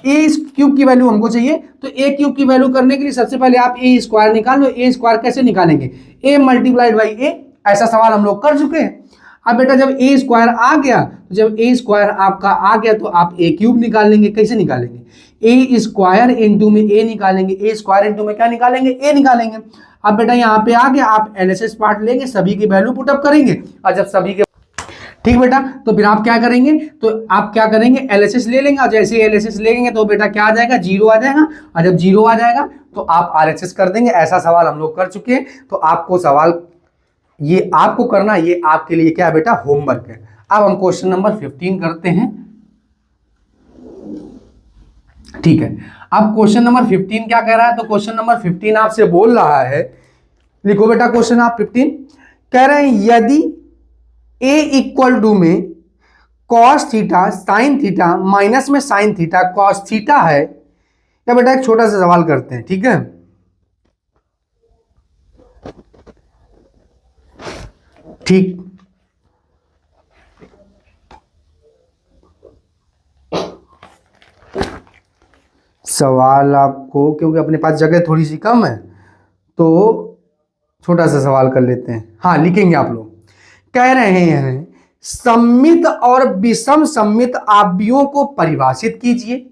a क्यूब की वैल्यू हमको चाहिए, तो a क्यूब की वैल्यू करने के लिए सबसे पहले आप a स्क्वायर निकाल लो। a स्क्वायर कैसे निकालेंगे, a मल्टीप्लाइड बाई a, ऐसा सवाल हम लोग कर चुके हैं। अब बेटा जब a स्क्वायर आ गया, तो जब a स्क्वायर आपका आ गया तो आप a क्यूब निकाल लेंगे। कैसे निकालेंगे, a स्क्वायर इंटू में a निकालेंगे, a स्क्वायर इंटू में क्या निकालेंगे a निकालेंगे। अब बेटा यहाँ पे आ गया, आप LHS पार्ट लेंगे, सभी की वैल्यू पुटअप करेंगे, और जब सभी के ठीक बेटा, तो फिर आप क्या करेंगे, तो आप क्या करेंगे LHS ले लेंगे, और जैसे LHS लेंगे तो बेटा क्या आ जाएगा 0 आ जाएगा, और जब 0 आ जाएगा तो आप RHS कर देंगे। ऐसा सवाल हम लोग कर चुके हैं। तो आपको सवाल ये आपको करना, ये आपके लिए क्या है बेटा होमवर्क है। अब हम क्वेश्चन नंबर 15 करते हैं, ठीक है। अब क्वेश्चन नंबर 15 क्या कह रहा है, तो क्वेश्चन नंबर 15 आपसे बोल रहा है, लिखो बेटा क्वेश्चन आप 15 कह रहे हैं, यदि a इक्वल टू में cos theta sine theta minus में साइन थीटा कॉस थीटा है, या बेटा एक छोटा सा सवाल करते हैं, ठीक है। ठीक। सवाल आपको, क्योंकि अपने पास जगह थोड़ी सी कम है तो छोटा सा सवाल कर लेते हैं। हाँ, लिखेंगे आप लोग। कह रहे हैं सममित और विषम सममित आव्यूहों को परिभाषित कीजिए।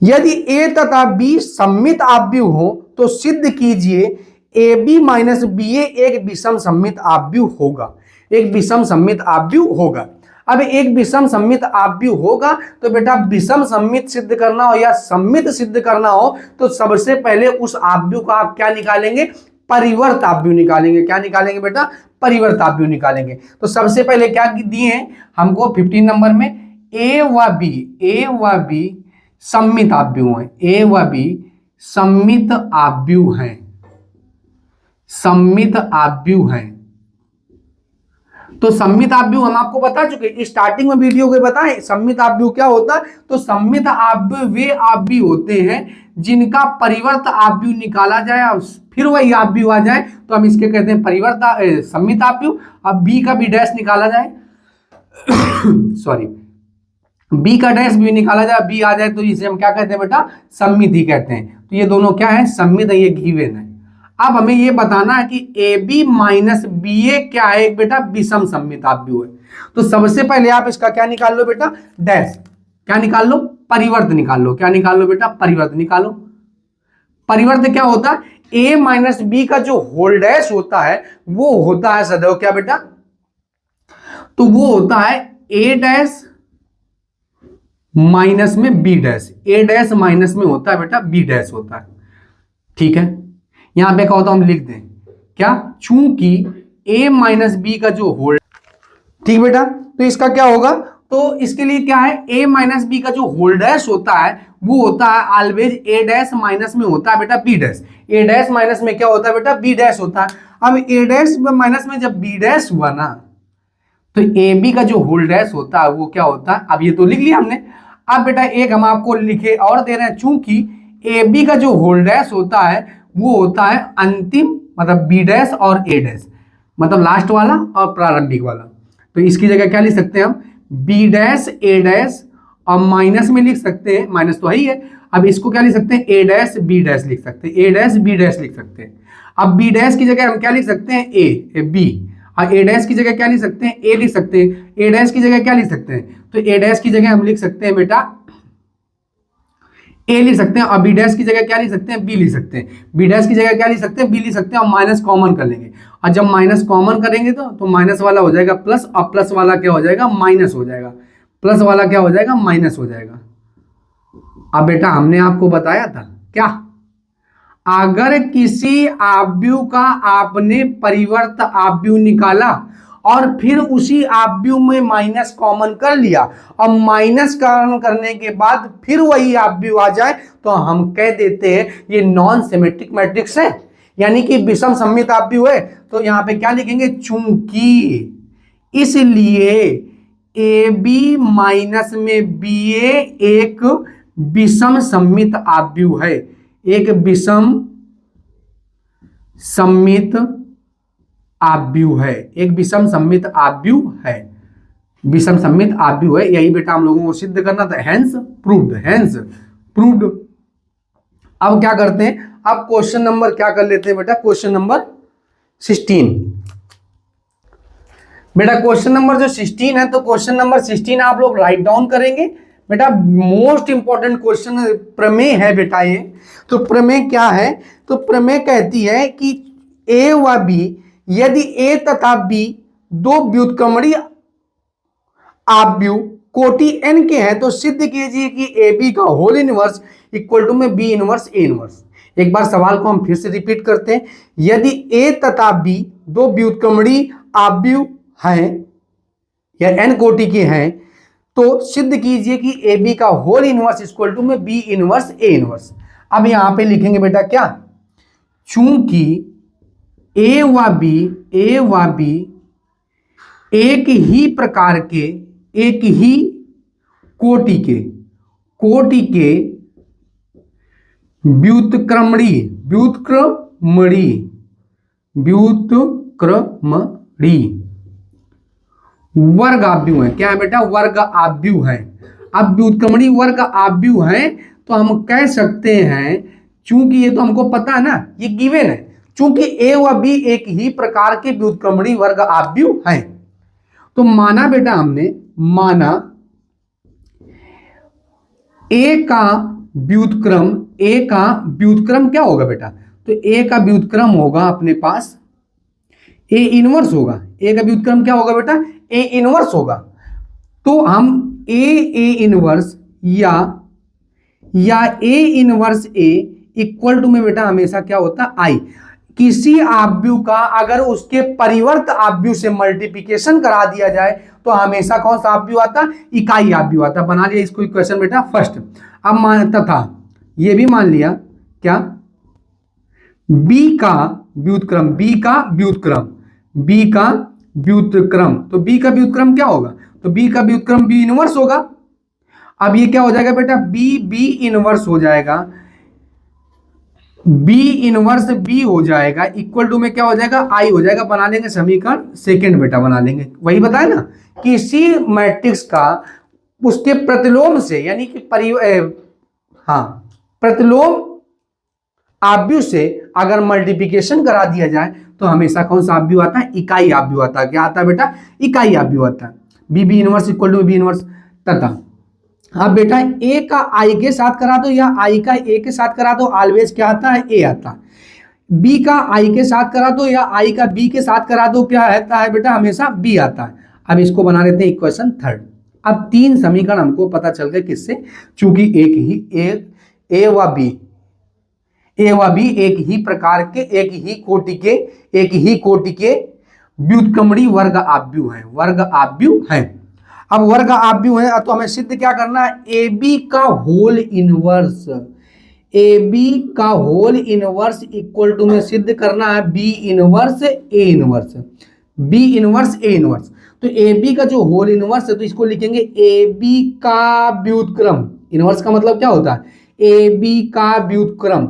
यदि ए तथा बी सममित आव्यूह हो तो सिद्ध कीजिए ए बी माइनस बी ए एक विषम सममित आव्यूह होगा। एक विषम सममित आव्यूह होगा। अब एक विषम सममित आव्यूह होगा तो बेटा विषम सममित सिद्ध करना हो या सममित सिद्ध करना हो तो सबसे पहले उस आव्यूह का आप क्या निकालेंगे? परिवर्त आव्यूह निकालेंगे। क्या निकालेंगे बेटा? परिवर्त आव्यूह निकालेंगे। तो सबसे पहले क्या दिए हैं हमको 15 नंबर में? ए व बी सममित आव्यूह है। ए व बी सममित आव्यूह हैं। सममित आव्यूह हैं। तो सममित आव्यूह हम आपको बता चुके, स्टार्टिंग में वीडियो के बताएं सममित आव्यूह क्या होता है। तो सममित आव्यूह वे आव्यूह होते हैं जिनका परिवर्त आव्यूह निकाला जाए और फिर वही आव्यूह आ जाए तो हम इसके कहते हैं परिवर्त सममित आव्यूह। अब बी का बी डैश निकाला जाए सॉरी, बी का डैश भी निकाला जाए, बी आ जाए तो इसे हम क्या कहते हैं बेटा? सममित ही कहते हैं। तो ये दोनों क्या है? सममित है, ये गिवन है। अब हमें ये बताना है कि ए बी माइनस बी ए क्या है? एक बेटा विषम सममित आव्यूह है। तो सबसे पहले आप इसका क्या निकाल लो बेटा? डैश। क्या निकाल लो? परिवर्त निकाल लो। क्या निकाल लो बेटा? परिवर्त निकालो। परिवर्त क्या होता है? ए माइनस बी का जो होल डैश होता है वो होता है सदैव क्या बेटा? तो वो होता है ए डैश माइनस में बी डैश। ए डैश माइनस में होता है बेटा बी डैश होता है। ठीक है, यहां पे क्या होता है हम लिख दें क्या? चूंकि ए माइनस बी का जो होल, ठीक बेटा, तो इसका क्या होगा? तो इसके लिए क्या है? ए माइनस बी का जो होल डैश होता है वो होता है ऑलवेज ए डैश माइनस में होता है बेटा बी डैश। ए डैश माइनस में क्या होता है बेटा? बी डैश होता है। अब ए डैश माइनस में जब बी डैश हुआ ना तो ए बी का जो होल डैश होता है वो क्या होता है? अब ये तो लिख लिया हमने। अब बेटा एक हम आपको लिखे और दे रहे हैं, चूंकि ए बी का जो होल डैश होता है वो होता है अंतिम, मतलब बी डैश और ए डैश, मतलब लास्ट वाला और प्रारंभिक वाला। तो इसकी जगह क्या लिख सकते हैं हम? बी डैश ए डैश और माइनस में लिख सकते हैं, माइनस तो ही है। अब इसको क्या लिख सकते हैं? ए डैश बी डैश लिख सकते हैं। ए डैश बी डैश लिख सकते हैं। अब बी डैश की जगह हम क्या लिख सकते हैं? A B. और ए डैश की जगह क्या लिख सकते हैं? ए लिख सकते हैं। ए डैश की जगह क्या लिख सकते हैं? तो ए डैश की जगह हम लिख सकते हैं बेटा ए लिख सकते हैं। और बी डैश की जगह क्या लिख सकते हैं? बी लिख सकते हैं। बी डैश की जगह क्या लिख सकते हैं? बी लिख सकते हैं। और माइनस कॉमन कर लेंगे, और जब माइनस कॉमन करेंगे तो माइनस वाला हो जाएगा प्लस, और प्लस वाला क्या हो जाएगा? माइनस हो जाएगा। प्लस वाला क्या हो जाएगा? माइनस हो जाएगा। अब बेटा हमने आपको बताया था क्या? अगर किसी आव्यूह का आपने परिवर्त आव्यूह निकाला और फिर उसी आव्यूह में माइनस कॉमन कर लिया और माइनस कॉमन करने के बाद फिर वही आव्यूह आ जाए तो हम कह देते हैं ये नॉन सिमेट्रिक मैट्रिक्स है, यानी कि विषम सममित आव्यूह है। तो यहां पे क्या लिखेंगे? चूंकि, इसलिए ए बी माइनस में बी ए एक विषम सममित आव्यूह है। एक विषम सममित आव्यूह है। एक विषम सममित आव्यूह है। विषम सममित आव्यूह है, यही बेटा हम लोगों को सिद्ध करना था। Hence proved, hence proved. अब क्या करते हैं? अब क्वेश्चन नंबर क्या कर लेते हैं बेटा? Question number 16। बेटा क्वेश्चन नंबर जो 16 है, तो क्वेश्चन नंबर 16 आप लोग राइट डाउन करेंगे बेटा। मोस्ट इंपॉर्टेंट क्वेश्चन प्रमेय है बेटा ये। तो प्रमेय क्या है? तो प्रमेय कहती है कि ए व बी, यदि ए तथा बी दो व्युत्क्रमणीय आव्यूह कोटि n के हैं तो सिद्ध कीजिए कि ए बी का होल इनवर्स इक्वल टू में बी इनवर्स ए इनवर्स। एक बार सवाल को हम फिर से रिपीट करते हैं। यदि ए तथा बी दो व्युत्क्रमणीय आव्यूह हैं या n कोटि के हैं तो सिद्ध कीजिए कि ए बी का होल इनवर्स इक्वल टू में बी इनवर्स ए इनवर्स। अब यहां पे लिखेंगे बेटा क्या? चूंकि ए व बी एक ही प्रकार के, एक ही कोटि के व्युत्क्रमणीय वर्ग आव्यूह है। क्या है बेटा? वर्ग आव्यूह है। अब व्युत्क्रमणी वर्ग आव्यूह है तो हम कह सकते हैं, चूंकि ये तो हमको पता है ना, ये गिवन है, चूंकि ए व बी एक ही प्रकार के व्युत्क्रमणी वर्ग आव्यूह हैं, तो माना बेटा हमने, माना ए का व्युत्क्रम, ए का व्युत्क्रम क्या होगा बेटा? तो ए का व्युत्क्रम होगा अपने पास ए इनवर्स होगा। ए का व्युत्क्रम क्या होगा बेटा? ए इनवर्स होगा। तो हम ए इनवर्स या A inverse A equal to में बेटा हमेशा क्या होता? आई। किसी आव्यूह का अगर उसके परिवर्त आव्यूह से मल्टीप्लिकेशन करा दिया जाए तो हमेशा कौन सा आव्यूह आता? इकाई आव्यूह आता। बना लिया इसको इक्वेशन बेटा फर्स्ट। अब मानता था, ये भी मान लिया क्या? बी का व्युत्क्रम, बी का व्युत्क्रम, बी का व्युत्क्रम, तो बी का व्युत्क्रम क्या होगा? तो बी का व्युत्क्रम बी इनवर्स होगा। अब ये क्या हो जाएगा बेटा? बी इनवर्स हो जाएगा, बी इनवर्स बी हो जाएगा, इक्वल टू में क्या हो जाएगा? आई हो जाएगा। बना लेंगे समीकरण सेकंड बेटा, बना लेंगे। वही बताया ना, किसी मैट्रिक्स का उसके प्रतिलोम से, यानी कि प्रतिलोम आव्यूह से अगर मल्टीप्लिकेशन करा दिया जाए तो हमेशा कौन सा आव्यूह आता है? इकाई आव्यूह आता है। क्या आता है बेटा? इकाई आव्यूह आता है। B inverse equal to B inverse. तथा अब बेटा ए का आई के साथ करा दो या आई का ए के साथ करा दो, ऑलवेज क्या आता है? ए आता है। बी का आई के साथ करा दो या आई का बी के साथ करा दो, क्या आता है बेटा? हमेशा बी आता है। अब इसको बना लेते हैं इक्वेशन थर्ड। अब तीन समीकरण हमको पता चल गए, किससे? चूंकि एक ही ए व बी एक ही प्रकार के, एक ही कोटि के व्युत्क्रमणी वर्ग आव्यूह हैं, वर्ग आव्यूह हैं। अब वर्ग आव्यूह है तो हमें सिद्ध क्या करना है? ए बी का होल इनवर्स, ए बी का होल इनवर्स इक्वल टू में सिद्ध करना है B inverse A inverse, B inverse A inverse. तो ए बी का जो होल इनवर्स है तो इसको लिखेंगे ए बी का व्युत्क्रम। इनवर्स का मतलब क्या होता है? ए बी का व्युत्क्रम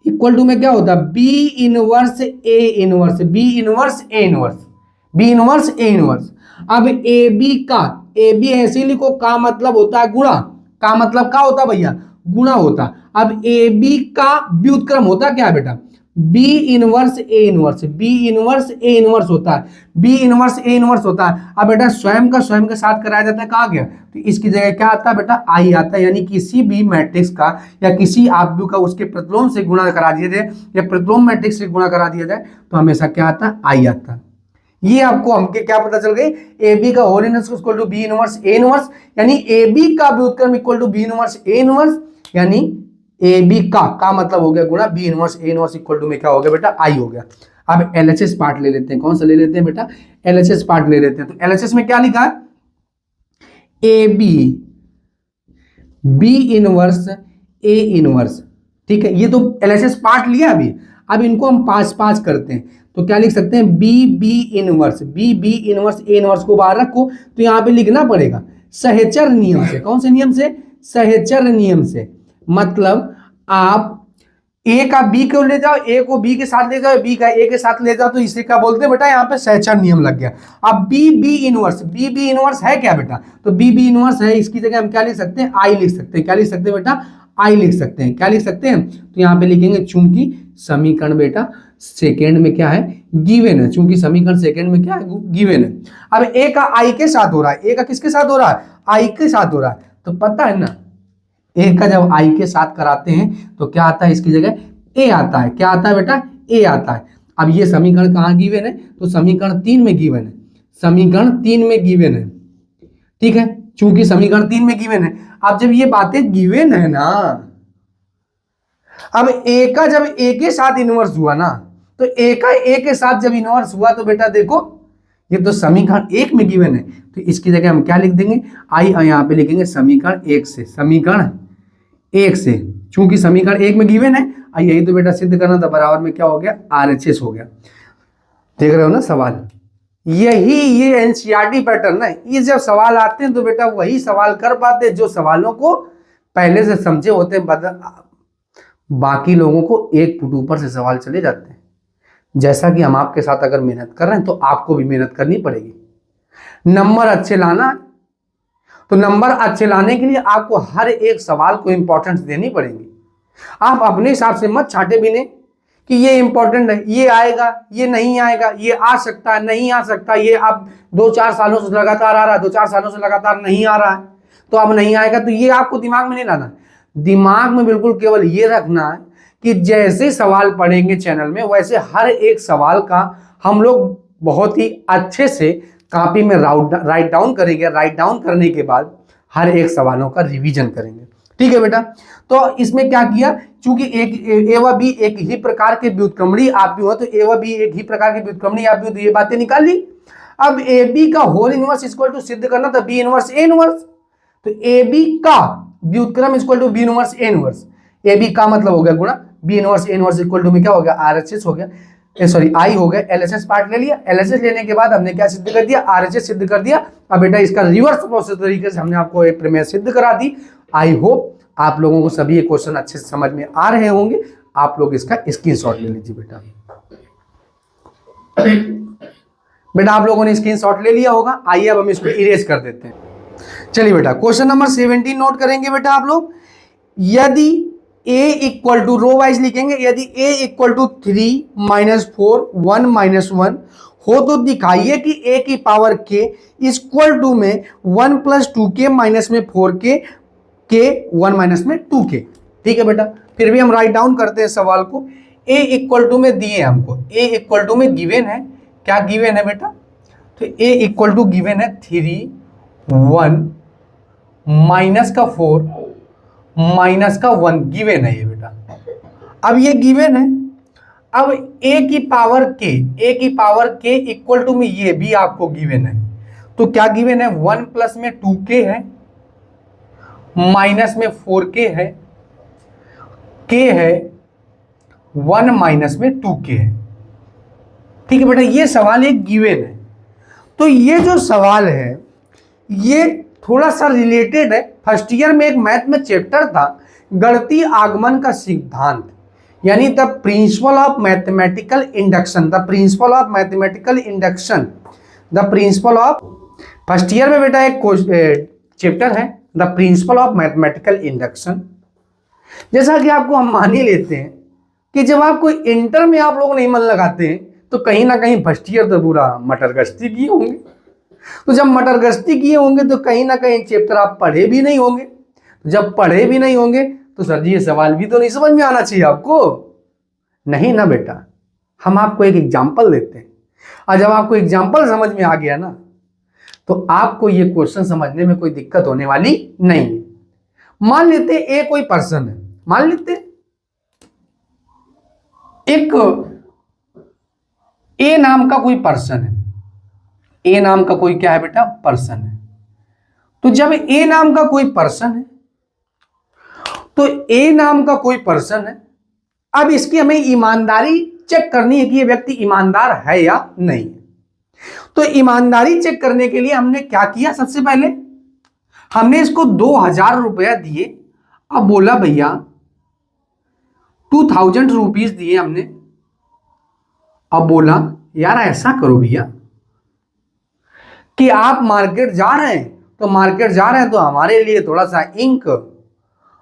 इक्वल टू में क्या होता है? B inverse A inverse, B inverse A inverse, B inverse A inverse. अब ए बी का, ए बी ऐसे लिखो, का मतलब होता है गुणा, का मतलब क्या होता है भैया? गुणा होता। अब ए बी का व्युत्क्रम होता क्या है बेटा? B inverse A inverse, B inverse A inverse होता है, बी इनवर्स ए इनवर्स होता है। अब बेटा स्वयं के साथ कराया जाता है, कहा गया? तो इसकी जगह क्या आता है बेटा? आई आता है। यानी किसी भी मैट्रिक्स का या किसी आव्यूह का उसके प्रतिलोम से गुणा करा दिया जाए या प्रतिलोम मैट्रिक्स से गुणा करा दिया जाए तो हमेशा क्या आता है? आई आता है। ये आपको हमके क्या पता चल गई? ए बी का whole inverse equal to B inverse A inverse, यानी ए बी का व्युत्क्रम equal to B inverse A inverse, यानी ए बी का मतलब हो गया गुणा B inverse A inverse equal to में क्या हो गया बेटा? आई हो गया। अब एलएचएस पार्ट ले लेते हैं। कौन सा ले लेते हैं बेटा? एलएचएस पार्ट ले लेते हैं। तो एलएचएस में क्या लिखा है? A B inverse A inverse. ठीक है, ये तो एलएचएस पार्ट लिया अभी। अब इनको हम पांच करते हैं तो क्या लिख सकते हैं? B inverse, B inverse A inverse को बाहर रखो तो यहाँ पे लिखना पड़ेगा सहेचर नियम से। कौन से नियम से? सहेचर नियम से। मतलब आप ए का बी को ले जाओ, ए को बी के साथ ले जाओ, बी का ए के साथ ले जाओ, तो इसे क्या बोलते हैं बेटा? यहाँ पे सहेचर नियम लग गया। अब बी इनवर्स है क्या बेटा? तो बी इनवर्स है, इसकी जगह हम क्या लिख सकते हैं? आई लिख सकते हैं। क्या लिख सकते हैं बेटा? आई लिख सकते हैं। क्या लिख सकते हैं? तो यहाँ पे लिखेंगे चूंकि समीकरण बेटा सेकेंड में क्या है? गिवन है। चूंकि समीकरण सेकेंड में क्या है? गिवन है। अब ए का आई के साथ हो रहा है, ए का किसके साथ हो रहा है? आई के साथ हो रहा है। तो पता है ना, ए का जब आई के साथ कराते हैं तो क्या आता है? इसकी जगह ए आता है। क्या आता है बेटा? ए आता है। अब ये समीकरण कहाँ गिवन है? तो समीकरण 3 में गिवन है, समीकरण 3 में गिवन है। ठीक है, चूंकि समीकरण 3 में गिवन है। अब जब ये बातें गिवन है ना, अब ए का जब ए के साथ इनवर्स हुआ ना, तो ए का ए के साथ जब इनवर्स हुआ तो बेटा देखो ये तो समीकरण 1 में गिवन है, तो इसकी जगह हम क्या लिख देंगे? आई, और यहाँ पे लिखेंगे समीकरण 1 से, समीकरण 1 से। चूंकि समीकरण 1 में गिवन है, यही तो बेटा सिद्ध करना था, बराबर में क्या हो गया? आरएचएस हो गया। देख रहे हो ना सवाल? यही ये एनसीईआरटी पैटर्न है। ये जब सवाल आते हैं तो बेटा वही सवाल कर पाते हैं जो सवालों को पहले से समझे होते हैं। बाकी लोगों को एक फुट ऊपर से सवाल चले जाते हैं। जैसा कि हम आपके साथ अगर मेहनत कर रहे हैं तो आपको भी मेहनत करनी पड़ेगी। नंबर अच्छे लाना है तो नंबर अच्छे लाने के लिए आपको हर एक सवाल को इंपॉर्टेंस देनी पड़ेगी। आप अपने हिसाब से मत छाटे भी नहीं कि ये इंपॉर्टेंट है, ये आएगा, ये नहीं आएगा, ये आ सकता है, नहीं आ सकता, ये अब 2-4 सालों से लगातार आ रहा है, 2-4 सालों से लगातार नहीं आ रहा है तो अब नहीं आएगा, तो ये आपको दिमाग में नहीं लाना। दिमाग में बिल्कुल केवल ये रखना है कि जैसे सवाल पढ़ेंगे चैनल में वैसे हर एक सवाल का हम लोग बहुत ही अच्छे से कॉपी में राइट डाउन करेंगे। राइट डाउन करने के बाद हर एक सवालों का रिवीजन करेंगे। ठीक है बेटा, तो इसमें क्या किया, चूंकि एक ए व बी एक ही प्रकार के व्युत्क्रमणीय आव्यूह हो तो ए व बी एक ही प्रकार के व्युत्क्रमणीय आव्यूह, तो ये बातें निकाल ली। अब ए बी का होल इनवर्स इक्वल टू सिद्ध करना था बी इनवर्स ए इनवर्स, तो ए बी का व्युत्क्रम equal to B inverse A inverse. A B का मतलब हो गया गुणा B inverse A inverse equal to में क्या हो गया, आरएचएस हो गया, सॉरी आई हो गया, एलएचएस पार्ट ले लिया। एलएचएस लेने के बाद हमने क्या सिद्ध कर दिया, आरएचएस सिद्ध कर दिया। अब बेटा इसका रिवर्स प्रोसेस तरीके से हमने आपको एक प्रमेय सिद्ध करा दी। आई होप आप लोगों को सभी ये क्वेश्चन अच्छे से समझ में आ रहे होंगे। आप लोग इसका स्क्रीनशॉट ले लीजिए बेटा। बेटा आप लोगों ने स्क्रीनशॉट ले लिया होगा। आइए अब हम इसको इरेज कर देते हैं। चलिए बेटा क्वेश्चन नंबर 17 नोट करेंगे बेटा आप लोग। यदि a equal to row wise लिखेंगे, यदि a इक्वल टू 3 - 4 1 - 1 हो तो दिखाइए कि a की पावर k इक्वल टू में 1 + 2k माइनस में 4k k 1 माइनस में 2k। ठीक है बेटा, फिर भी हम राइट डाउन करते हैं सवाल को। a इक्वल टू में दिए हमको, a इक्वल टू में गिवन है, क्या गिवन है बेटा, तो a इक्वल टू गिवन है 3 1 माइनस का 4 माइनस का 1 गिवन है ये बेटा। अब ये गिवन है, अब a की पावर k इक्वल टू में ये भी आपको गिवन है, तो क्या गिवन है, 1 प्लस में 2k है, माइनस में 4k है, k है 1 माइनस में 2k है। ठीक है बेटा, ये सवाल एक गिवन है। तो ये जो सवाल है ये थोड़ा सा रिलेटेड है। फर्स्ट ईयर में एक मैथ में चैप्टर था गणितीय आगमन का सिद्धांत, यानी the principle of mathematical induction, the principle of mathematical induction, the principle of, first year में बेटा एक चैप्टर है the principle of mathematical induction. जैसा कि आपको हम मान ही लेते हैं कि जब आपको इंटर में आप लोग नहीं मन लगाते हैं तो कहीं ना कहीं फर्स्ट ईयर तो पूरा मटर गश्ती किए होंगे, तो जब मटर गश्ती किए होंगे तो कहीं ना कहीं चैप्टर आप पढ़े भी नहीं होंगे। तो जब पढ़े भी नहीं होंगे तो सर जी ये सवाल भी तो नहीं समझ में आना चाहिए आपको, नहीं ना बेटा। हम आपको एक एग्जाम्पल देते हैं और जब आपको एग्जाम्पल समझ में आ गया ना तो आपको ये क्वेश्चन समझने में कोई दिक्कत होने वाली नहीं है। मान लेते ए कोई पर्सन है, मान लेते एक ए नाम का कोई पर्सन है, ए नाम का कोई क्या है बेटा, पर्सन है। तो जब ए नाम का कोई पर्सन है, तो ए नाम का कोई पर्सन है, अब इसकी हमें ईमानदारी चेक करनी है कि ये व्यक्ति ईमानदार है या नहीं। तो ईमानदारी चेक करने के लिए हमने क्या किया, सबसे पहले हमने इसको 2000 रुपया दिए। अब बोला भैया 2000 रुपीज दिए हमने। अब बोला यार ऐसा करो भैया कि आप मार्केट जा रहे हैं, तो मार्केट जा रहे हैं तो हमारे लिए थोड़ा सा इंक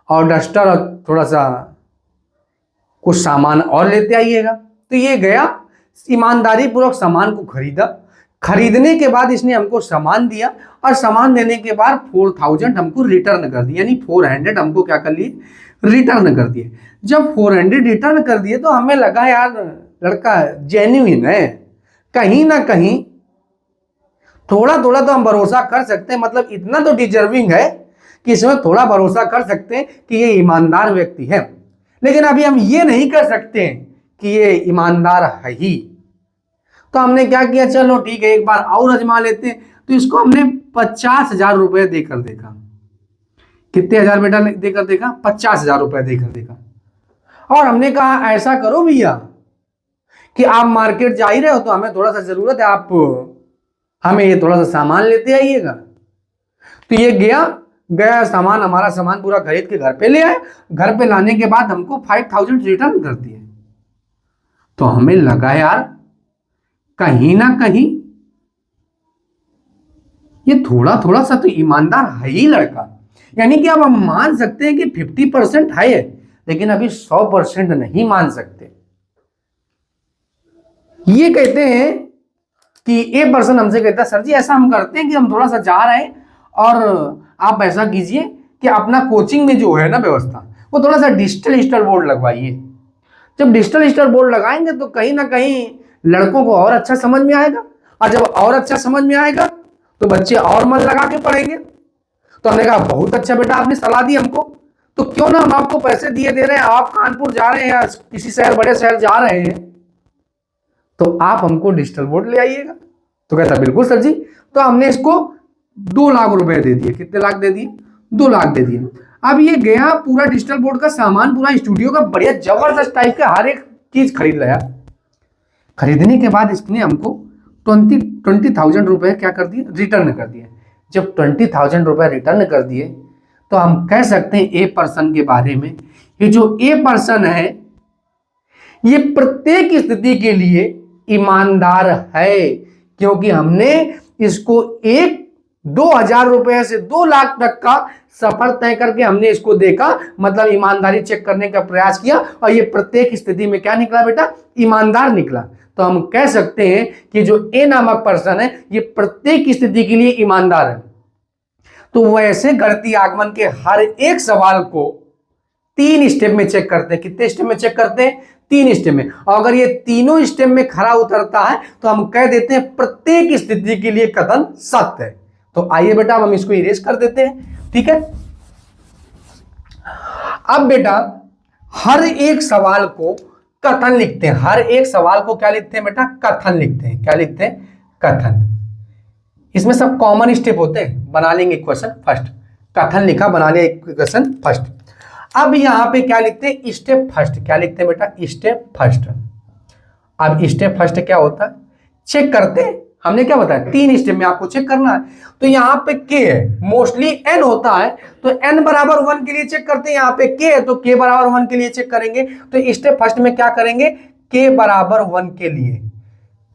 और डस्टर और थोड़ा सा कुछ सामान और लेते आइएगा। तो ये गया, ईमानदारी पूर्वक सामान को खरीदा। खरीदने के बाद इसने हमको सामान दिया और सामान देने के बाद 4000 हमको रिटर्न कर दिया, यानी 400 हमको क्या कर लिए, रिटर्न कर दिए। जब 400 रिटर्न कर दिए तो हमें लगा यार लड़का जेन्युइन है, कहीं ना कहीं थोड़ा थोड़ा तो हम भरोसा कर सकते हैं, मतलब इतना तो डिजर्विंग है कि इसमें थोड़ा भरोसा कर सकते हैं कि ये ईमानदार व्यक्ति है। लेकिन अभी हम ये नहीं कर सकते हैं कि ये ईमानदार है ही। तो हमने क्या किया, चलो ठीक है एक बार और आजमा लेते हैं। तो इसको हमने 50,000 रुपये देकर देखा। कितने हजार बेटा देकर देखा, 50,000 रुपये देकर देखा। और हमने कहा ऐसा करो भैया कि आप मार्केट जा ही रहे हो तो हमें थोड़ा सा जरूरत है, आप हमें ये थोड़ा सा सामान लेते आइएगा। तो ये गया सामान, हमारा सामान पूरा खरीद के घर पे ले आए। घर पे लाने के बाद हमको 5000 रिटर्न कर दिए। तो हमें लगा यार कहीं ना कहीं ये थोड़ा थोड़ा सा तो ईमानदार है ही लड़का। यानी कि अब हम मान सकते हैं कि 50% है, लेकिन अभी 100% नहीं मान सकते। ये कहते हैं कि ए पर्सन हमसे कहता है सर जी ऐसा हम करते हैं कि हम थोड़ा सा जा रहे हैं और आप ऐसा कीजिए कि अपना कोचिंग में जो है ना व्यवस्था वो थोड़ा सा डिजिटल बोर्ड लगवाइए। जब डिजिटल बोर्ड लगाएंगे तो कहीं ना कहीं लड़कों को और अच्छा समझ में आएगा, और जब और अच्छा समझ में आएगा तो बच्चे और मन लगा के पढ़ेंगे। तो हमने कहा बहुत अच्छा बेटा, आपने सलाह दी हमको, तो क्यों ना हम आपको पैसे दिए दे रहे हैं, आप कानपुर जा रहे हैं या किसी शहर बड़े शहर जा रहे हैं तो आप हमको डिजिटल बोर्ड ले आइएगा। तो कहता बिल्कुल सर जी। तो हमने इसको 2 लाख रुपए दे दिए। कितने लाख दे दिए? 2 लाख दे दिए। अब ये गया पूरा डिजिटल बोर्ड का सामान, पूरा स्टूडियो का बढ़िया जबरदस्त टाइप का हर एक चीज खरीद लाया। खरीदने के बाद इसने हमको 20,000 रुपए क्या कर दिए? रिटर्न कर दिए। जब 20,000 रुपए रिटर्न कर दिए तो हम कह सकते हैं ए पर्सन के बारे में, ये जो ए पर्सन है ये प्रत्येक स्थिति के लिए ईमानदार है, क्योंकि हमने इसको 2,000 रुपए से 2 लाख तक का सफर तय करके हमने इसको देखा, मतलब ईमानदारी चेक करने का प्रयास किया, और ये प्रत्येक स्थिति में क्या निकला बेटा? ईमानदार निकला। तो हम कह सकते हैं कि जो ए नामक पर्सन है ये प्रत्येक स्थिति के लिए ईमानदार है। तो वैसे गणितीय आगमन के हर एक सवाल को 3 स्टेप में चेक करते हैं। कितने स्टेप में चेक करते हैं? 3 स्टेप में। और अगर ये तीनों स्टेप में खरा उतरता है तो हम कह देते हैं प्रत्येक स्थिति के लिए कथन सत्य है। तो आइए बेटा अब हम इसको इरेज कर देते हैं, ठीक है। अब बेटा हर एक सवाल को कथन लिखते हैं। हर एक सवाल को क्या लिखते हैं बेटा? कथन लिखते हैं। क्या लिखते हैं? कथन। इसमें सब कॉमन स्टेप होते हैं। बना लेंगे क्वेश्चन फर्स्ट, कथन लिखा, बना लिया क्वेश्चन फर्स्ट। अब यहां पे क्या लिखते हैं? Step first. क्या लिखते हैं बेटा? Step first. अब स्टेप फर्स्ट क्या होता है? चेक करते हैं। हमने क्या बताया? 3 स्टेप में आपको चेक करना है। तो यहाँ पे के है, मोस्टली एन होता है, तो एन बराबर 1 के लिए चेक करते हैं। यहाँ पे के है तो के बराबर 1 के लिए चेक करेंगे। तो स्टेप फर्स्ट में क्या करेंगे? के बराबर 1 के लिए,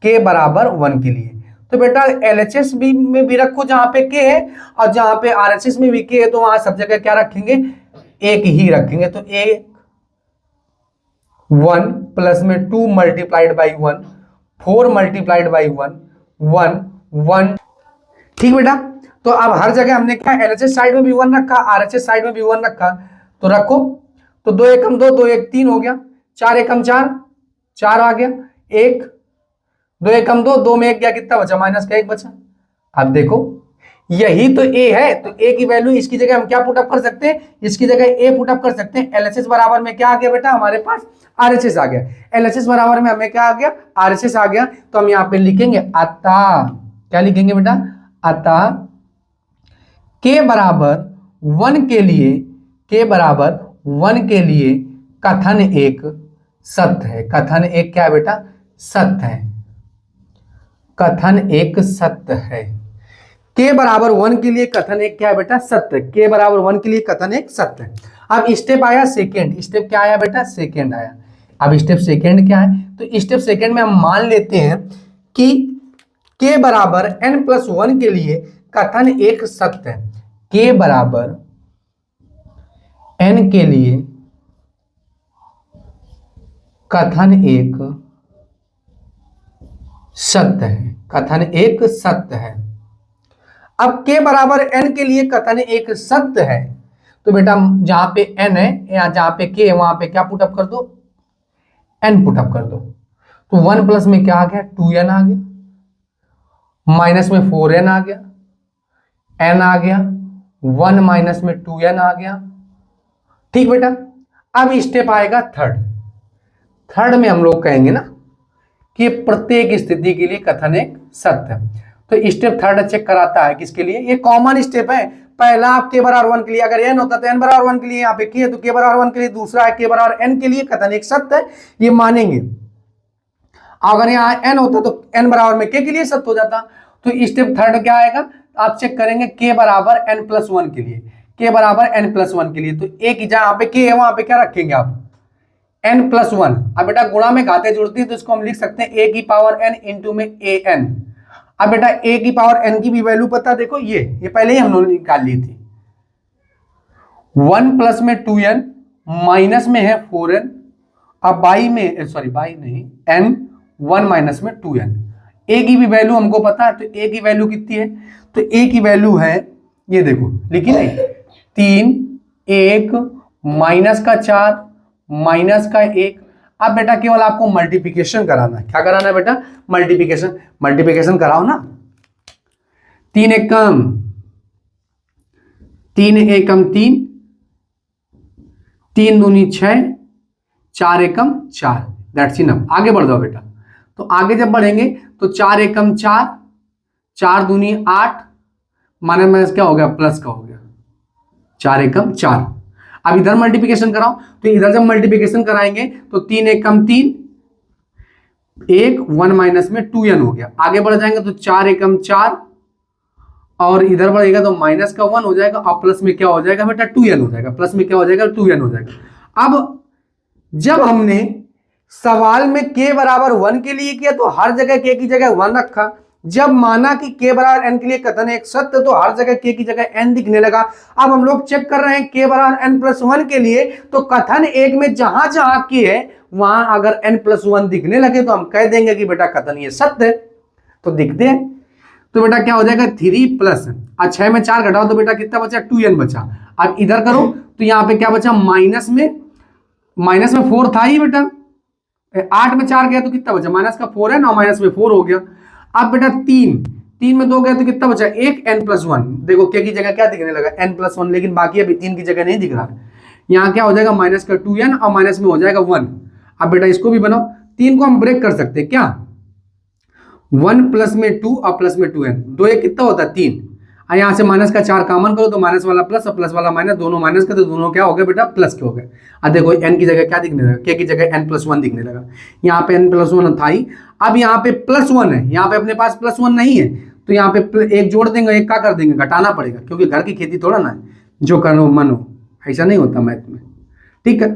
के बराबर 1 के लिए। तो बेटा एलएचएस भी में भी रखो जहां पे के है, और जहां पे आरएचएस में भी के है तो वहां सब जगह क्या रखेंगे? 1 ही रखेंगे। तो 1 प्लस में 2 मल्टीप्लाइड बाई 1, 4 मल्टीप्लाइड बाई 1, 1 ठीक बेटा। तो अब हर जगह हमने क्या एलएचएस साइड में भी 1 रखा, आरएचएस साइड में भी 1 रखा, तो रखो। तो 2 एकम 2, 2 एक 3 हो गया, 4 एकम 4, 4 आ गया, 1, 2 एकम 2, 2 में 1 गया, कितना बचा? माइनस का 1 बचा। अब देखो यही तो ए है, तो ए की वैल्यू इसकी जगह हम क्या पुटअप कर सकते हैं? इसकी जगह ए पुटअप कर सकते हैं। एलएचएस बराबर में क्या आ गया बेटा? हमारे पास आरएचएस आ गया। एलएचएस बराबर में हमें क्या आ गया? आरएचएस आ गया। तो हम यहाँ पे लिखेंगे अतः, क्या लिखेंगे बेटा? अतः के बराबर 1 के लिए, के बराबर 1 के लिए कथन एक सत्य है। कथन एक क्या है बेटा? सत्य है। कथन एक सत्य है। के बराबर 1 के लिए कथन एक क्या है बेटा? सत्य। के बराबर 1 के लिए कथन एक सत्य है। अब स्टेप आया सेकेंड। स्टेप क्या आया बेटा? सेकेंड आया। अब स्टेप सेकेंड क्या है? तो स्टेप सेकेंड में हम मान लेते हैं कि के बराबर n+1 के लिए कथन एक सत्य है। के बराबर n के लिए कथन एक सत्य है। कथन एक सत्य है। अब के बराबर n के लिए कथन एक सत्य है, तो बेटा जहां पे n है या जहां पे k है वहां पे क्या पुटअप कर दो? n पुटअप कर दो। तो 1 प्लस में क्या आ गया? 2n आ गया, माइनस में 4n आ गया, n आ गया, 1 माइनस में 2n आ गया। ठीक बेटा। अब स्टेप आएगा थर्ड। थर्ड में हम लोग कहेंगे ना कि प्रत्येक स्थिति के लिए कथन एक सत्य है। तो स्टेप थर्ड चेक कराता है किसके लिए? ये कॉमन स्टेप है। पहला आप के बराबर 1 के लिए, अगर n होता तो n बराबर 1 के लिए, यहाँ पे के है तो के बराबर 1 के लिए। दूसरा है के बराबर n के लिए कथन एक सत्य है, ये मानेंगे। अगर यहाँ n होता तो n बराबर में k के लिए सत्य हो जाता। तो स्टेप थर्ड क्या आएगा? आप चेक करेंगे के बराबर n+1 के लिए, के बराबर n+1 के लिए। तो एक जहां पे के है वहां पे क्या रखेंगे आप? n+1। अब बेटा गुणा में घाते जुड़ती है तो इसको हम लिख सकते हैं a की पावर n इंटू में an। अब बेटा a की पावर n की भी वैल्यू पता, देखो ये पहले ही हम लोगों ने निकाल ली थी। 1 प्लस में 2n, माइनस में है 4n, अब बाई में सॉरी बाई नहीं n, 1 माइनस में 2n। a की भी वैल्यू हमको पता है, तो a की वैल्यू कितनी है, तो a की वैल्यू है ये देखो लिखी नहीं, 3, 1, -4, -1। अब बेटा केवल आपको मल्टीप्लिकेशन कराना है। क्या कराना है बेटा, मल्टीप्लिकेशन कराओ ना। 3 एकम 3, 3 दूनी 6, 4 एकम 4, दैट्स इनफ। आगे बढ़ जाओ बेटा। तो आगे जब बढ़ेंगे तो 4 एकम 4, 4 दूनी 8, माइनस क्या हो गया, प्लस का हो गया, 4 एकम 4। अब इधर मल्टीप्लिकेशन कराओ, तो इधर जब मल्टीप्लिकेशन कराएंगे तो 3 एकम 3, 1, 1 माइनस में 2n हो गया। आगे बढ़ जाएंगे तो 4 एकम 4, और इधर बढ़ेगा तो माइनस का 1 हो जाएगा, और प्लस में क्या हो जाएगा बेटा, 2n हो जाएगा। प्लस में क्या हो जाएगा, 2n हो जाएगा। अब जब हमने सवाल में k बराबर 1 के लिए किया तो हर जगह k की जगह 1 रखा। जब माना कि k बराबर n के लिए कथन एक सत्य, तो हर जगह k की जगह n दिखने लगा। अब हम लोग चेक कर रहे हैं k बराबर n+1 के लिए, तो कथन एक में जहां जहां k है वहां अगर n+1 दिखने लगे तो हम कह देंगे कि बेटा कथन ये सत्य है। तो दिखते हैं, तो बेटा क्या हो जाएगा, 3 प्लस 6 में 4 घटाओ तो बेटा कितना बचा, 2n बचा। अब इधर करो तो यहाँ पे क्या बचा, माइनस में 4 था ही बेटा, 8 में 4 गया तो कितना बचा, माइनस का 4 है ना, माइनस में 4 हो गया। अब बेटा 3 में 2 गया तो कितना बचा, एक n+1। देखो k की जगह क्या दिखने लगा, n+1, लेकिन बाकी अभी 3 की जगह नहीं दिख रहा है। यहाँ क्या हो जाएगा, माइनस का 2n और माइनस में हो जाएगा 1। अब बेटा इसको भी बनाओ, 3 को हम ब्रेक कर सकते हैं क्या, 1 प्लस में 2 और प्लस में 2n, 2 एक कितना होता है 3, और यहाँ से माइनस का 4 कॉमन करो तो माइनस वाला प्लस और प्लस वाला माइनस, दोनों माइनस का, तो दोनों क्या हो गए बेटा, प्लस के हो गए। अब देखो n की जगह क्या दिखने लगा, k की जगह n+1 दिखने लगा। यहाँ पे n+1 था ही, अब यहाँ पे +1 है, यहाँ पे अपने पास +1 नहीं है, तो यहाँ पे एक जोड़ देंगे, एक क्या कर देंगे, घटाना पड़ेगा, क्योंकि घर की खेती थोड़ा ना है, जो करो मन हो, ऐसा नहीं होता मैथ में, ठीक है।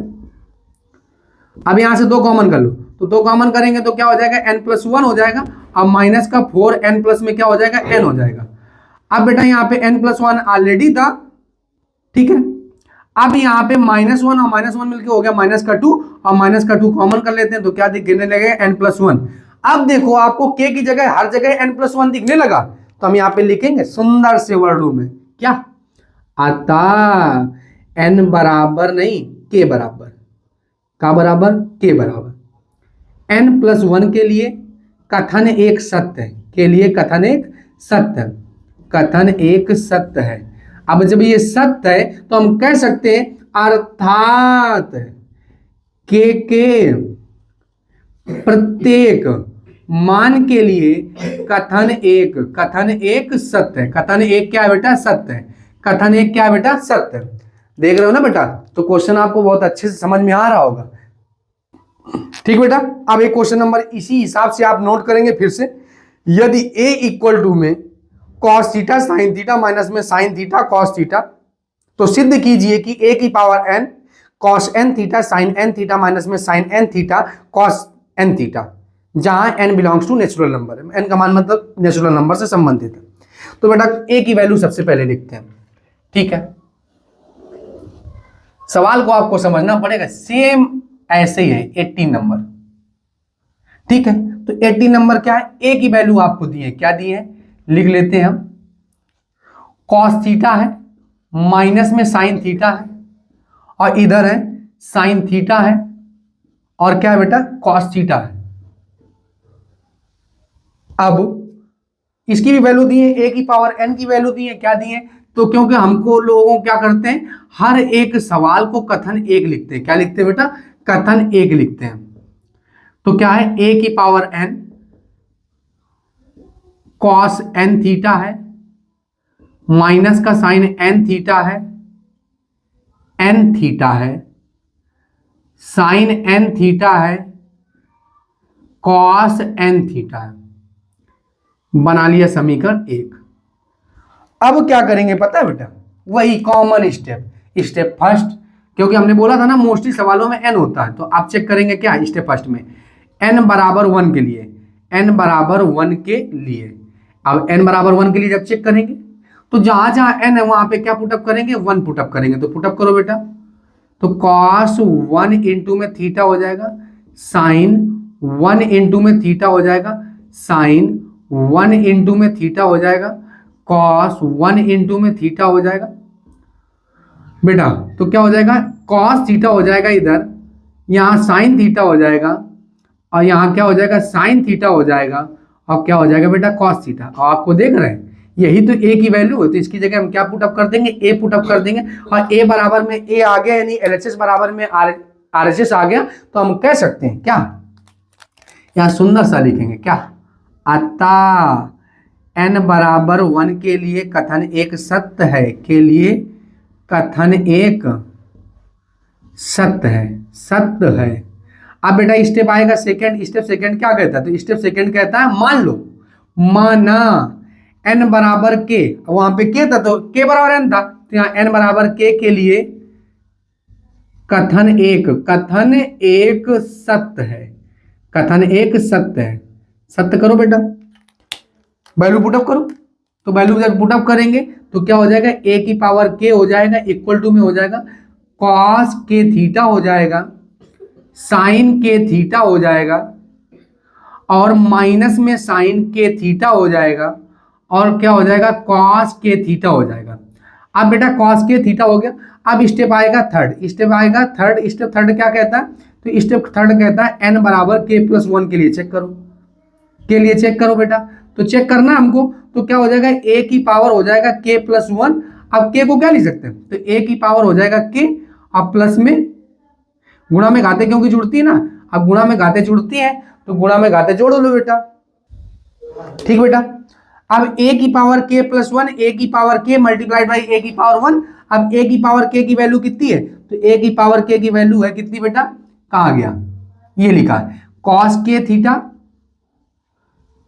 अब यहाँ से 2 कॉमन कर लो, तो 2 कॉमन करेंगे तो क्या हो जाएगा, n+1 हो जाएगा, अब माइनस का 4n प्लस में क्या हो जाएगा, n हो जाएगा। अब बेटा यहाँ पे n+1 ऑलरेडी था, ठीक है। अब यहाँ पे -1 और -1 मिलके हो गया -2, और -2 कॉमन कर लेते हैं तो क्या दिखने लगेगा, n+1। अब देखो आपको k की जगह हर जगह n+1 दिखने लगा, तो हम यहाँ पे लिखेंगे सुंदर से वर्डों में क्या, अतः n बराबर नहीं, k बराबर, का बराबर, k बराबर n+1 के लिए कथन एक सत्य है, के लिए कथन एक सत्य है, कथन एक सत्य है। अब जब ये सत्य है तो हम कह सकते हैं अर्थात के प्रत्येक मान के लिए कथन एक सत्य है। कथन एक क्या है बेटा, सत्य है। कथन एक क्या है बेटा, सत्य है। देख रहे हो ना बेटा, तो क्वेश्चन आपको बहुत अच्छे से समझ में आ रहा होगा, ठीक बेटा। अब एक क्वेश्चन नंबर इसी हिसाब से आप नोट करेंगे फिर से, यदि a इक्वल टू में cos theta sine theta minus में साइन थीटा cos थीटा, तो सिद्ध कीजिए कि a की power n cos n theta sine n theta minus में sine n theta cos n theta, जहां n belongs to natural number है, n का मान मतलब नेचुरल नंबर से संबंधित है। तो बेटा a की वैल्यू सबसे पहले लिखते हैं, ठीक है। सवाल को आपको समझना पड़ेगा, सेम ऐसे ही है 18 नंबर, ठीक है। तो 18 नंबर क्या है, a की वैल्यू आपको दी है, क्या दी है, लिख लेते हैं हम, cos थीटा है, माइनस में साइन थीटा है, और इधर है साइन थीटा है, और क्या है बेटा, cos थीटा है। अब इसकी भी वैल्यू दी है, a की पावर n की वैल्यू दी है, क्या दी है, तो क्योंकि हमको लोगों क्या करते हैं, हर एक सवाल को कथन एक लिखते हैं, क्या लिखते हैं बेटा, कथन एक लिखते हैं। तो क्या है, a की power n cos n theta है, माइनस का साइन n थीटा है, n थीटा है, साइन n थीटा है, cos n थीटा है। बना लिया समीकरण 1। अब क्या करेंगे पता है बेटा, वही कॉमन स्टेप फर्स्ट क्योंकि हमने बोला था ना मोस्टली सवालों में n होता है। तो आप चेक करेंगे क्या स्टेप फर्स्ट में n बराबर 1 के लिए, n बराबर 1 के लिए, अब n बराबर 1 के लिए जब चेक करेंगे तो जहां जहां n है वहां पे क्या पुटअप करेंगे, 1 पुटअप करेंगे। तो पुटअप करो बेटा, तो cos 1 इंटू में थीटा हो जाएगा, साइन 1 इंटू में थीटा हो जाएगा, साइन 1 इंटू में थीटा हो जाएगा, cos 1 इंटू में थीटा हो जाएगा बेटा। तो क्या हो जाएगा, cos थीटा हो जाएगा इधर, यहाँ साइन थीटा हो जाएगा, और यहाँ क्या हो जाएगा, साइन थीटा हो जाएगा, और क्या हो जाएगा बेटा, cos थीटा। और आपको देख रहे हैं यही तो a की वैल्यू है, तो इसकी जगह हम क्या पुटअप कर देंगे, a पुटअप कर देंगे। और a बराबर में a आ गया, यानी LHS बराबर में RHS आ गया, तो हम कह सकते हैं क्या, यहाँ सुंदर सा लिखेंगे क्या, अतः n बराबर 1 के लिए कथन एक सत्य है, के लिए कथन एक सत्य है, सत्य है। अब बेटा स्टेप आएगा सेकंड, स्टेप सेकंड क्या कहता है, तो स्टेप सेकंड कहता है मान लो, माना n बराबर k, वहां पे k था तो k बराबर n था, तो यहाँ n बराबर k के लिए कथन एक सत्य है, कथन एक सत्य है। सत्य करो बेटा, वैल्यू पुटअप करो। तो वैल्यू जब पुटअप करेंगे तो क्या हो जाएगा, a की पावर k हो जाएगा, इक्वल टू में हो जाएगा cos k थीटा हो जाएगा, साइन k थीटा हो जाएगा, और माइनस में साइन k थीटा हो जाएगा, और क्या हो जाएगा, cos k थीटा हो जाएगा। अब बेटा cos k थीटा हो गया। अब स्टेप आएगा थर्ड, स्टेप आएगा थर्ड, स्टेप थर्ड क्या कहता है, तो स्टेप थर्ड कहता है n बराबर k प्लस 1 के लिए चेक करो, के लिए चेक करो बेटा। तो चेक करना हमको, तो क्या हो जाएगा, a की पावर हो जाएगा k प्लस 1। अब k को क्या लिख सकते हैं, तो a की पावर हो जाएगा k, अब प्लस में गुणा में घाते क्योंकि जुड़ती है ना, अब गुणा में घाते जुड़ती है तो गुणा में घाते जोड़ लो बेटा, ठीक बेटा। अब a की पावर k प्लस 1, a की power k multiplied by a की पावर 1। अब a की पावर k की वैल्यू कितनी है, तो a की पावर k की वैल्यू है कितनी बेटा, कहाँ गया, ये लिखा है cos k theta,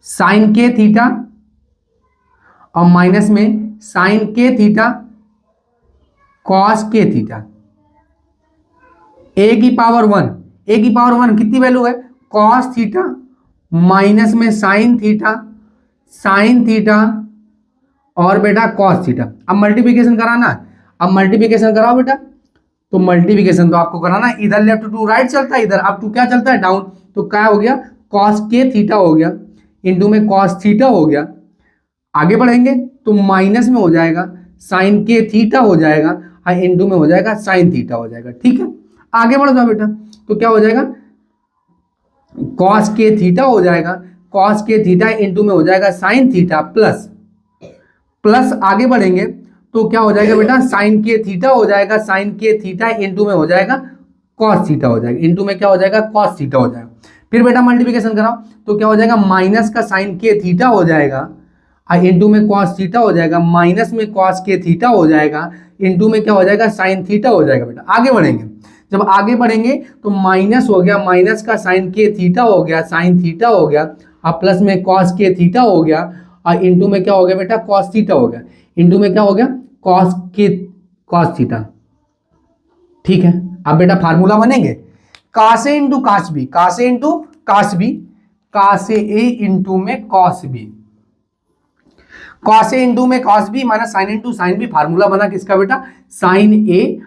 sine k theta, और माइनस में sine k theta, cos k theta, a की पावर 1, a की पावर 1 कितनी वैल्यू है, cos थीटा, माइनस में साइन थीटा, साइन थीटा, और बेटा cos थीटा। अब मल्टीप्लिकेशन कराना, अब मल्टीप्लिकेशन कराओ बेटा। तो मल्टीप्लिकेशन तो आपको कराना, इधर लेफ्ट टू राइट चलता है, इधर अप टू क्या चलता है, डाउन। तो क्या हो गया, cos k थीटा हो गया, इंटू में cos थीटा हो गया। आगे बढ़ेंगे तो माइनस में हो जाएगा साइन k थीटा हो जाएगा, और इंटू में हो जाएगा साइन थीटा हो जाएगा, ठीक है। आगे बढ़ जाओ बेटा, तो क्या हो जाएगा, cos k थीटा हो जाएगा, cos k थीटा इंटू में हो जाएगा साइन थीटा, प्लस प्लस आगे बढ़ेंगे तो क्या हो जाएगा बेटा, साइन k थीटा हो जाएगा, साइन k थीटा इंटू में हो जाएगा cos थीटा हो जाएगा, इंटू में क्या हो जाएगा, cos थीटा हो जाएगा। फिर बेटा मल्टीप्लिकेशन कराओ तो क्या हो जाएगा, माइनस का साइन k थीटा हो जाएगा, और इंटू में cos थीटा हो जाएगा, माइनस में cos k थीटा हो जाएगा, इंटू में क्या हो जाएगा, साइन थीटा हो जाएगा बेटा। आगे बढ़ेंगे, जब आगे बढ़ेंगे तो माइनस हो गया, माइनस का साइन k थीटा हो गया, साइन थीटा हो गया, और प्लस में cos k थीटा हो गया, और इंटू में क्या हो गया बेटा, cos थीटा हो गया, इंटू में क्या हो गया, cos थीटा, ठीक है। अब बेटा फार्मूला बनेंगे, cos into cos B, cos into cos B, cos A into में cos B, cos A into में cos B minus sine into sine B. Formula बना किसका बेटा, sine A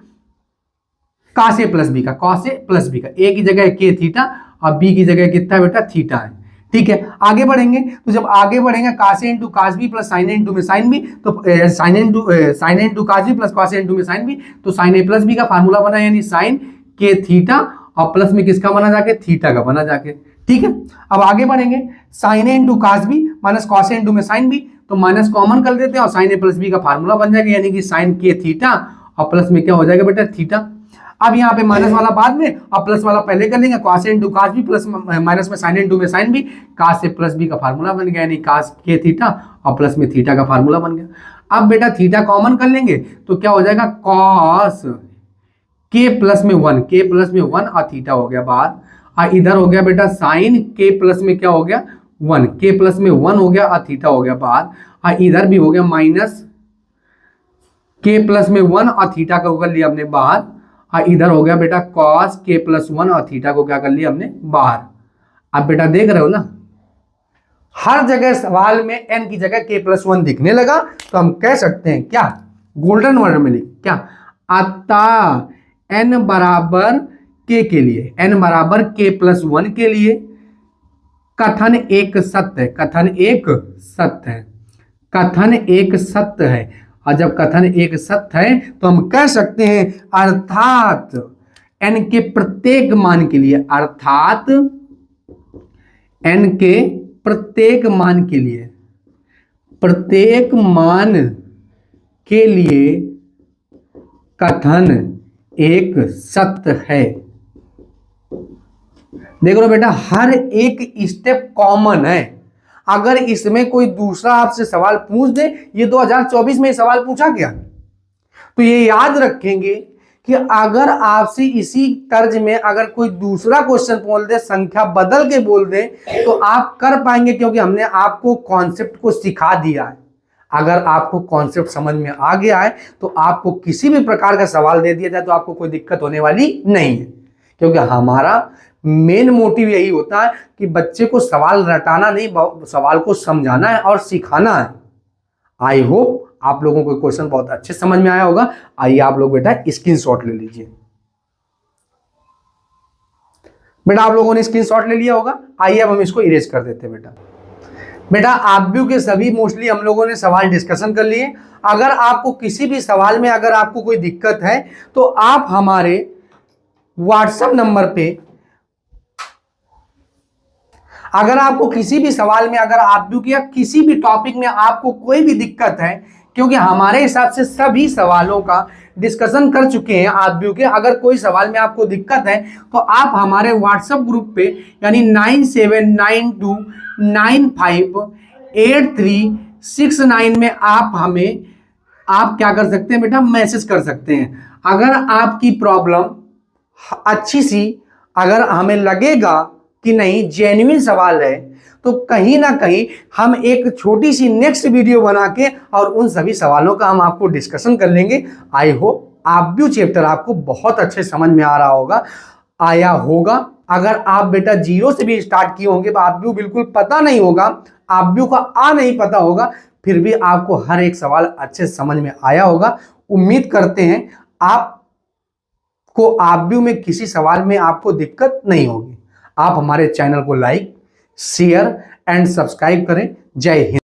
cos A plus B का, cos A plus B का, A की जगह के थीटा और बी की जगह कितना बेटा थीटा है, ठीक है। आगे बढ़ेंगे तो जब आगे बढ़ेंगे cos A into cos B plus sine A into में साइन बी, तो sine into cos B plus cos A into में साइन बी, तो साइन ए प्लस बी का फार्मूला बना, यानी साइन के थीटा और प्लस में किसका बना जाके, थीटा का बना जाके, ठीक है। अब आगे बढ़ेंगे, sine A into cos B minus cos A into में साइन बी, तो माइनस कॉमन कर देते हैं और साइन ए प्लस बी का फार्मूला बन जाएगा, यानी कि साइन के थीटा और प्लस में क्या हो जाएगा बेटा थीटा। अब यहाँ पे माइनस वाला बाद में और प्लस वाला पहले कर लेंगे, cos A into cos B plus minus में साइन इंटू में sine B, cos A plus B का फार्मूला बन गया, यानी कास के थीटा और प्लस में थीटा का फार्मूला बन गया। अब बेटा थीटा कॉमन कर लेंगे तो क्या हो जाएगा, कॉस के प्लस में 1, के प्लस में 1 और थीटा हो गया बाहर, और इधर हो गया बेटा साइन के प्लस में क्या हो गया 1, के प्लस में 1 हो गया और थीटा हो गया बाहर, और इधर भी हो गया माइनस के प्लस में 1 और थीटा का कर लिया हमने बाहर, इधर हो गया बेटा cos k+1 और थीटा को क्या कर लिया हमने बाहर। अब बेटा देख रहे हो ना, हर जगह सवाल में n की जगह k+1 दिखने लगा, तो हम कह सकते हैं क्या, गोल्डन वर्ड में लिख क्या, अतः n बराबर k के लिए, n बराबर k+1 के लिए कथन एक सत्य है, कथन एक सत्य है, कथन एक सत्य है। और जब कथन एक सत्य है तो हम कह सकते हैं अर्थात n के प्रत्येक मान के लिए, अर्थात n के प्रत्येक मान के लिए, प्रत्येक मान के लिए कथन एक सत्य है। देख लो बेटा, हर एक स्टेप कॉमन है। अगर इसमें कोई दूसरा आपसे सवाल पूछ दे, ये 2024 में सवाल पूछा क्या, तो ये याद रखेंगे कि अगर आपसे इसी तर्ज में अगर कोई दूसरा क्वेश्चन बोल दे, संख्या बदल के बोल दे, तो आप कर पाएंगे, क्योंकि हमने आपको कॉन्सेप्ट को सिखा दिया है। अगर आपको कॉन्सेप्ट समझ में आ गया है तो आपको किसी भी प्रकार का सवाल दे दिया जाए तो आपको कोई दिक्कत होने वाली नहीं है, क्योंकि हमारा मेन मोटिव यही होता है कि बच्चे को सवाल रटाना नहीं, सवाल को समझाना है और सिखाना है। आई होप आप लोगों को क्वेश्चन बहुत अच्छे समझ में आया होगा। आइए आप लोग बेटा स्क्रीनशॉट ले लीजिए। बेटा आप लोगों ने स्क्रीनशॉट ले लिया होगा। आइए अब हम इसको इरेज कर देते हैं। बेटा APBU के सभी मोस्टली हम लोगों ने सवाल डिस्कशन कर लिए। अगर आपको किसी भी सवाल में अगर आपको कोई दिक्कत है तो आप हमारे व्हाट्सएप नंबर पे, अगर आपको किसी भी सवाल में, अगर APBU या किसी भी टॉपिक में आपको कोई भी दिक्कत है, क्योंकि हमारे हिसाब से सभी सवालों का डिस्कशन कर चुके हैं APBU के, अगर कोई सवाल में आपको दिक्कत है तो आप हमारे व्हाट्सएप ग्रुप पे यानी 9792958369 में आप क्या कर सकते हैं बेटा, मैसेज कर सकते हैं। अगर आपकी प्रॉब्लम अच्छी सी, अगर हमें लगेगा कि नहीं जेन्युइन सवाल है, तो कहीं ना कहीं हम एक छोटी सी नेक्स्ट वीडियो बना के और उन सभी सवालों का हम आपको डिस्कशन कर लेंगे। आई होप APBU चैप्टर आपको बहुत अच्छे समझ में आ रहा होगा, आया होगा। अगर आप बेटा जीरो से भी स्टार्ट किए होंगे तो APBU बिल्कुल पता नहीं होगा, APBU का नहीं पता होगा, फिर भी आपको हर एक सवाल अच्छे समझ में आया होगा। उम्मीद करते हैं आपको APBU में किसी सवाल में आपको दिक्कत नहीं होगी। आप हमारे चैनल को लाइक, शेयर एंड सब्सक्राइब करें। जय हिंद।